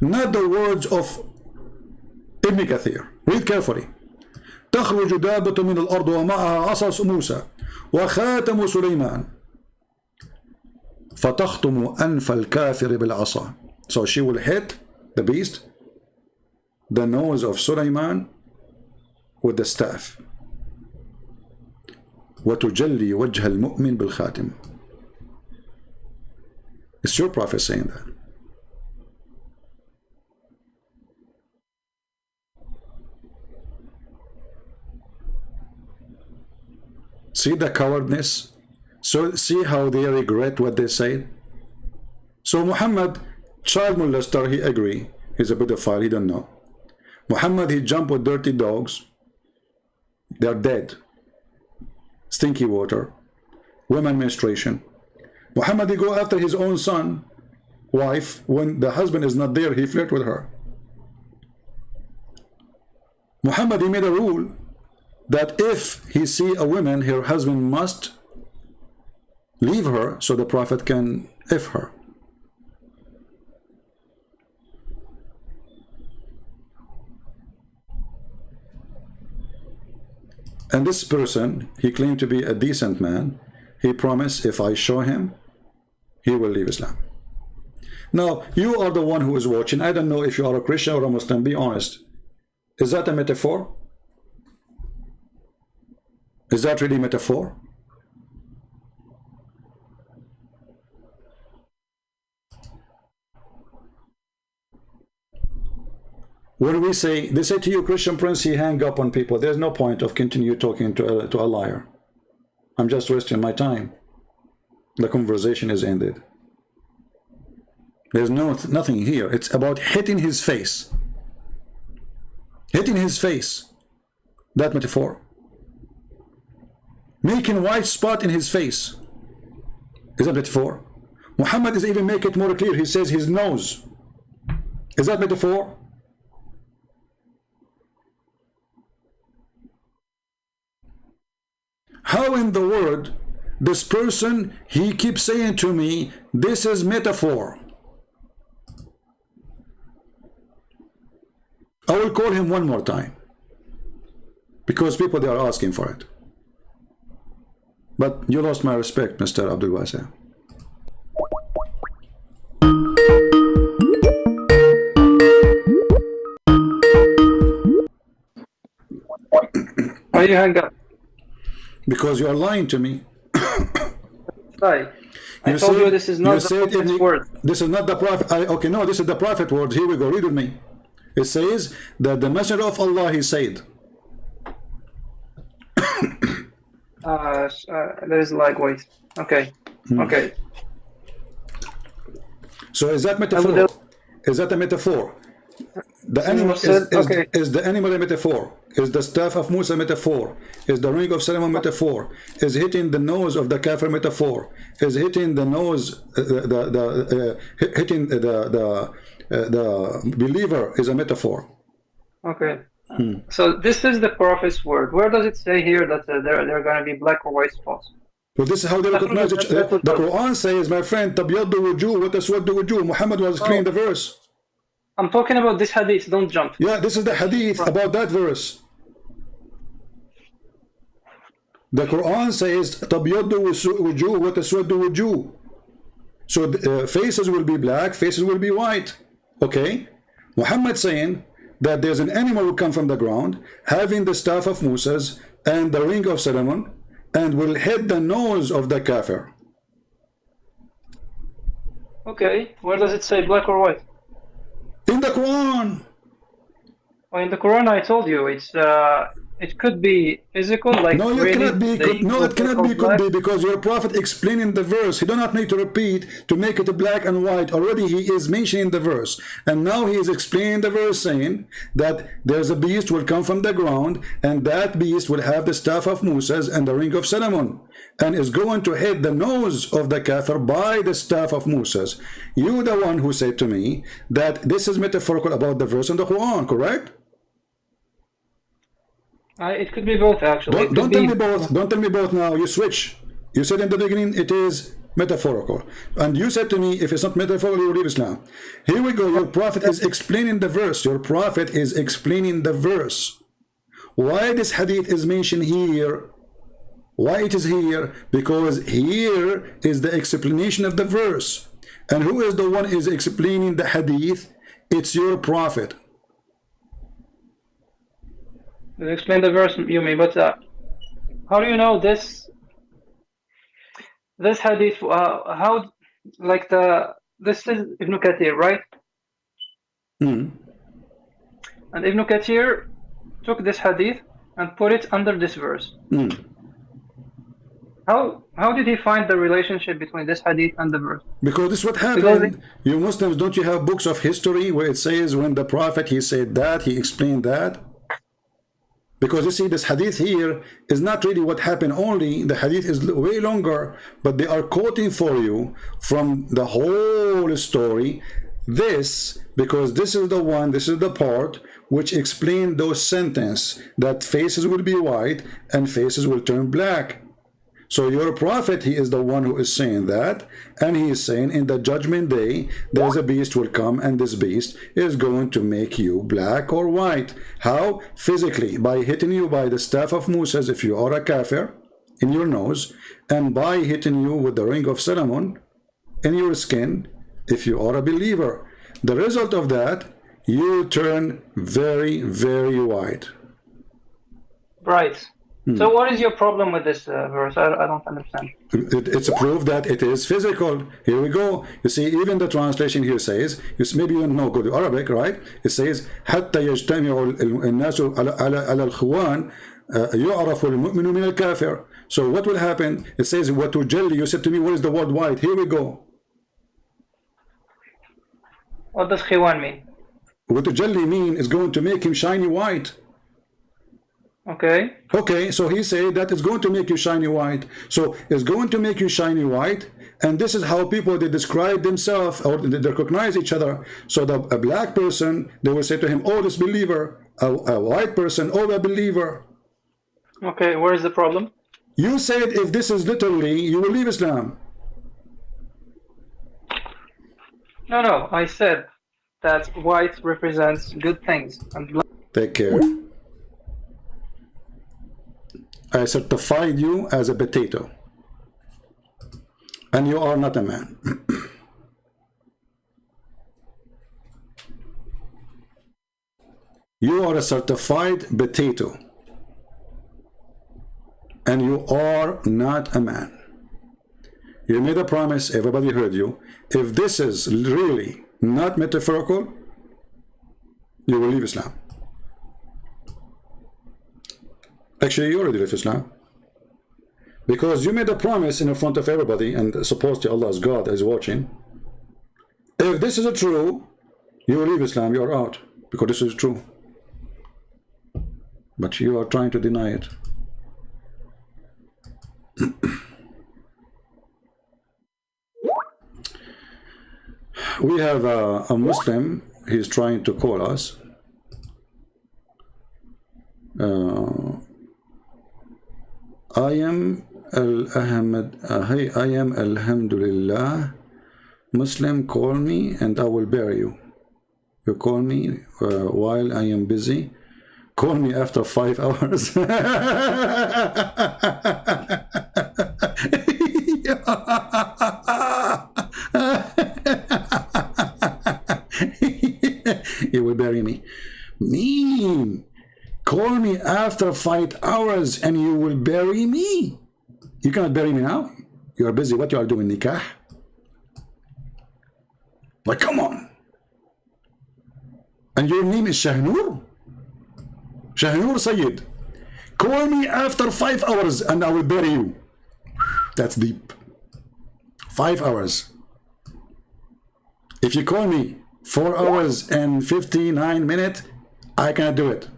not the words of Ibn Kathir. Read carefully. تخرج دابة من الأرض ومعها عصا موسى وخاتم سليمان فتخطم أنف الكافر بالعصا. So she will hit the beast, the nose of Sulaiman with the staff. وتجلي وجه المؤمن بالخاتم. It's your Prophet saying that. See the cowardness? So see how they regret what they said? So Muhammad, child molester, he agree. He's a pedophile, he don't know. Muhammad, he jumped with dirty dogs. They're dead. Stinky water. Women menstruation. Muhammad, he go after his own son, wife. When the husband is not there, he flirt with her. Muhammad, he made a rule that if he see a woman, her husband must leave her so the Prophet can F her. And this person, he claimed to be a decent man. He promised, if I show him, he will leave Islam. Now, you are the one who is watching. I don't know if you are a Christian or a Muslim. Be honest. Is that a metaphor? Is that really a metaphor? When we say, they say to you, Christian Prince, he hang up on people. There's no point of continue talking to a liar. I'm just wasting my time. The conversation is ended. There's nothing here. It's about hitting his face. Hitting his face. That metaphor. Making white spot in his face. Is that metaphor? Muhammad is even make it more clear. He says his nose. Is that metaphor? How in the world this person, he keeps saying to me, This is metaphor. I will call him one more time because people, they are asking for it. But you lost my respect, Mr. Abdul Wasi. Why you hang up? Because you are lying to me. Lie. I told you this is not the prophet's word. This is not the prophet. Okay, no, this is the prophet word. Here we go. Read with me. It says that the messenger of Allah, he said. There is likewise. Okay. Okay. So is that metaphor? Is that a metaphor? The animal is the animal a metaphor? Is the staff of Musa metaphor? Is the ring of Solomon metaphor? Is hitting the nose of the kafir metaphor? Is hitting the nose, hitting the believer is a metaphor? Okay. So this is the prophet's word. Where does it say here that there are going to be black or white spots? Well, this is how they recognize it. The Quran says, my friend, tabyaddu wujuh wa taswaddu wujuh. Muhammad was clearing the verse. I'm talking about this hadith, don't jump. Yeah, this is the hadith about that verse. The Quran says, tabyaddu wujuh wa taswaddu wujuh. So faces will be black, faces will be white. Okay? Muhammad saying that there's an animal will come from the ground, having the staff of Moses and the ring of Solomon, and will hit the nose of the kafir. Okay, where does it say black or white? In the Quran. Well, in the Quran, I told you it could be physical, like no, it cannot be. No, it cannot be. Could be because your prophet explaining the verse. He do not need to repeat to make it black and white. Already he is mentioning the verse, and now he is explaining the verse, saying that there's a beast will come from the ground, and that beast will have the staff of Moses and the ring of Solomon, and is going to hit the nose of the kafir by the staff of Moses. You, the one who said to me that this is metaphorical about the verse in the Quran, correct? It could be both, actually. Don't tell me both. Don't tell me both now. You switch. You said in the beginning it is metaphorical. And you said to me, if it's not metaphorical, you leave Islam. Here we go. Your prophet is explaining the verse. Your prophet is explaining the verse. Why this hadith is mentioned here? Why it is here? Because here is the explanation of the verse. And who is the one is explaining the hadith? It's your prophet. Explain the verse, you mean, but how do you know this hadith? How, like this is Ibn Kathir, right? And Ibn Kathir took this hadith and put it under this verse. How did he find the relationship between this hadith and the verse? Because this is what happened. You Muslims, don't you have books of history where it says when the prophet he said that, he explained that? Because you see, this hadith here is not really what happened only. The hadith is way longer, but they are quoting for you from the whole story. This, because this is the one, this is the part which explain those sentences that faces will be white and faces will turn black. So your prophet, he is the one who is saying that, and he is saying in the judgment day, there's a beast will come, and this beast is going to make you black or white. How? Physically, by hitting you by the staff of Moses if you are a kafir in your nose, and by hitting you with the ring of Solomon in your skin if you are a believer. The result of that, you turn very, very white. Right. So what is your problem with this verse? I don't understand. It's a proof that it is physical. Here we go. You see, even the translation here says, maybe you don't know good Arabic, right? It says, حتى يجتمع الناس على الخوان يعرف المؤمن من الكافر. So what will happen? It says, وتجلي. You said to me, what is the word white? Here we go. What does khiwan mean? وتجلي mean is going to make him shiny white. Okay. Okay, so he said that it's going to make you shiny white. So it's going to make you shiny white, and this is how people, they describe themselves, or they recognize each other. So a black person, they will say to him, oh, this believer. A white person, oh, a believer. Okay, where is the problem? You said if this is literally, you will leave Islam. No, no, I said that white represents good things and black. Take care. I certified you as a potato. And you are not a man. You are a certified potato. And you are not a man. You made a promise, everybody heard you. If this is really not metaphorical, you will leave Islam. Actually, you already left Islam. Because you made a promise in front of everybody, and supposedly Allah's God is watching. If this is true, you will leave Islam, you are out. Because this is true. But you are trying to deny it. We have a Muslim, he's trying to call us. I am Alhamdulillah Muslim, call me and I will bury you. You call me while I am busy. Call me after 5 hours. You will bury me. Mean. Call me after 5 hours and you will bury me. You cannot bury me now. You are busy. What you are doing, nikah? Like, come on. And your name is Shahnur? Shahnur Sayyid. Call me after 5 hours and I will bury you. That's deep. 5 hours. If you call me 4 hours and 59 minutes, I cannot do it.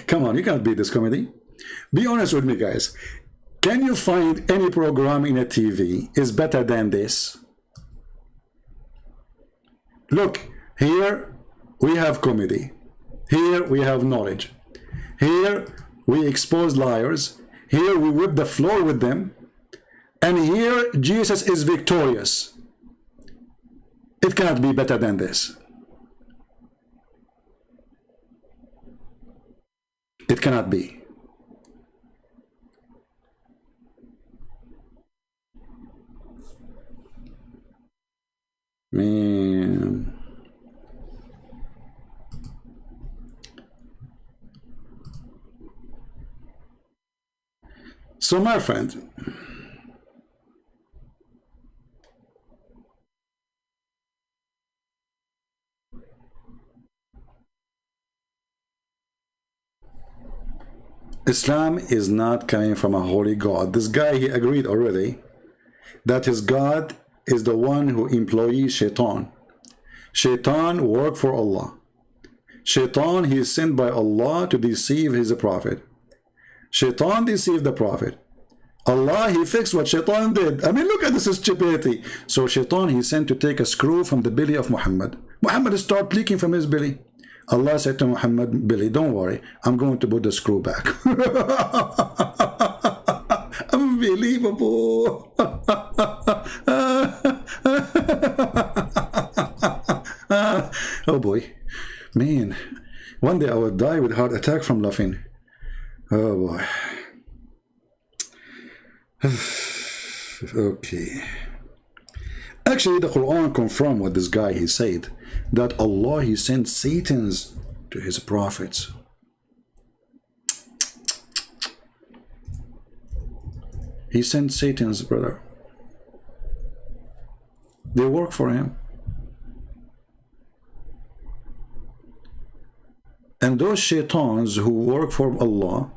Come on, you can't beat this comedy. Be honest with me, guys. Can you find any program in a TV is better than this? Look, here we have comedy. Here we have knowledge. Here we expose liars. Here we whip the floor with them. And here Jesus is victorious. It cannot be better than this. It cannot be. Man. So my friend, Islam is not coming from a holy God. This guy, he agreed already that his God is the one who employs Shaitan. Shaitan work for Allah. Shaitan, he is sent by Allah to deceive his prophet. Shaitan deceived the prophet. Allah, he fixed what Shaitan did. I mean, look at this stupidity. So Shaitan, he sent to take a screw from the belly of Muhammad. Muhammad started leaking from his belly. Allah said to Muhammad, Billy, don't worry, I'm going to put the screw back. Unbelievable. Oh boy, man, one day I will die with heart attack from laughing. Oh boy. Okay. Actually, the Quran confirmed what this guy he said, that Allah, he sent Satans to his prophets. He sent Satans, brother. They work for him. And those shaitans who work for Allah,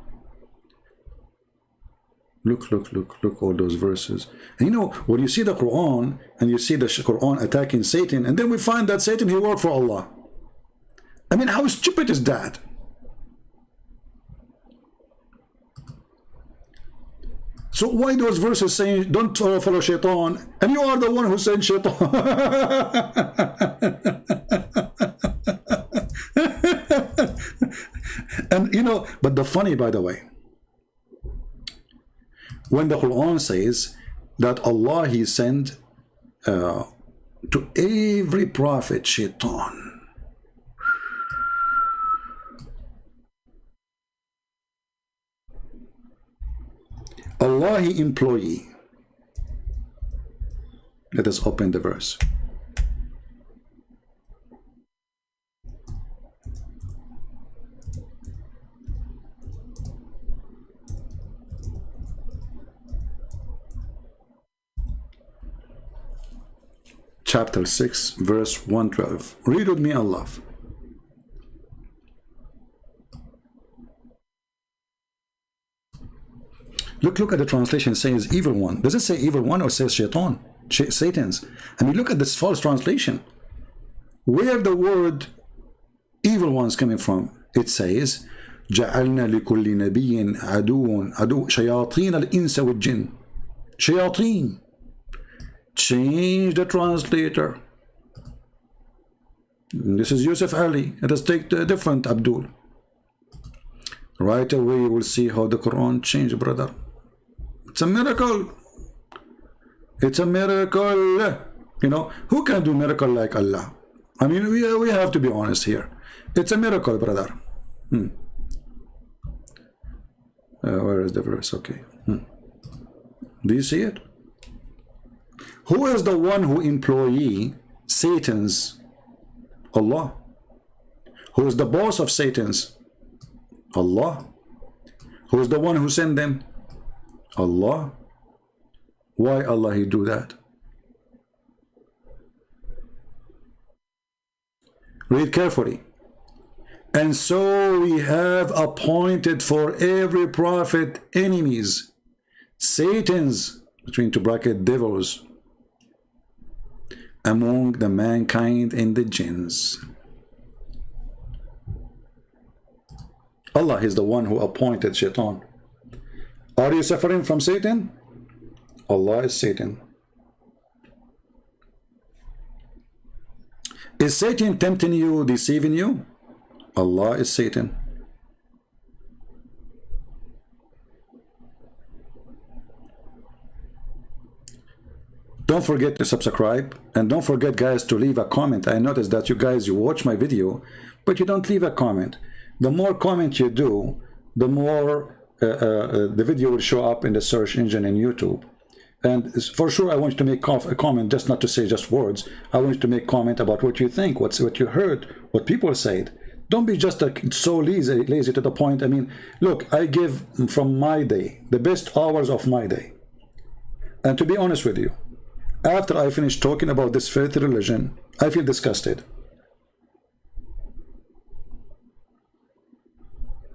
look all those verses. And you know, when you see the Quran and you see the Quran attacking Satan, and then we find that Satan, he worked for Allah. I mean, how stupid is that? So why those verses saying don't follow shaitan, and you are the one who sent shaitan? And you know, but the funny, by the way, when the Quran says that Allah, he sent to every prophet shaitan. Allah, he employee. Let us open the verse. Chapter 6, verse 112. Read with me, Allah. Look at the translation. It says evil one. Does it say evil one or says shaitan? Satan's. I mean, look at this false translation. Where the word evil one's coming from? It says, جعلنا لكل نبي عدو شياطين الإنس والجن. شياطين. Change the translator. This is Yusuf Ali. Let us take the different Abdul. Right away you will see how the Quran changed, brother. It's a miracle. It's a miracle. You know, who can do miracle like Allah? I mean, we have to be honest here. It's a miracle, brother. Where is the verse? Okay. Do you see it? Who is the one who employee Satan's? Allah. Who is the boss of Satan's? Allah. Who is the one who sent them? Allah. Why Allah he do that? Read carefully. And so we have appointed for every prophet enemies, Satan's, between two bracket devils, among the mankind and the jinns. Allah is the one who appointed shaitan. Are you suffering from Satan? Allah is Satan. Is Satan tempting you, deceiving you? Allah is Satan. Don't forget to subscribe, and don't forget, guys, to leave a comment. I noticed that you guys, you watch my video, but you don't leave a comment. The more comment you do, the more the video will show up in the search engine in YouTube. And for sure, I want you to make a comment, just not to say just words. I want you to make comment about what you think, what you heard, what people said. Don't be just so lazy to the point. I mean, look, I give from my day, the best hours of my day. And to be honest with you, after I finish talking about this filthy religion, I feel disgusted.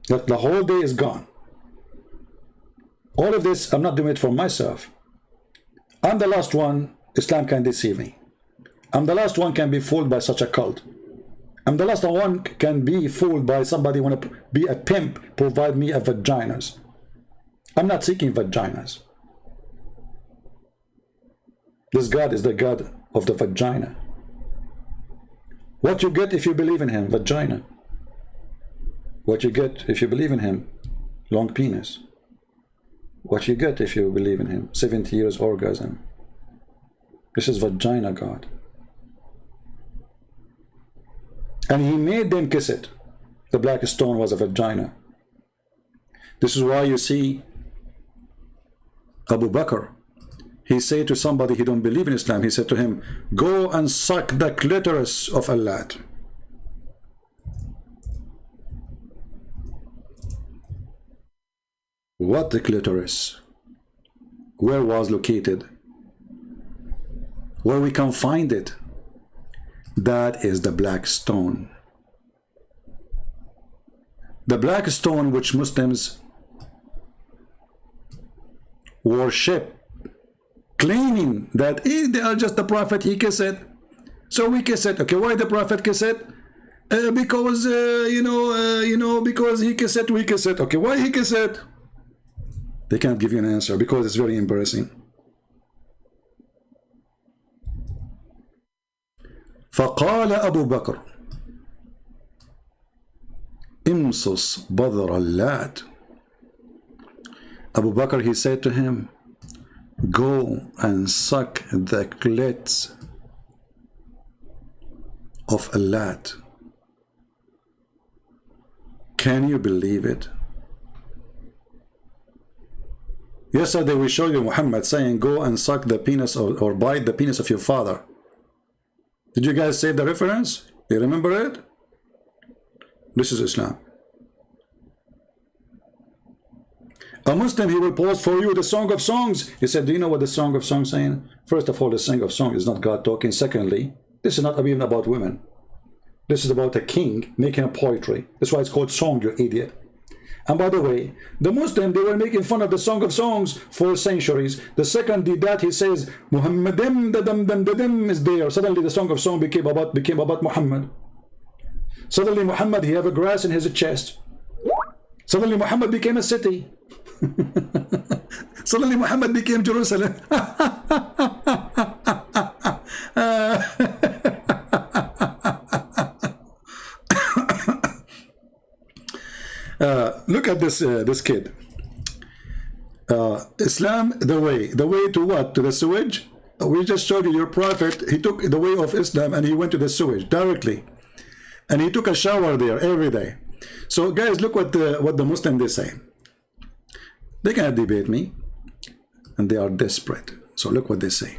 That the whole day is gone. All of this, I'm not doing it for myself. I'm the last one Islam can deceive me. I'm the last one can be fooled by such a cult. I'm the last one can be fooled by somebody want to be a pimp, provide me a vaginas. I'm not seeking vaginas. This God is the God of the vagina. What you get if you believe in him? Vagina. What you get if you believe in him? Long penis. What you get if you believe in him? 70 years orgasm. This is vagina God. And he made them kiss it. The black stone was a vagina. This is why you see Abu Bakr, he said to somebody he don't believe in Islam, he said to him, go and suck the clitoris of Allah. What the clitoris? Where was located? Where we can find it? That is the black stone. The black stone which Muslims worship, claiming that they are just the Prophet, he kissed it. So we kiss it. Okay, why the Prophet kiss it? Because, because he kissed it, we kiss it. Okay, why he kiss it? They can't give you an answer because it's very embarrassing. فقال أبو بكر امصص بذر اللات. Abu Bakr, he said to him, go and suck the clit of Allat. Can you believe it? Yesterday we showed you Muhammad saying, go and suck the penis or bite the penis of your father. Did you guys save the reference? You remember it? This is Islam. A Muslim, he will post for you the Song of Songs. He said, do you know what the Song of Songs is saying? First of all, the Song of Songs is not God talking. Secondly, this is not even about women. This is about a king making a poetry. That's why it's called song, you idiot. And by the way, the Muslim, they were making fun of the Song of Songs for centuries. The second did that, he says, Muhammadim dadam is there. Suddenly the Song of Song became about Muhammad. Suddenly Muhammad, he have a grass in his chest. Suddenly Muhammad became a city. Suddenly Muhammad became Jerusalem. Look at this kid. Islam, the way to what? To the sewage? We just showed you your prophet. He took the way of Islam and he went to the sewage directly, and he took a shower there every day. So guys, look what the Muslim they say. They cannot debate me, and they are desperate. So look what they say.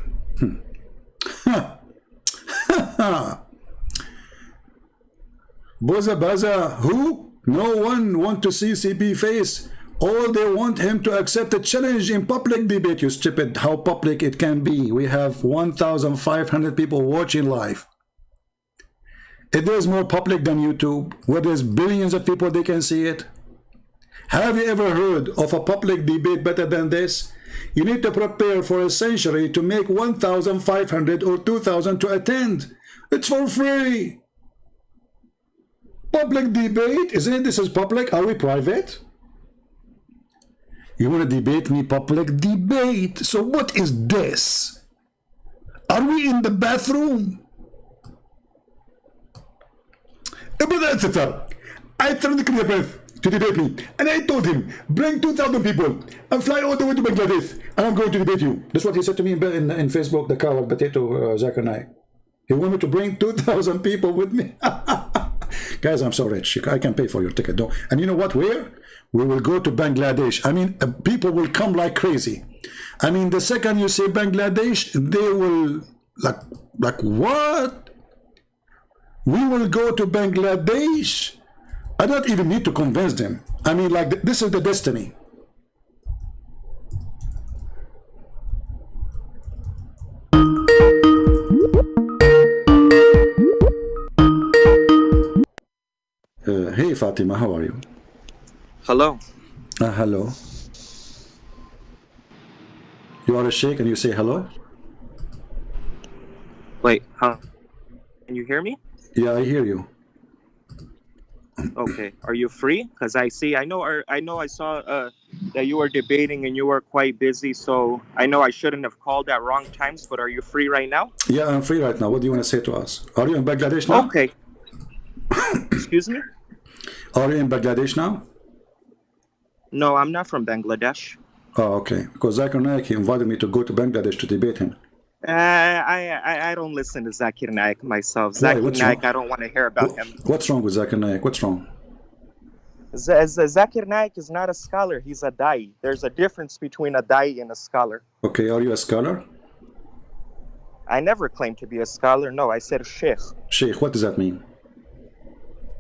Boza Baza, who? No one want to see CP face. All they want him to accept a challenge in public debate. You stupid, how public it can be. We have 1,500 people watching live. It is more public than YouTube, where there's billions of people, they can see it. Have you ever heard of a public debate better than this? You need to prepare for a century to make 1,500 or 2,000 to attend. It's for free. Public debate, isn't it? This is public. Are we private? You want to debate me? Public debate. So what is this? Are we in the bathroom? I tried to clear breath to debate me, and I told him, bring 2,000 people and fly all the way to Bangladesh, and I'm going to debate you. That's what he said to me in Facebook, the coward potato Zakir Naik. He wanted to bring 2,000 people with me. Guys, I'm so rich. I can pay for your ticket. Don't. And you know what? Where? We will go to Bangladesh. I mean, people will come like crazy. I mean, the second you say Bangladesh, they will, like what? We will go to Bangladesh. I don't even need to convince them. I mean, like, this is the destiny. Hey, Fatima, how are you? Hello. Hello. You are a sheikh and you say hello? Wait, huh? Can you hear me? Yeah, I hear you. Okay. Are you free? Because I saw that you were debating and you were quite busy, so I know I shouldn't have called at wrong times, but are you free right now? Yeah, I'm free right now. What do you want to say to us? Are you in Bangladesh now? Okay. Excuse me? Are you in Bangladesh now? No, I'm not from Bangladesh. Oh, okay. Because Zakir Naik, he invited me to go to Bangladesh to debate him. I don't listen to Zakir Naik myself. Why? Zakir Naik, I don't want to hear about him. What's wrong with Zakir Naik? What's wrong? Zakir Naik is not a scholar. He's a da'i. There's a difference between a da'i and a scholar. Okay, are you a scholar? I never claimed to be a scholar. No, I said sheikh. Sheikh, what does that mean?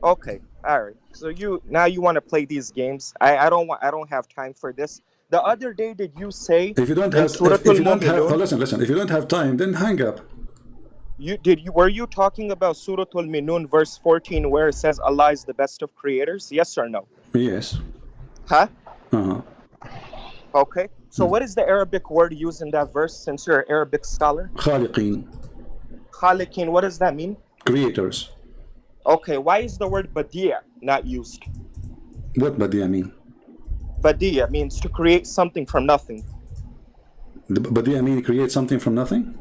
Okay, all right. So you want to play these games? I don't have time for this. The other day, did you say? If you don't have, listen. If you don't have time, then hang up. Were you talking about Surah Al-Minun, verse 14, where it says Allah is the best of creators? Yes or no? Yes. Huh? Okay. So what is the Arabic word used in that verse? Since you're an Arabic scholar. Khaliqeen. Khaliqeen. What does that mean? Creators. Okay. Why is the word badi'a not used? What badi'a mean? Badia means to create something from nothing. But do you mean create something from nothing?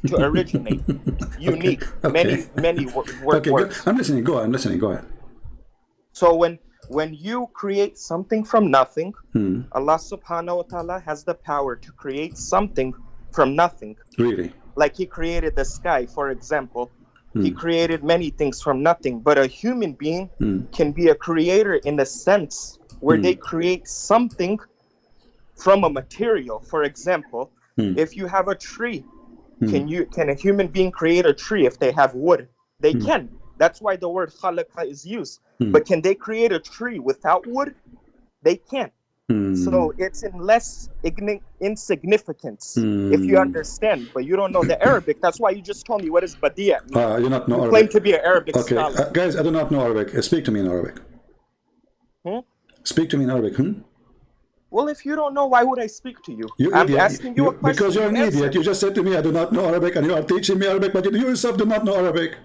To originate. Unique. Okay. Many Okay, words. I'm listening. Go ahead. I'm listening. Go ahead. So when you create something from nothing, Allah subhanahu wa ta'ala has the power to create something from nothing. Really? Like he created the sky, for example. He created many things from nothing. But a human being can be a creator in the sense where they create something from a material. For example, if you have a tree, can a human being create a tree if they have wood? They can. That's why the word khalaqa is used. But can they create a tree without wood? They can't. So it's in less insignificance, if you understand, but you don't know the Arabic. That's why you just told me what is badia. You not know you Arabic. claim to be an Arabic Okay, scholar. guys, I do not know Arabic. Speak to me in Arabic. Speak to me in Arabic. Well, if you don't know, why would I speak to you? You I'm idiot. asking you a question. Because you're an answer. idiot. You just said to me, I do not know Arabic, and you are teaching me Arabic, but you yourself do not know Arabic.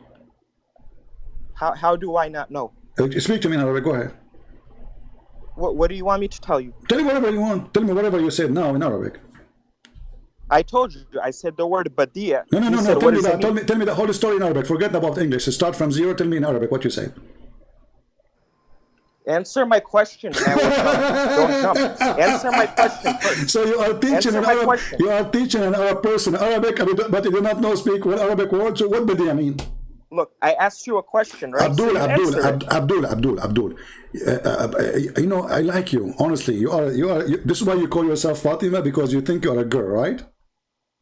How do I not know? Speak to me in Arabic. Go ahead. What do you want me to tell you? Tell me whatever you want. Tell me whatever you said now in Arabic. I told you. I said the word badia. No. Said, Tell me that. Tell me the whole story in Arabic. Forget about English. Start from zero. Tell me in Arabic what you said. Answer my question. Don't jump. Answer my question first. So you are teaching an Arab. You are teaching an Arab person Arabic, but you do not know speak one Arabic word. So what badia mean? Look, I asked you a question, right? Abdul. So You know, I like you. Honestly, you are. This is why you call yourself Fatima, because you think you are a girl, right?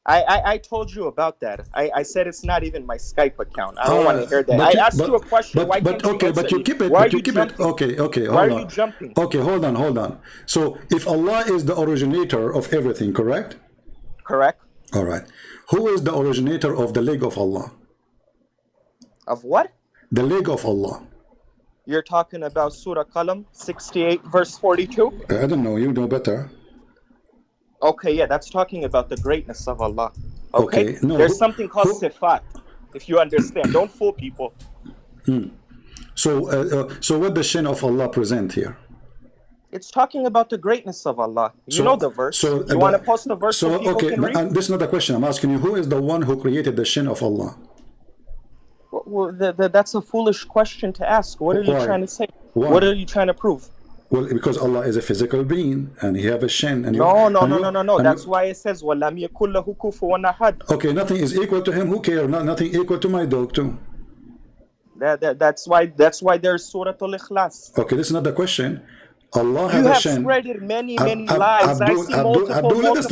I told you about that. I said it's not even my Skype account. I don't want to hear that. I asked you a question. Why can't you answer but you keep it. Why But you keep it. Okay. Hold Why on. are you jumping? Okay, hold on. So if Allah is the originator of everything, correct? Correct. All right. Who is the originator of the leg of Allah? Of what? The leg of Allah. You're talking about Surah Qalam 68 verse 42? I don't know. You know better. Okay, yeah, that's talking about the greatness of Allah. Okay. No, there's something called sifat, if you understand. Don't fool people. So what does shin of Allah present here? It's talking about the greatness of Allah. You know the verse. You want to post the verse so people can read? This is not a question. I'm asking you, who is the one who created the shin of Allah? Well, that's a foolish question to ask. What are you trying to say? Why? What are you trying to prove? Well, because Allah is a physical being and He have a shin. And No. That's why it says وَلَمْ يَكُنْ لَهُ كُفُوًا أَحَدٌ. Okay, nothing is equal to Him. Who cares? Nothing equal to my dog too. That's why there's Surah Al-Ikhlas. Okay, this is not the question. Allah has a shin. You have spread many lies. I see multiple lies.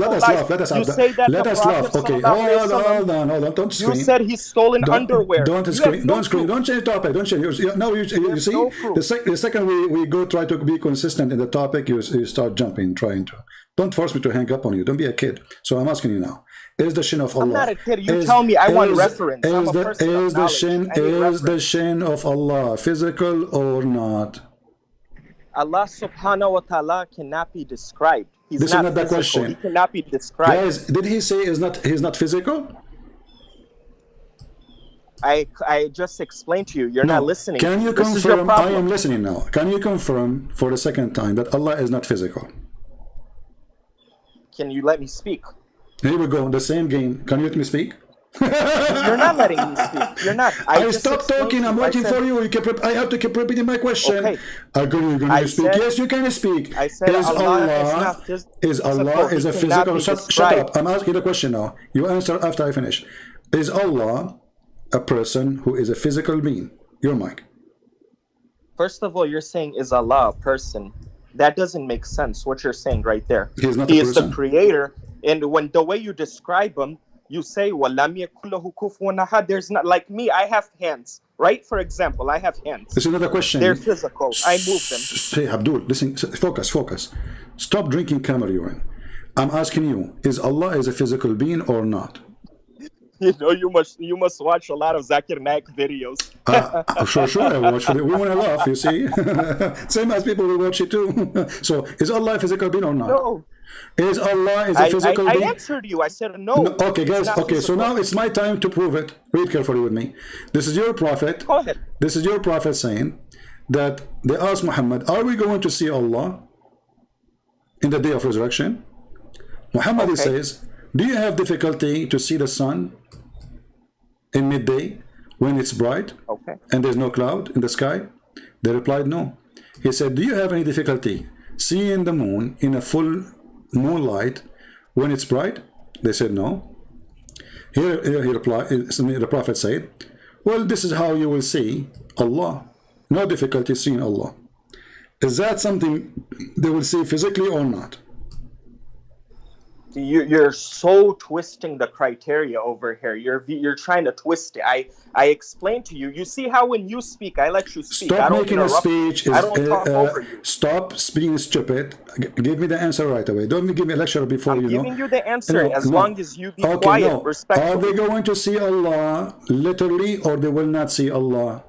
You say that let us laugh. Okay, hold on. Don't scream. You said he stole underwear. Don't scream. Don't change topic. Don't change. You see, the second we go try to be consistent in the topic, you start jumping, trying to. Don't force me to hang up on you. Don't be a kid. So I'm asking you now. Is the shin of Allah? I'm not a kid. You tell me. I want reference. I'm a person of knowledge. Is the shin of Allah physical or not? Allah subhanahu wa ta'ala cannot be described. This is not the question. He cannot be described. Guys, did he say he's not physical? I just explained to you. You're not listening. Can you confirm? I am listening now. Can you confirm for the second time that Allah is not physical? Can you let me speak? Here we go. The same game. Can you let me speak? You're not letting me speak. You're not. I stopped talking. I'm waiting for you. I have to keep repeating my question. Okay. Are you speak? Yes, you can speak. I said Allah is a physical? Shut up. I'm asking the question now. You answer after I finish. Is Allah a person who is a physical being? Your mic. First of all, you're saying is Allah a person? That doesn't make sense. What you're saying right there. He is not He a is person. the creator, and when the way you describe him. You say, وَلَمْ يَكُنْ لَهُ كُفُوًا أَحَدٌ. There's not, like me, I have hands, right? For example, I have hands. This is another question. They're physical. I move them. Say, Abdul, listen, focus. Stop drinking camel urine. I'm asking you, is Allah a physical being or not? You know, you must watch a lot of Zakir Naik videos. Sure, I watch it. We want to laugh, you see. Same as people will watch it too. So, is Allah a physical being or not? No. Is Allah a physical being? I answered you. I said no. Okay, guys. Okay, so now it's my time to prove it. Read carefully with me. This is your prophet. Go ahead. This is your prophet saying that they asked Muhammad, are we going to see Allah? in the day of resurrection. Muhammad Okay. says, do you have difficulty to see the sun in midday when it's bright Okay. and there's no cloud in the sky? They replied, no. He said, do you have any difficulty seeing the moon in a full moonlight when it's bright? They said, no. Here he replied, the Prophet said, well, this is how you will see Allah. No difficulty seeing Allah. Is that something they will see physically or not? You're so twisting the criteria over here. You're trying to twist it. I explained to you. You see how when you speak, I let you speak. I Stop don't making a interrupt speech. you. I don't talk over you. Stop being stupid. Give me the answer right away. Don't give me a lecture before I'm you know. giving you the answer as No. long as you be Okay, quiet, no. Are respectfully. they going to see Allah literally, or they will not see Allah?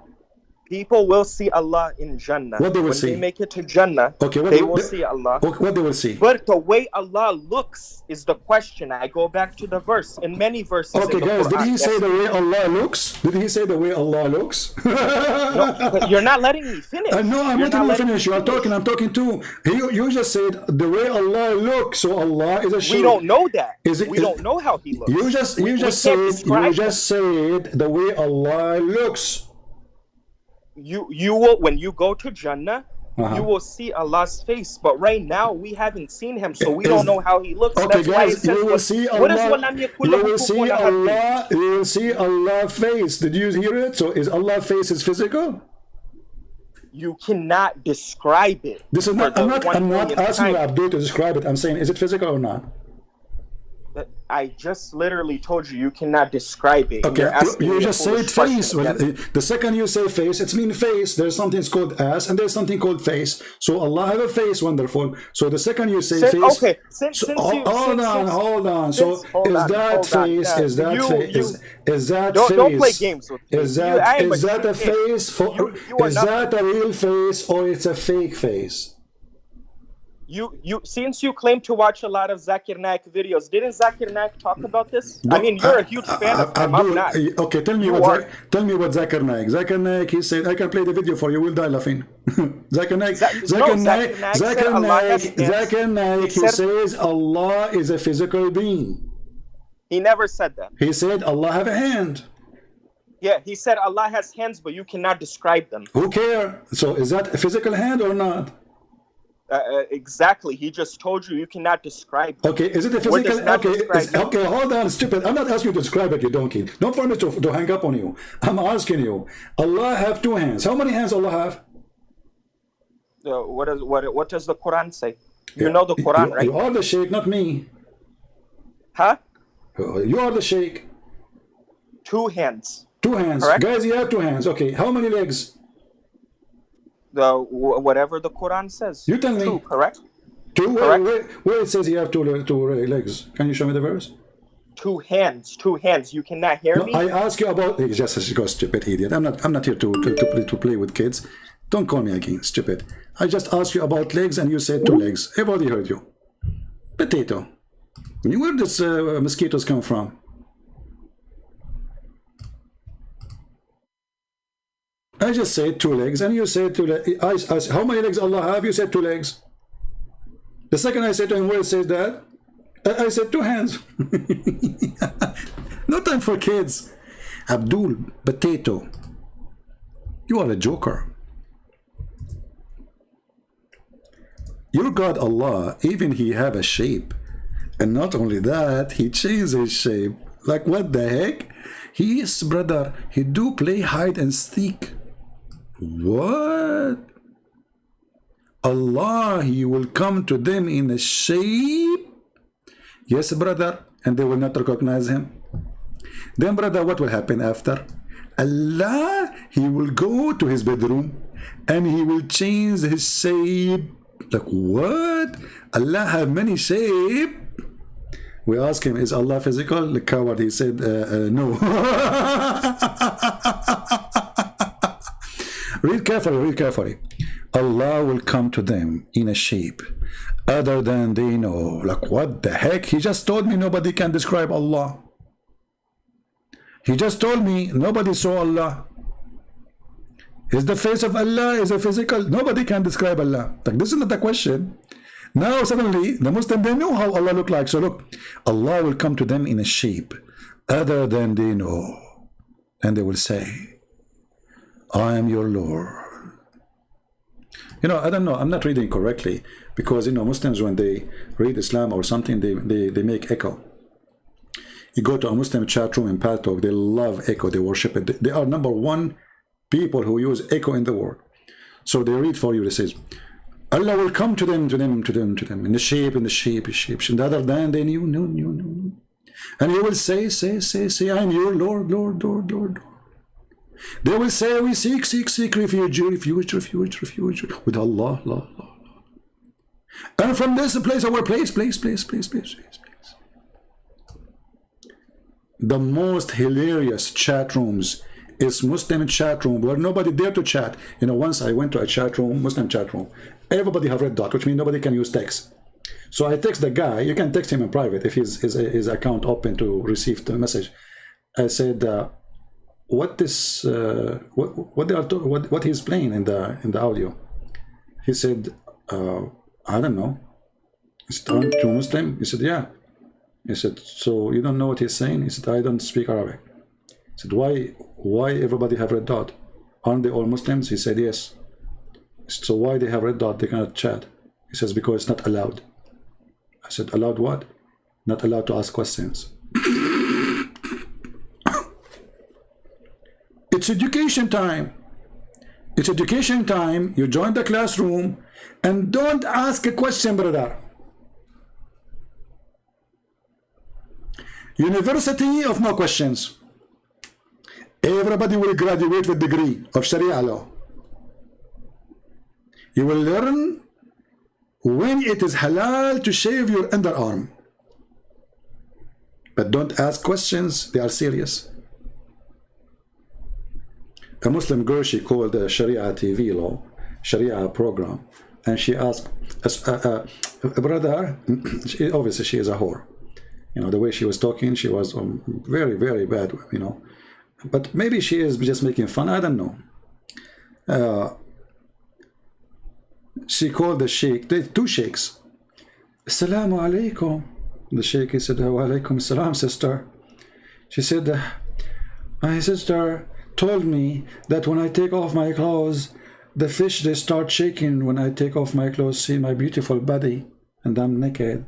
People will see Allah in Jannah. What they will when see? they make it to Jannah, Okay, what they will see Allah. What they will see? But the way Allah looks is the question. I go back to the verse. In many verses Okay, in the guys, did Quran, he say yes. the way Allah looks? Did he say the way Allah looks? No, but you're not letting me finish. No, I'm You're not letting you letting finish. me You are talking. I'm talking too. You just said the way Allah looks. So Allah is a shape. We don't know that. Is We don't know how He looks. You just We can't said describe him. said the way Allah looks. You will, when you go to Jannah, Uh-huh. you will see Allah's face. But right now we haven't seen Him, so we Is- don't know how He looks. Okay, That's why it guys, says, you will see what is Allah. وَلَمْ يَكُنْ You لَهُ will see كُفُوًا أَحَدٌ? Allah. You will see Allah face. Did you hear it? So is Allah face is physical? You cannot describe it. This is for not. the I'm not 1 millionth asking you, time. Abdul, to describe it. I'm saying, is it physical or not? I just literally told you cannot describe it. and Okay, you're asking you me a just foolish said face. question Well, again. the second you say face, it's mean face. There's something called ass, and there's something called face. So Allah have a face, wonderful. So the second you say face, Okay, since so, you hold on. So hold is on, that hold on. face? Yeah, Is that you- face? you- Is that don't- face? don't play games with me. Is You- that I am is a that a kid. face? For You are is not- that a real face or it's a fake face? You since you claim to watch a lot of Zakir Naik videos, didn't Zakir Naik talk about this? I mean, you're a huge fan of him. I'm Abdul, not. okay, tell me You what are. tell me what Zakir Naik. Zakir Naik, he said, I can play the video for you. We'll die laughing. Zakir Naik, Zakir Naik said Allah has hands. Zakir Naik, he said- says Allah is a physical being. He never said that. He said Allah have a hand. Yeah, he said Allah has hands, but you cannot describe them. Who care? So is that a physical hand or not? Exactly. He just told you cannot describe them. Okay, is it a What physical? does not Okay, describe okay, hold on, stupid. I'm not asking you to describe it, you donkey. Don't for me to hang up on you. I'm asking you. Allah have two hands. How many hands Allah have? What does the Quran say? You know the Quran, right? You are the sheikh, not me. Huh? You are the sheikh. 2 hands. 2 hands. Correct. Guys, you have 2 hands. Okay, how many legs? Whatever the Quran says. You tell me. 2, correct? 2? Correct. Where it says you have two legs? Can you show me the verse? 2 hands. 2 hands. You cannot hear No, me? I ask you about. Just go stupid idiot. I'm not here to play with kids. Don't call me again stupid. I just asked you about legs and you said 2 legs. Everybody heard you. Potato. Where does mosquitoes come from? I just said 2 legs, and you said 2 legs. I asked, how many legs Allah have? You said 2 legs. The second I said to him, where it says that? I said 2 hands. No time for kids. Abdul, potato. You are a joker. Your God Allah, even He have a shape. And not only that, He changed His shape. Like what the heck? He is, brother, He do play hide and seek. What? Allah, He will come to them in a shape? Yes, brother, and they will not recognize Him. Then, brother, what will happen after? Allah, He will go to His bedroom and He will change His shape. Like what? Allah have many shape? We ask Him, is Allah physical? The coward, he said, no. Read carefully. Allah will come to them in a shape other than they know. Like what the heck? He just told me nobody can describe Allah. He just told me nobody saw Allah. Is the face of Allah is a physical? Nobody can describe Allah. Like this is not a question. Now suddenly the Muslim, they know how Allah look like. So look, Allah will come to them in a shape other than they know. And they will say, I am your Lord. You know, I don't know, I'm not reading correctly, because, you know, Muslims, when they read Islam or something, they make echo. You go to a Muslim chat room in Paltalk, they love echo, they worship it. They are #1 people who use echo in the world. So they read for you, it says, Allah will come to them, in the shape, and other than they knew, no. And he will say, I am your Lord. They will say, we seek refuge with Allah. And from this place, our place. The most hilarious chat rooms is Muslim chat room where nobody dare to chat. You know, once I went to a chat room, Muslim chat room, everybody have red dot, which means nobody can use text. So I text the guy. You can text him in private if his account open to receive the message. I said, what he's playing in the audio? He said, I don't know. Is it to Muslim? He said, yeah. He said, so you don't know what he's saying? He said, I don't speak Arabic. He said, why everybody have red dot? Aren't they all Muslims? He said, yes. He said, so why they have red dot? They cannot chat. He says, because it's not allowed. I said, allowed what? Not allowed to ask questions. It's education time. It's education time. You join the classroom and don't ask a question, brother. University of no questions. Everybody will graduate with degree of Sharia law. You will learn when it is halal to shave your underarm. But don't ask questions, they are serious. A Muslim girl, she called the Sharia TV law, Sharia program, and she asked, brother, obviously she is a whore. You know, the way she was talking, she was very, very bad, you know. But maybe she is just making fun, I don't know. She called the sheikh, two sheikhs. Assalamu alaikum. The sheikh, he said, wa alaikum salam, sister. She said, my sister told me that when I take off my clothes, the fish, they start shaking when I take off my clothes, see my beautiful body, and I'm naked.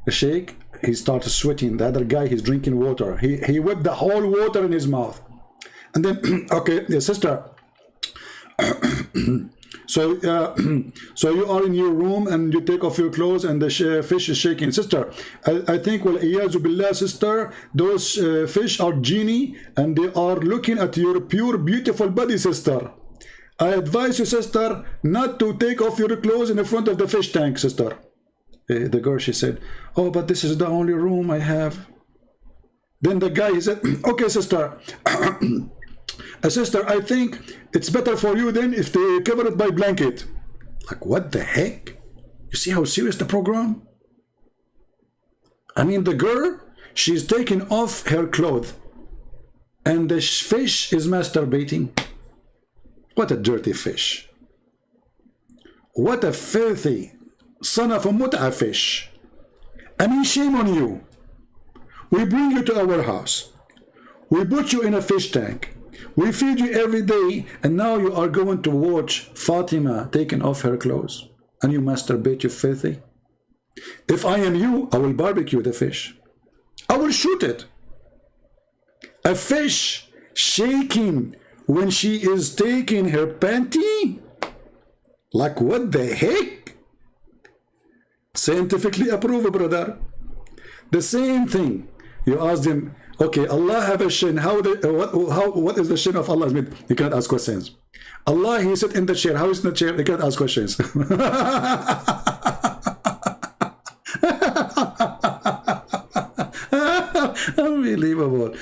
The sheikh, he started sweating. The other guy, he's drinking water. He whipped the whole water in his mouth. And then, okay, the sister, so you are in your room and you take off your clothes and the fish is shaking. Sister, I think, well, iyazu billah, sister, those fish are genie and they are looking at your pure, beautiful body, sister. I advise you, sister, not to take off your clothes in the front of the fish tank, sister. The girl, she said, oh, but this is the only room I have. Then the guy, he said, okay, sister, sister, I think it's better for you then if they cover it by blanket. Like, what the heck? You see how serious the program? I mean, the girl, she's taking off her clothes and the fish is masturbating. What a dirty fish. What a filthy son of a mut'a fish. I mean, shame on you. We bring you to our house. We put you in a fish tank. We feed you every day, and now you are going to watch Fatima taking off her clothes, and you masturbate, you filthy. If I am you, I will barbecue the fish. I will shoot it. A fish shaking when she is taking her panty? Like, what the heck? Scientifically approved, brother. The same thing. You ask them, okay, Allah have a shin. What is the shin of Allah? You can't ask questions. Allah, he sit in the chair. How is in the chair? You can't ask questions. Unbelievable.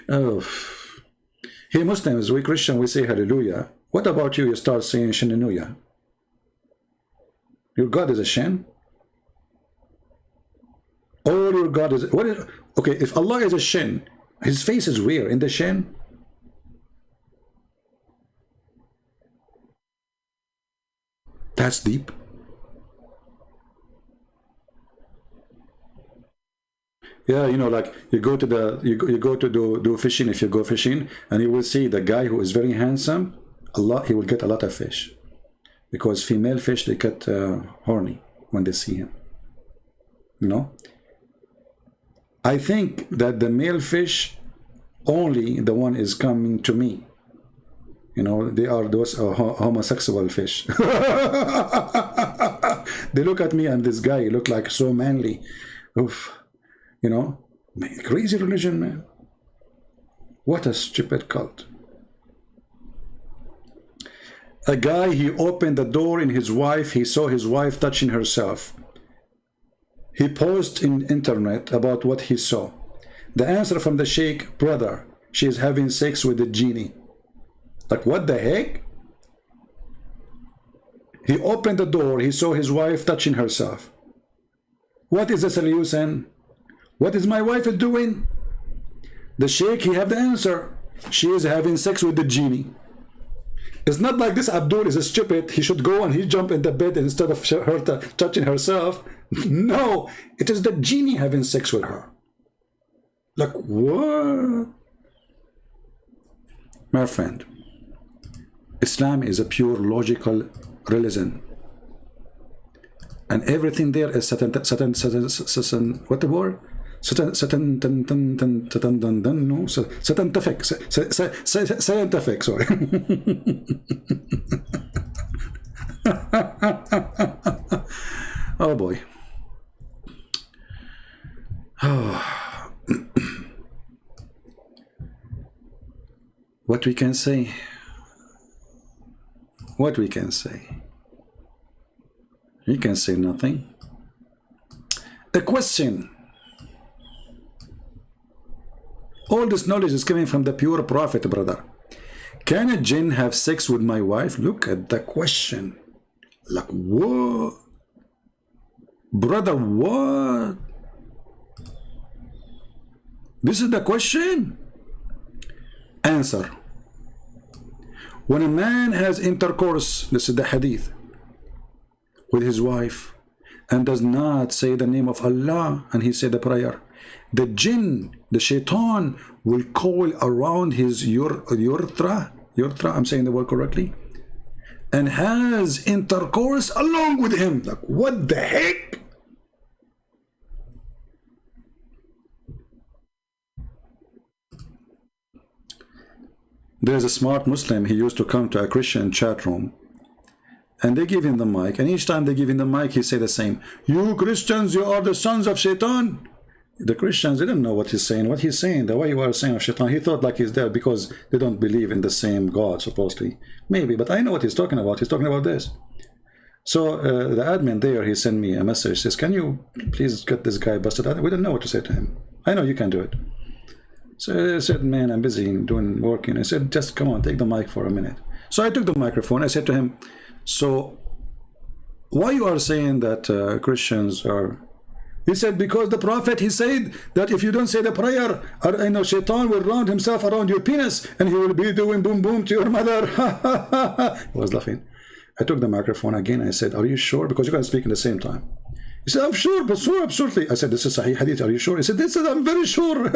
Oh. Hey, Muslims, we Christian, we say hallelujah. What about you? You start saying shinnuya. Your God is a shin? All your God is... What is... Okay, if Allah is a shin, his face is where? In the shin? That's deep. Yeah, you know, like you go to you go to do fishing. If you go fishing, and you will see the guy who is very handsome, he will get a lot of fish, because female fish, they get horny when they see him. You know, I think that the male fish, only the one is coming to me. You know, they are those homosexual fish. They look at me and this guy look like so manly. Oof. You know, man, crazy religion, man. What a stupid cult. A guy, he opened the door in his wife. He saw his wife touching herself. He posted in internet about what he saw. The answer from the sheikh, brother, she is having sex with the genie. Like, what the heck? He opened the door. He saw his wife touching herself. What is the solution? What is my wife doing? The sheikh, he have the answer. She is having sex with the genie. It's not like this Abdul is a stupid. He should go and he jump in the bed instead of her touching herself. No, it is the genie having sex with her. Like, what? My friend, Islam is a pure logical religion. And everything there is what the word? Scientific, sorry. Oh boy. What we can say? What we can say? You can say nothing. A question. All this knowledge is coming from the pure prophet, brother. Can a jinn have sex with my wife? Look at the question. Like, what? Brother, what? This is the question? Answer. When a man has intercourse, this is the hadith, with his wife, and does not say the name of Allah, and he said the prayer, the jinn, the shaitan, will coil around his urethra, I'm saying the word correctly, and has intercourse along with him. Like, what the heck? There's a smart Muslim, he used to come to a Christian chat room, and they give him the mic, and each time they give him the mic, he say the same, you Christians, you are the sons of Shaitan. The Christians didn't know what he's saying. What he's saying, the way you are saying of Shaitan, he thought like he's there because they don't believe in the same God, supposedly. Maybe, but I know what he's talking about. He's talking about this. So the admin there, he sent me a message, says, can you please get this guy busted out? We didn't know what to say to him. I know you can do it. So I said, man, I'm busy working. I said, just come on, take the mic for a minute. So I took the microphone. I said to him, so why you are saying that Christians are... He said, because the prophet, he said that if you don't say the prayer, Shaitan will round himself around your penis and he will be doing boom boom to your mother. He was laughing. I took the microphone again. I said, are you sure? Because you guys speak at the same time. He said, I'm sure, but so absolutely. I said, this is Sahih Hadith. Are you sure? He said, I'm very sure.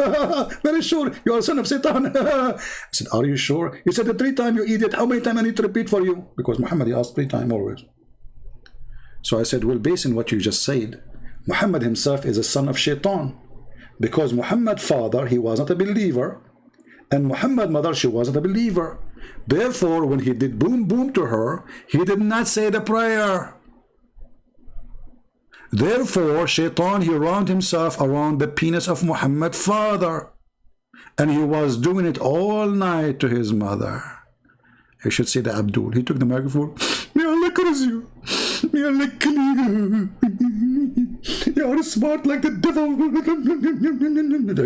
Very sure. You are a son of Satan. I said, are you sure? He said, the 3 times you idiot. How many times I need to repeat for you? Because Muhammad, he asked 3 times always. So I said, well, based on what you just said, Muhammad himself is a son of Shaitan, because Muhammad's father, he was not a believer, and Muhammad's mother, she wasn't a believer. Therefore, when he did boom boom to her, he did not say the prayer. Therefore, Shaitan, he wound himself around the penis of Muhammad's father, and he was doing it all night to his mother. I should say the Abdul. He took the microphone. May Allah curse you. May Allah kill you. You are smart like the devil.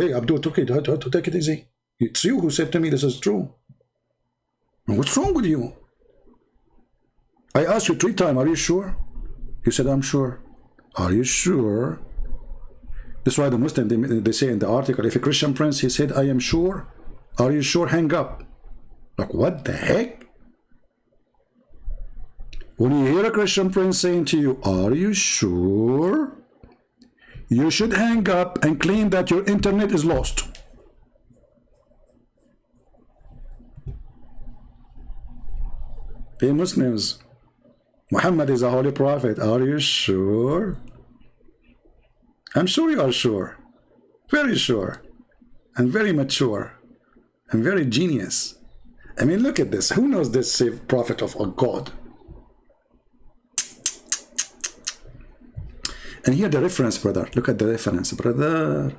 Hey, Abdul, okay, take it easy. It's you who said to me this is true. What's wrong with you? I asked you 3 times, are you sure? You said, I'm sure. Are you sure? That's why the Muslim, they say in the article, if a Christian prince, he said, I am sure. Are you sure? Hang up. Like, what the heck? When you hear a Christian prince saying to you, are you sure? you should hang up and claim that your internet is lost. Hey Muslims, Muhammad is a holy prophet. Are you sure? I'm sure you are sure. Very sure. And very mature. And very genius. I mean, look at this. Who knows this prophet of a God? And here the reference, brother. Look at the reference, brother.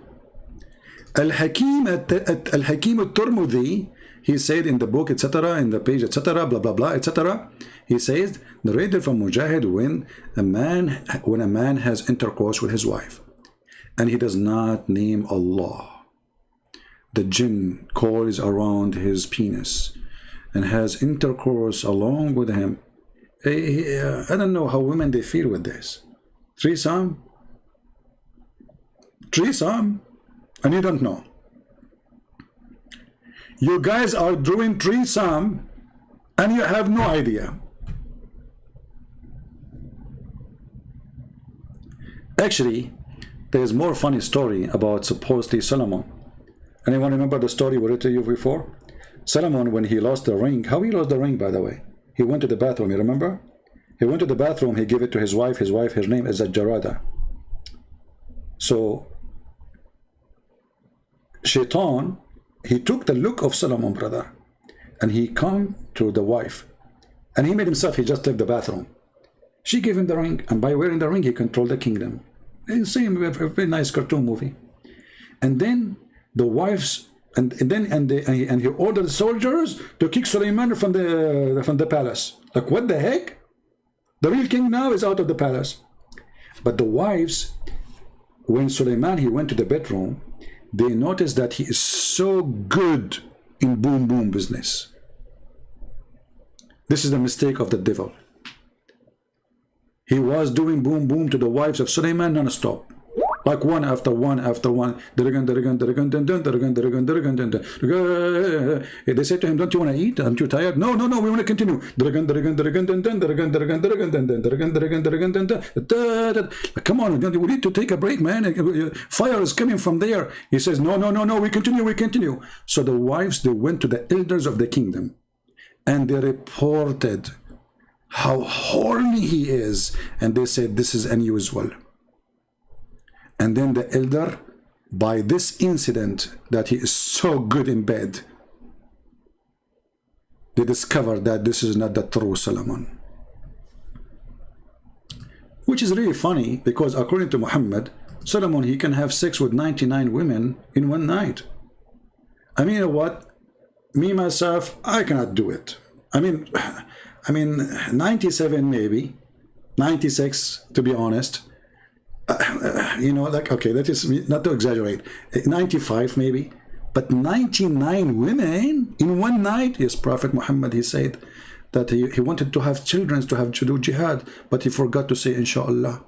Al-Hakim al-Tirmidhi, he said in the book, etc., in the page, etc., blah, blah, blah, etc., he says, narrated from Mujahid, when a man has intercourse with his wife, and he does not name Allah, the jinn coils around his penis and has intercourse along with him. I don't know how women they feel with this. Threesome, and you don't know. You guys are doing threesome and you have no idea. Actually, there's more funny story about supposedly Solomon. Anyone remember the story we read to you before? Solomon, when he lost the ring, how he lost the ring, by the way? He went to the bathroom, you remember? He went to the bathroom, he gave it to his wife, her name is Jarada. So, Shaitan, he took the look of Solomon, brother, and he come to the wife, and he made himself, he just left the bathroom. She gave him the ring, and by wearing the ring, he controlled the kingdom. Same, a very nice cartoon movie. And then the wives, and he ordered soldiers to kick Suleiman from the palace. Like, what the heck? The real king now is out of the palace. But the wives, when Suleiman, he went to the bedroom, they noticed that he is so good in boom boom business. This is the mistake of the devil. He was doing boom boom to the wives of Suleiman non-stop. Like one after one after one. They said to him, don't you want to eat? Aren't you tired? No, we want to continue. Come on, we need to take a break, man. Fire is coming from there. He says, no, we continue. So the wives, they went to the elders of the kingdom and they reported how horny he is. And they said, this is unusual. And then the elder, by this incident that he is so good in bed, they discovered that this is not the true Solomon. Which is really funny, because according to Muhammad, Solomon, he can have sex with 99 women in one night. I mean, you know what? Me, myself, I cannot do it. I mean, 97 maybe, 96 to be honest. You know, like, okay, that is not to exaggerate, 95 maybe, but 99 women in one night. Yes, Prophet Muhammad, he said that he wanted to have children, to do jihad, but he forgot to say inshallah.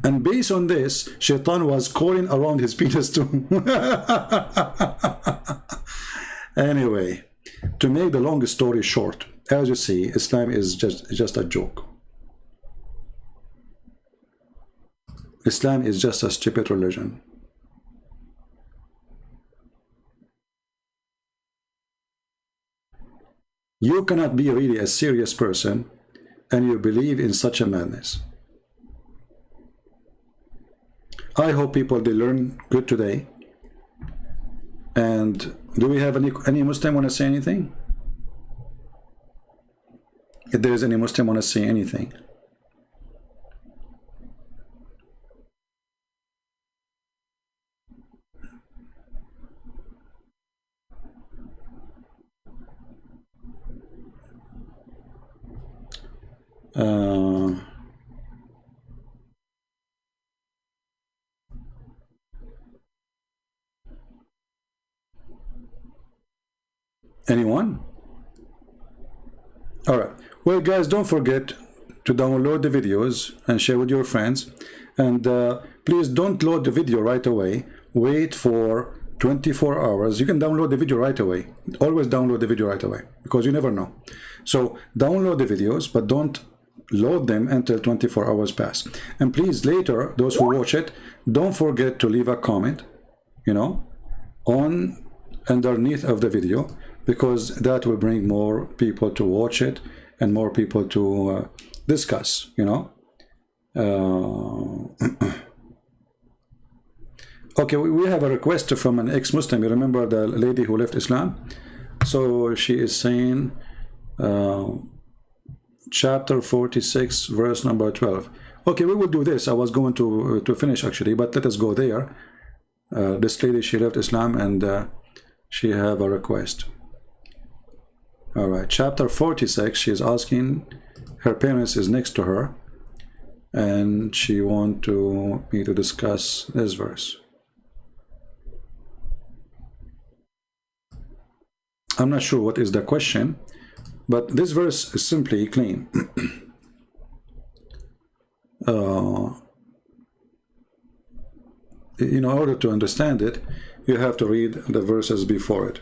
And based on this, Shaitan was calling around his penis too. Anyway, to make the long story short, as you see, Islam is just a joke. Islam is just a stupid religion. You cannot be really a serious person and you believe in such a madness. I hope people, they learn good today. And do we have any Muslim want to say anything? If there is any Muslim want to say anything. Anyone? All right. Well, guys, don't forget to download the videos and share with your friends. And please don't load the video right away. Wait for 24 hours. You can download the video right away. Always download the video right away, because you never know. So download the videos, but don't load them until 24 hours pass. And please, later, those who watch it, don't forget to leave a comment, you know, on underneath of the video, because that will bring more people to watch it and more people to discuss, you know. Okay, we have a request from an ex-Muslim. You remember the lady who left Islam? So she is saying chapter 46 verse number 12. Okay, we will do this. I was going to finish actually, but let us go there. This lady, she left Islam, and she have a request. All right, chapter 46. She is asking, her parents is next to her, and she want me to discuss this verse. I'm not sure what is the question, but this verse is simply clean. In order to understand it, you have to read the verses before it.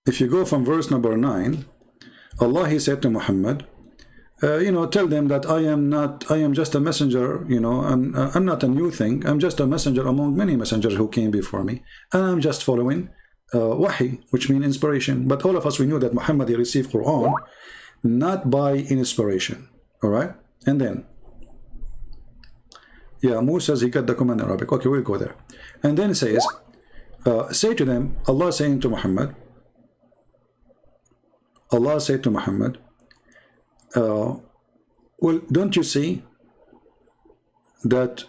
If you go from verse number 9, Allah, he said to Muhammad, you know, tell them that I am just a messenger, you know, I'm not a new thing. I'm just a messenger among many messengers who came before me. And I'm just following wahi, which means inspiration. But all of us, we knew that Muhammad, he received Quran not by inspiration. All right? And then, yeah, Musa says he got the command in Arabic. Okay, we'll go there. And then it says, say to them, Allah saying to Muhammad, Allah said to Muhammad, well, don't you see that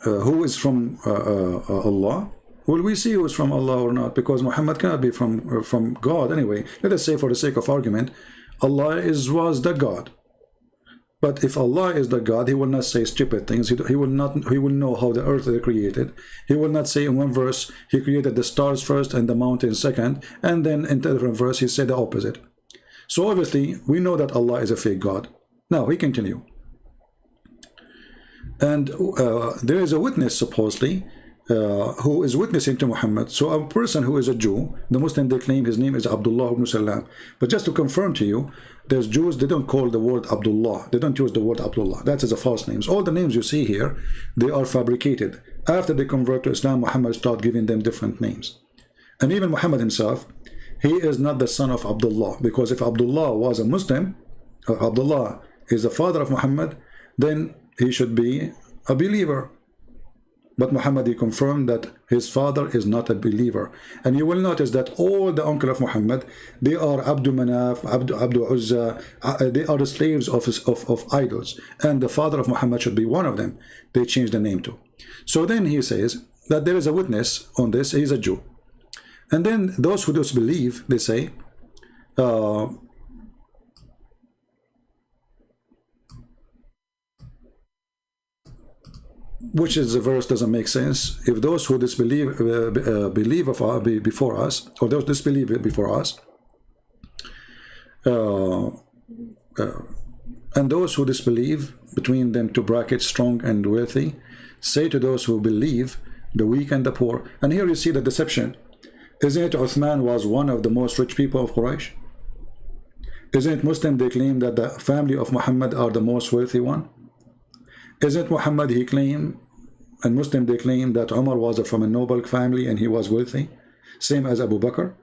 who is from Allah? Will we see who is from Allah or not? Because Muhammad cannot be from God anyway. Let us say, for the sake of argument, Allah was the God. But if Allah is the God, he will not say stupid things. He will know how the earth is created. He will not say in one verse he created the stars first and the mountains second, and then in a different verse he said the opposite. So obviously we know that Allah is a fake God. Now we continue. And there is a witness supposedly who is witnessing to Muhammad. So a person who is a Jew, the Muslim, they claim his name is Abdullah ibn Salam. But just to confirm to you, there's Jews, they don't call the word Abdullah. They don't use the word Abdullah. That is a false name. All the names you see here, they are fabricated. After they convert to Islam, Muhammad started giving them different names. And even Muhammad himself, he is not the son of Abdullah, because if Abdullah was a Muslim, or Abdullah is the father of Muhammad, then he should be a believer. But Muhammad, he confirmed that his father is not a believer. And you will notice that all the uncle of Muhammad, they are Abdul Manaf, Abdul Uzza, they are the slaves of idols. And the father of Muhammad should be one of them. They changed the name to. So then he says that there is a witness on this, he is a Jew. And then those who disbelieve, they say, which is the verse doesn't make sense. If those who disbelieve believe before us, or those disbelieve before us, and those who disbelieve, between them two brackets, strong and wealthy, say to those who believe, the weak and the poor. And here you see the deception. Isn't it Uthman was one of the most rich people of Quraysh? Isn't it Muslim they claim that the family of Muhammad are the most wealthy one? Isn't Muhammad, he claimed, and Muslim they claim that Umar was from a noble family and he was wealthy, same as Abu Bakr?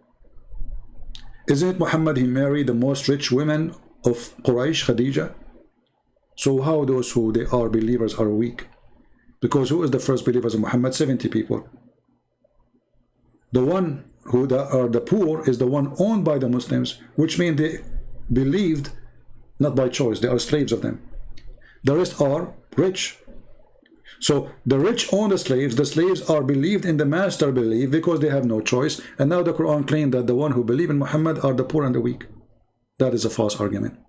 Isn't it Muhammad, he married the most rich women of Quraysh, Khadija? So how those who they are believers are weak? Because who is the first believers of Muhammad? 70 people. The one who are the poor is the one owned by the Muslims, which means they believed not by choice, they are slaves of them. The rest are rich. So the rich own the slaves are believed in the master belief because they have no choice. And now the Quran claimed that the one who believe in Muhammad are the poor and the weak. That is a false argument.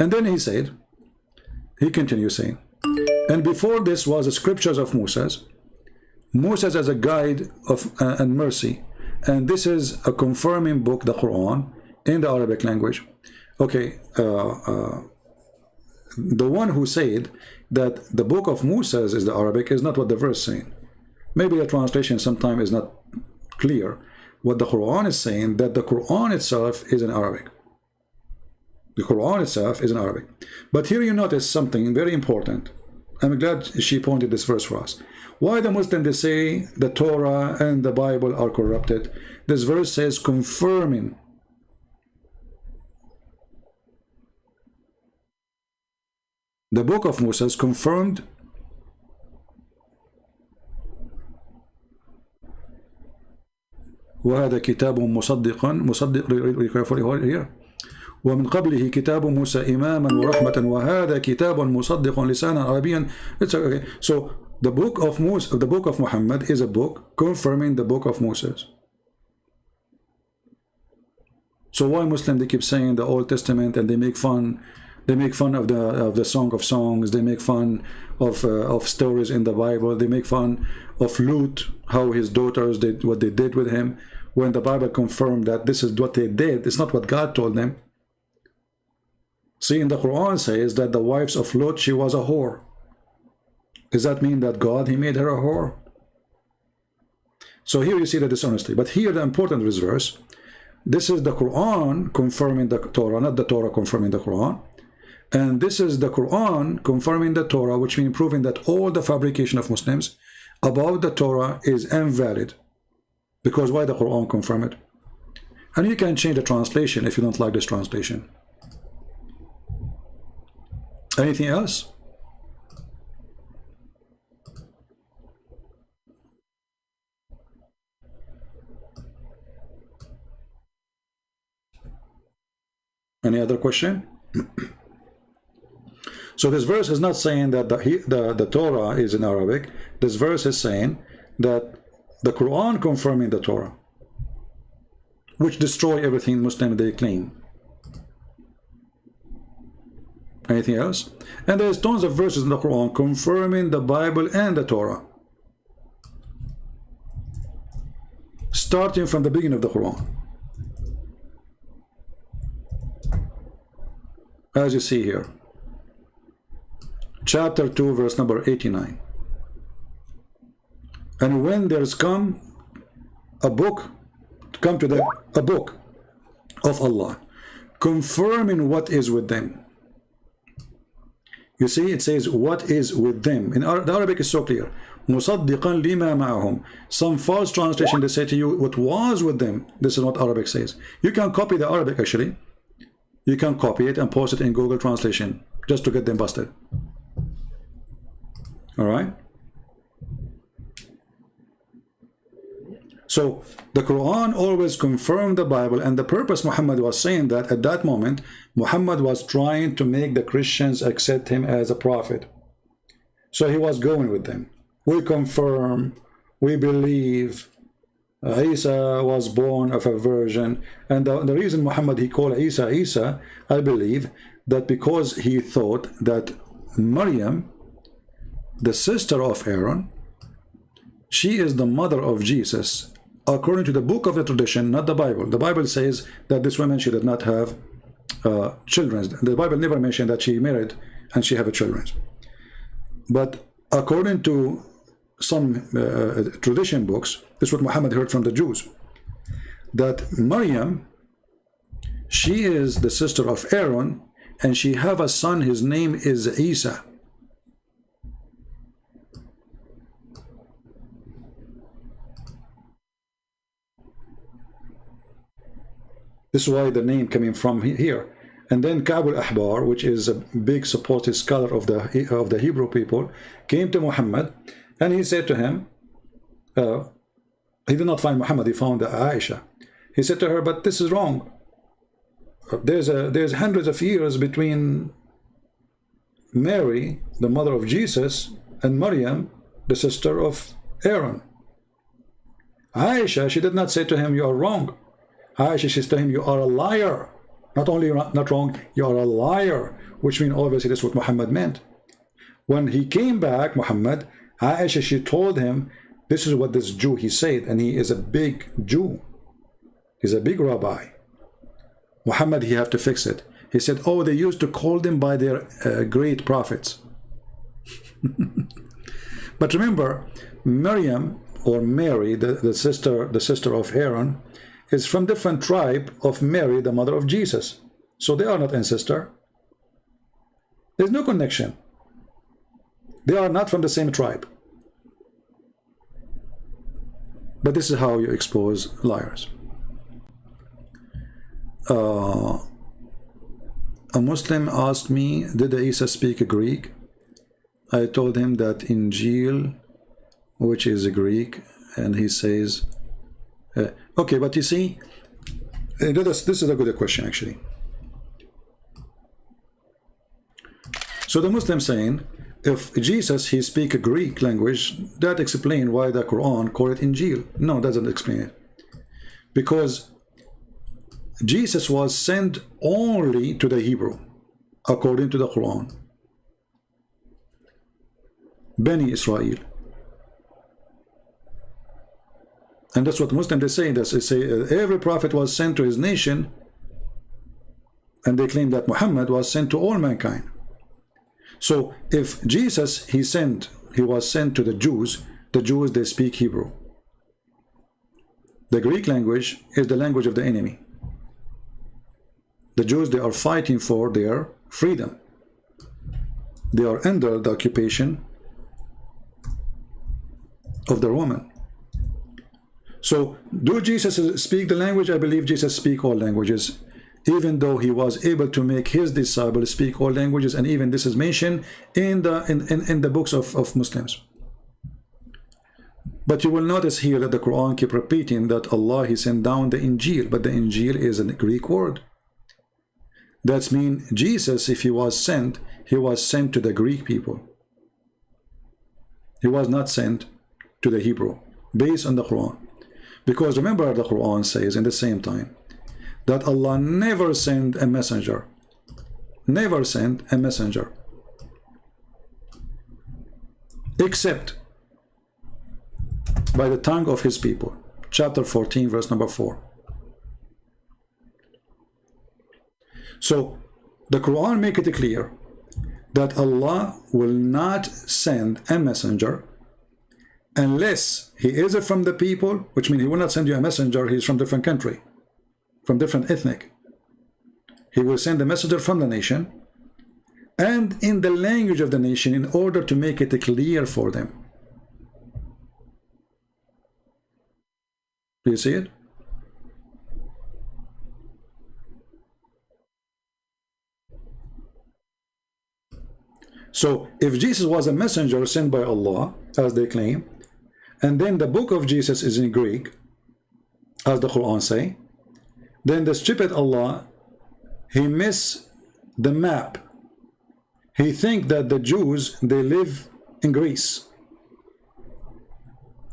And then he said, he continues saying, and before this was the scriptures of Moses as a guide of and mercy, and this is a confirming book, the Quran, in the Arabic language. Okay, the one who said that the book of Moses is the Arabic is not what the verse saying. Maybe the translation sometimes is not clear, what the Quran is saying, that the Quran itself is in Arabic. The Quran itself is in Arabic. But here you notice something very important. I'm glad she pointed this verse for us. Why the Muslims, they say the Torah and the Bible are corrupted? This verse says confirming. The book of Moses confirmed وهذا كتاب مصدق here ومن قبله كتاب موسى إماما ورحمة وهذا كتاب مصدق لسانا عربيا. It's okay. So the book of Moses, the book of Muhammad, is a book confirming the book of Moses. So why Muslims, they keep saying the Old Testament, and they make fun of the Song of Songs, they make fun of stories in the Bible, they make fun of Lut, how his daughters did what they did with him, when the Bible confirmed that this is what they did, it's not what God told them. See, in the Quran says that the wives of Lut, she was a whore. Does that mean that God, he made her a whore? So here you see the dishonesty. But here the important verse, this is the Quran confirming the Torah, not the Torah confirming the Quran. And this is the Quran confirming the Torah, which means proving that all the fabrication of Muslims about the Torah is invalid. Because why the Quran confirm it? And you can change the translation if you don't like this translation. Anything else? Any other question? So this verse is not saying that the Torah is in Arabic. This verse is saying that the Quran confirming the Torah, which destroy everything Muslim they claim. Anything else? And there's tons of verses in the Quran confirming the Bible and the Torah, starting from the beginning of the Quran. As you see here, chapter 2, verse number 89. And when there's come a book, a book of Allah, confirming what is with them. You see, it says what is with them. In the Arabic is so clear. مُصَدِّقًا لِمَا مَعَهُمْ. Some false translation, they say to you, what was with them. This is what Arabic says. You can copy the Arabic actually. You can copy it and post it in Google Translation just to get them busted. All right? So the Quran always confirmed the Bible, and the purpose Muhammad was saying that at that moment, Muhammad was trying to make the Christians accept him as a prophet. So he was going with them. We confirm, we believe, Isa was born of a virgin. And the reason Muhammad, he called Isa, Isa, I believe, that because he thought that Maryam, the sister of Aaron, she is the mother of Jesus, according to the book of the tradition, not the Bible. The Bible says that this woman, she did not have children. The Bible never mentioned that she married and she had children. But according to some tradition books, this is what Muhammad heard from the Jews, that Maryam, she is the sister of Aaron, and she have a son, his name is Isa. This is why the name coming from here. And then Ka'b al-Ahbar, which is a big supported scholar of the Hebrew people, came to Muhammad, and he said to him, he did not find Muhammad, he found Aisha. He said to her, but this is wrong. There's hundreds of years between Mary, the mother of Jesus, and Maryam, the sister of Aaron. Aisha, she did not say to him, you are wrong. Aisha, she said to him, you are a liar. Not only not wrong, you are a liar, which means obviously that's what Muhammad meant. When he came back, Muhammad, Aisha, she told him, this is what this Jew, he said, and he is a big Jew. He's a big rabbi. Muhammad, he have to fix it. He said, oh, they used to call them by their great prophets. But remember, Maryam or Mary, the sister of Aaron, is from different tribe of Mary, the mother of Jesus. So they are not ancestor. There's no connection. They are not from the same tribe. But this is how you expose liars. A Muslim asked me, did Isa speak Greek? I told him that Injil, which is Greek, and he says, okay, but you see, this is a good question actually. So the Muslim saying, if Jesus, he speak a Greek language, that explain why the Quran call it Injil. No, doesn't explain it. Because Jesus was sent only to the Hebrew, according to the Quran. Bani Israel. And that's what Muslims they say. They say every prophet was sent to his nation, and they claim that Muhammad was sent to all mankind. So if Jesus he was sent to the Jews they speak Hebrew. The Greek language is the language of the enemy. The Jews, they are fighting for their freedom. They are under the occupation of the Roman. So do Jesus speak the language? I believe Jesus speak all languages, even though he was able to make his disciples speak all languages, and even this is mentioned in the books of Muslims. But you will notice here that the Quran keep repeating that Allah he sent down the Injil, but the Injil is a Greek word. That means Jesus, if he was sent to the Greek people. He was not sent to the Hebrew, based on the Quran. Because remember, the Quran says in the same time that Allah never sent a messenger. Never sent a messenger. Except by the tongue of his people. Chapter 14, verse number 4. So the Quran make it clear that Allah will not send a messenger unless he is from the people, which means he will not send you a messenger, he's from different country, from different ethnic. He will send a messenger from the nation and in the language of the nation in order to make it clear for them. Do you see it? So if Jesus was a messenger sent by Allah, as they claim, and then the book of Jesus is in Greek, as the Quran say, then the stupid Allah, he miss the map. He think that the Jews, they live in Greece.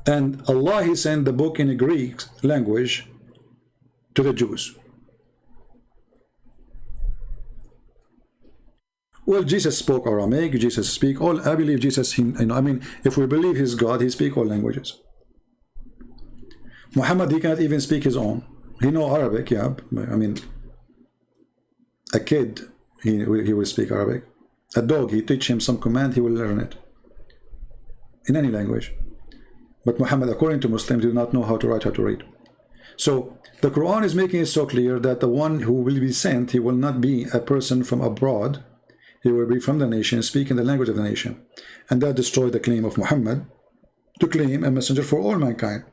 And Allah, he sent the book in a Greek language to the Jews. Well, Jesus spoke Aramaic, Jesus speak all, I believe Jesus, I mean, if we believe he's God, he speak all languages. Muhammad, he cannot even speak his own. He know Arabic, yeah, I mean, a kid, he will speak Arabic. A dog, he teach him some command, he will learn it. In any language. But Muhammad, according to Muslims, did not know how to write, how to read. So, the Quran is making it so clear that the one who will be sent, he will not be a person from abroad. He will be from the nation, speaking the language of the nation. And that destroyed the claim of Muhammad to claim a messenger for all mankind.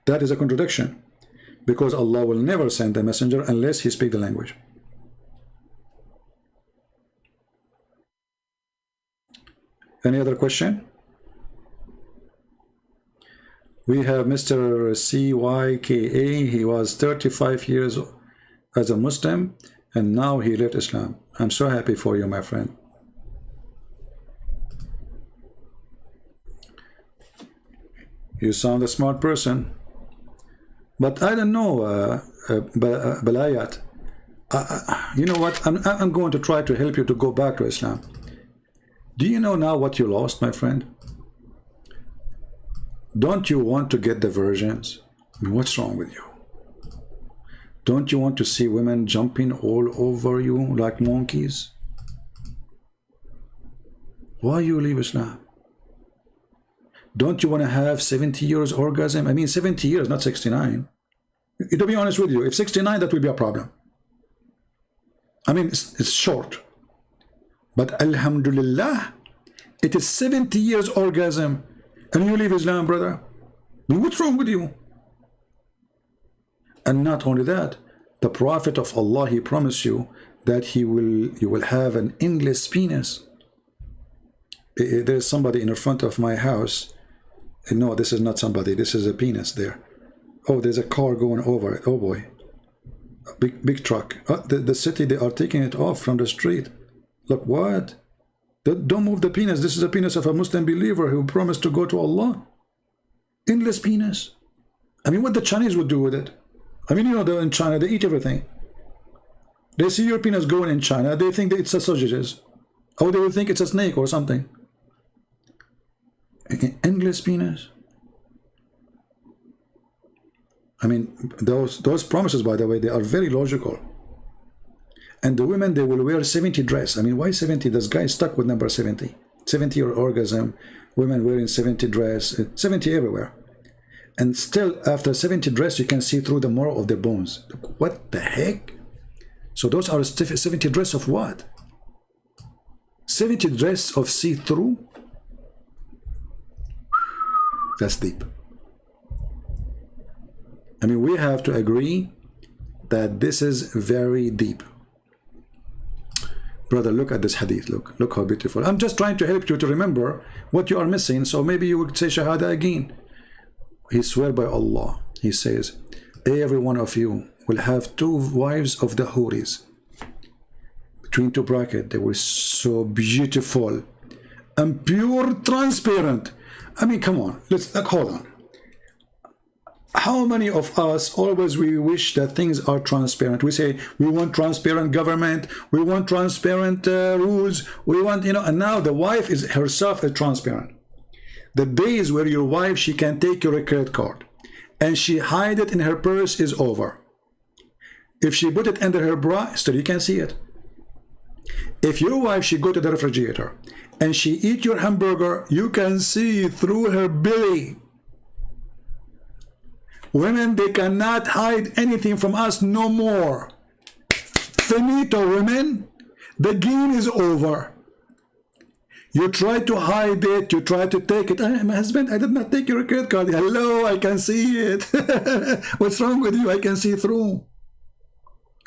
That is a contradiction, because Allah will never send a messenger unless he speaks the language. Any other question? We have Mr. CYKA. He was 35 years as a Muslim, and now he left Islam. I'm so happy for you, my friend. You sound a smart person. But I don't know, Balayat. You know what? I'm going to try to help you to go back to Islam. Do you know now what you lost, my friend? Don't you want to get the virgins? I mean, what's wrong with you? Don't you want to see women jumping all over you like monkeys? Why you leave Islam? Don't you want to have 70 years orgasm? I mean, 70 years, not 69. To be honest with you, if 69, that will be a problem. I mean, it's short. But alhamdulillah, it is 70 years orgasm. And you leave Islam, brother. What's wrong with you? And not only that, the Prophet of Allah, he promised you that you will have an endless penis. There's somebody in the front of my house. No, this is not somebody. This is a penis there. Oh, there's a car going over it. Oh boy. A big truck. The city, they are taking it off from the street. Look, what? Don't move the penis. This is a penis of a Muslim believer who promised to go to Allah. Endless penis. I mean, what the Chinese would do with it? I mean, you know, in China, they eat everything. They see your penis going in China, they think that it's a sausages. Or they will think it's a snake or something. Endless penis. I mean, those promises, by the way, they are very logical. And the women, they will wear 70 dress. I mean, why 70? This guy is stuck with number 70. 70 or orgasm, women wearing 70 dress, 70 everywhere. And still, after 70 dress, you can see through the marrow of their bones. What the heck? So those are 70 dress of what? 70 dress of see-through? That's deep. I mean, we have to agree that this is very deep. Brother, look at this hadith. Look how beautiful. I'm just trying to help you to remember what you are missing. So maybe you would say Shahada again. He swear by Allah. He says, every one of you will have 2 wives of the Houris. Between 2 brackets, they were so beautiful and pure transparent. I mean, come on. Let's hold on. How many of us always we wish that things are transparent? We say we want transparent government, we want transparent rules, we want, you know, and now the wife is herself is transparent. The days where your wife, she can take your credit card and she hide it in her purse is over. If she put it under her bra, still you can see it. If your wife, she go to the refrigerator and she eat your hamburger, you can see through her belly. Women, they cannot hide anything from us no more. Finito, women. The game is over. You try to hide it, you try to take it. My husband, I did not take your credit card. Hello, I can see it. What's wrong with you? I can see through.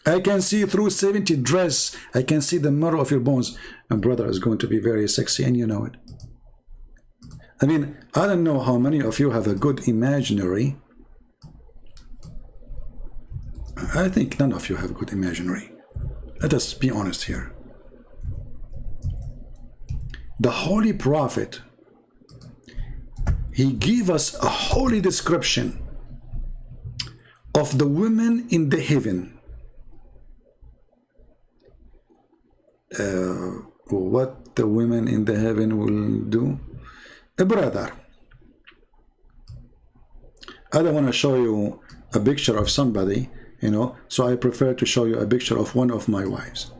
I can see through 70 dress. I can see the marrow of your bones. And brother is going to be very sexy, and you know it. I mean, I don't know how many of you have a good imaginary. I think none of you have good imaginary. Let us be honest here. The Holy Prophet, he gave us a holy description of the women in the heaven. What the women in the heaven will do? Brother, I don't want to show you a picture of somebody, you know, so I prefer to show you a picture of one of my wives.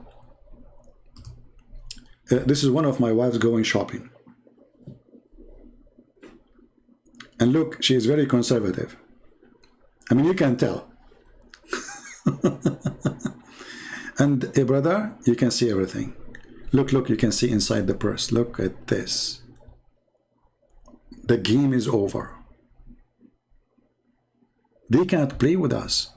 This is one of my wives going shopping. And look, she is very conservative. I mean, you can tell. And brother, you can see everything. Look, you can see inside the purse. Look at this. The game is over. They can't play with us.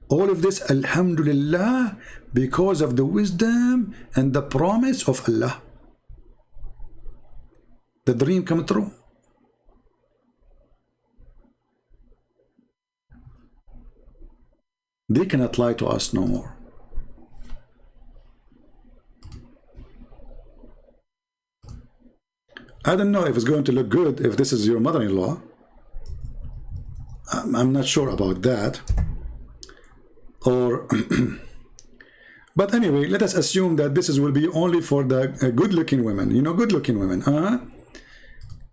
All of this, alhamdulillah, because of the wisdom and the promise of Allah. The dream come true. They cannot lie to us no more. I don't know if it's going to look good if this is your mother-in-law. I'm not sure about that. Or but anyway, let us assume that this will be only for the good-looking women. You know, good-looking women.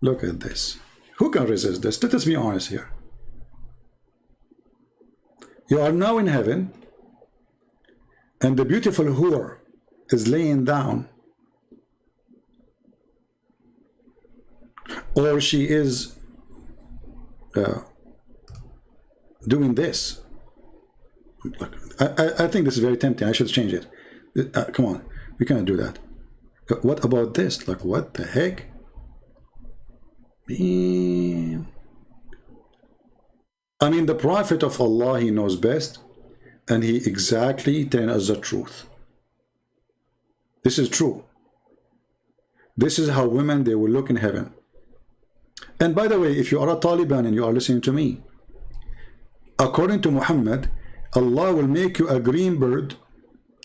Look at this. Who can resist this? Let us be honest here. You are now in heaven, and the beautiful whore is laying down. or she is doing this. Look, I think this is very tempting. I should change it. Come on, we cannot do that. What about this? Like, what the heck? Man. I mean, the Prophet of Allah, he knows best, and he exactly tells us the truth. This is true. This is how women, they will look in heaven. And by the way, if you are a Taliban and you are listening to me, according to Muhammad, Allah will make you a green bird.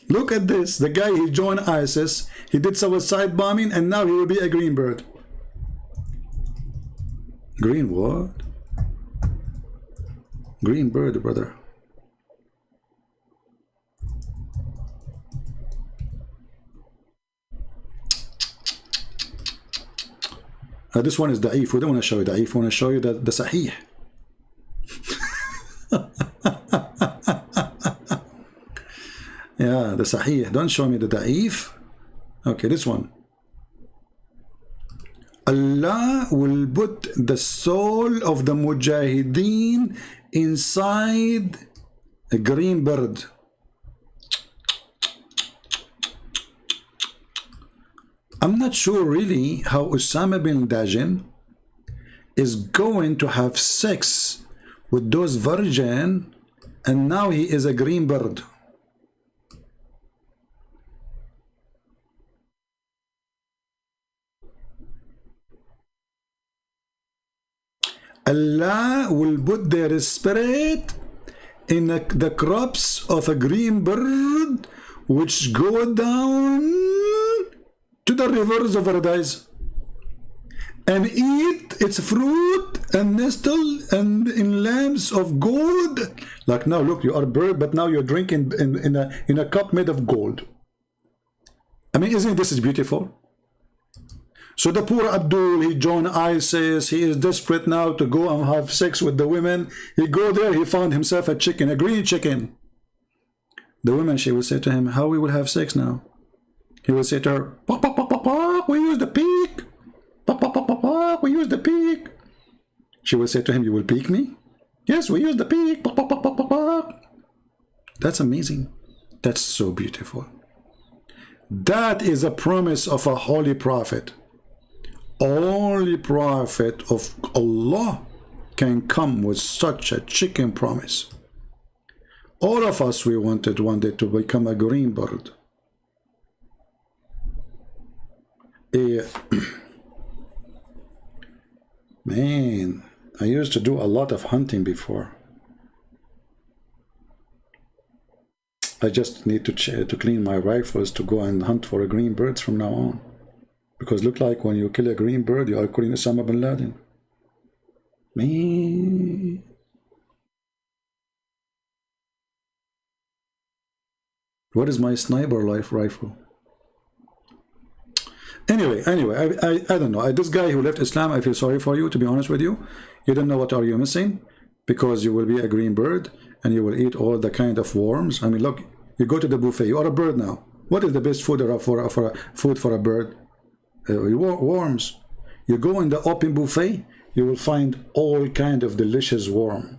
Look at this. The guy, he joined ISIS, he did suicide bombing, and now he will be a green bird. Green what? Green bird, brother. This one is da'if. We don't want to show you da'if. We want to show you the sahih. Yeah, the sahih. Don't show me the da'if. Okay, this one. Allah will put the soul of the mujahideen inside a green bird. I'm not sure really how Osama bin Laden is going to have sex with those virgin, and now he is a green bird. Allah will put their spirit in the crops of a green bird, which go down to the rivers of paradise and eat its fruit and nestle and in lamps of gold. Like, now look, you are a bird, but now you're drinking in a cup made of gold. I mean, isn't this beautiful? So the poor Abdul, he joined ISIS. He is desperate now to go and have sex with the women. He go there, he found himself a chicken, a green chicken. The woman, she will say to him, how we will have sex now? He will say to her, pop, pop, pop, pop, pop, we use the peak. Pop, pop, pop, pop, pop, we use the peak. She will say to him, you will peek me? Yes, we use the peak. Pop, pop, pop, pop, pop, pop. That's amazing. That's so beautiful. That is a promise of a holy prophet. Only prophet of Allah can come with such a chicken promise. All of us, we wanted one day to become a green bird. Man, I used to do a lot of hunting before. I just need to clean my rifles to go and hunt for green birds from now on. Because look like when you kill a green bird, you are killing Osama bin Laden. Man. What is my sniper rifle? Anyway, I don't know. This guy who left Islam, I feel sorry for you, to be honest with you. You don't know what are you missing, because you will be a green bird and you will eat all the kind of worms. I mean, look, you go to the buffet. You are a bird now. What is the best food for a bird? Worms. You go in the open buffet, you will find all kind of delicious worm.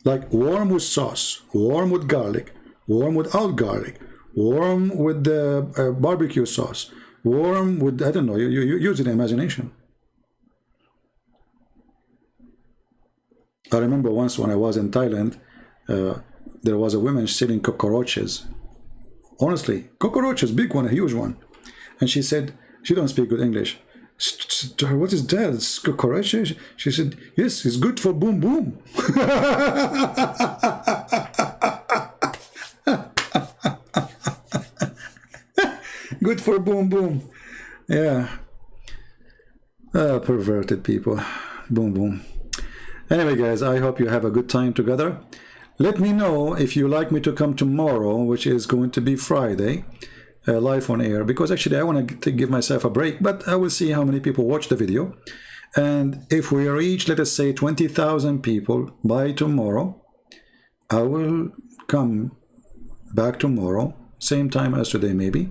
Like worm with sauce, worm with garlic, worm without garlic, worm with the barbecue sauce, worm with, I don't know, you use it in imagination. I remember once when I was in Thailand, there was a woman selling cockroaches. Honestly, cockroaches, big one, a huge one. And she said, she don't speak good English. To her, what is that? It's cockroaches? She said, yes, it's good for boom boom. Good for boom boom. Yeah. Perverted people. Boom boom. Anyway, guys, I hope you have a good time together. Let me know if you like me to come tomorrow, which is going to be Friday, live on air, because actually I want to give myself a break, but I will see how many people watch the video. And if we reach, let us say, 20,000 people by tomorrow, I will come back tomorrow, same time as today maybe,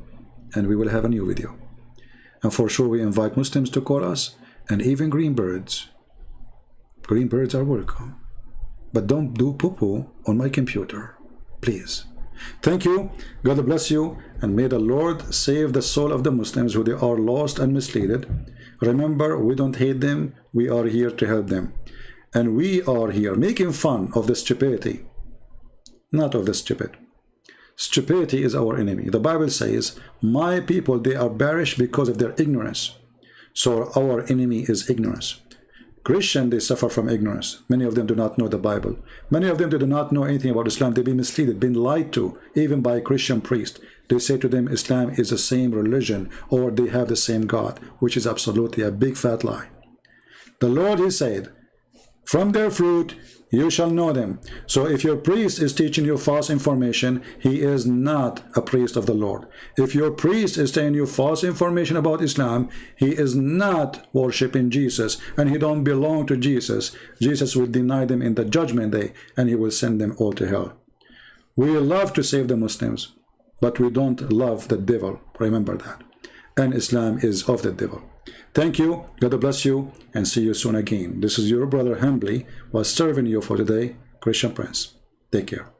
and we will have a new video. And for sure we invite Muslims to call us, and even green birds. Green birds are welcome. But don't do poo-poo on my computer, please. Thank you. God bless you, and may the Lord save the soul of the Muslims who they are lost and misled. Remember, we don't hate them. We are here to help them. And we are here making fun of the stupidity, not of the stupid. Stupidity is our enemy. The Bible says, my people, they are perished because of their ignorance. So our enemy is ignorance. Christians, they suffer from ignorance. Many of them do not know the Bible. Many of them do not know anything about Islam. They've been misled, been lied to, even by a Christian priest. They say to them Islam is the same religion, or they have the same God, which is absolutely a big fat lie. The Lord, he said, from their fruit you shall know them. So if your priest is teaching you false information, he is not a priest of the Lord. If your priest is telling you false information about Islam, he is not worshiping Jesus, and he don't belong to Jesus. Jesus will deny them in the judgment day, and he will send them all to hell. We love to save the Muslims, but we don't love the devil. Remember that. And Islam is of the devil. Thank you. God bless you, and see you soon again. This is your brother humbly was serving you for today, Christian Prince. Take care.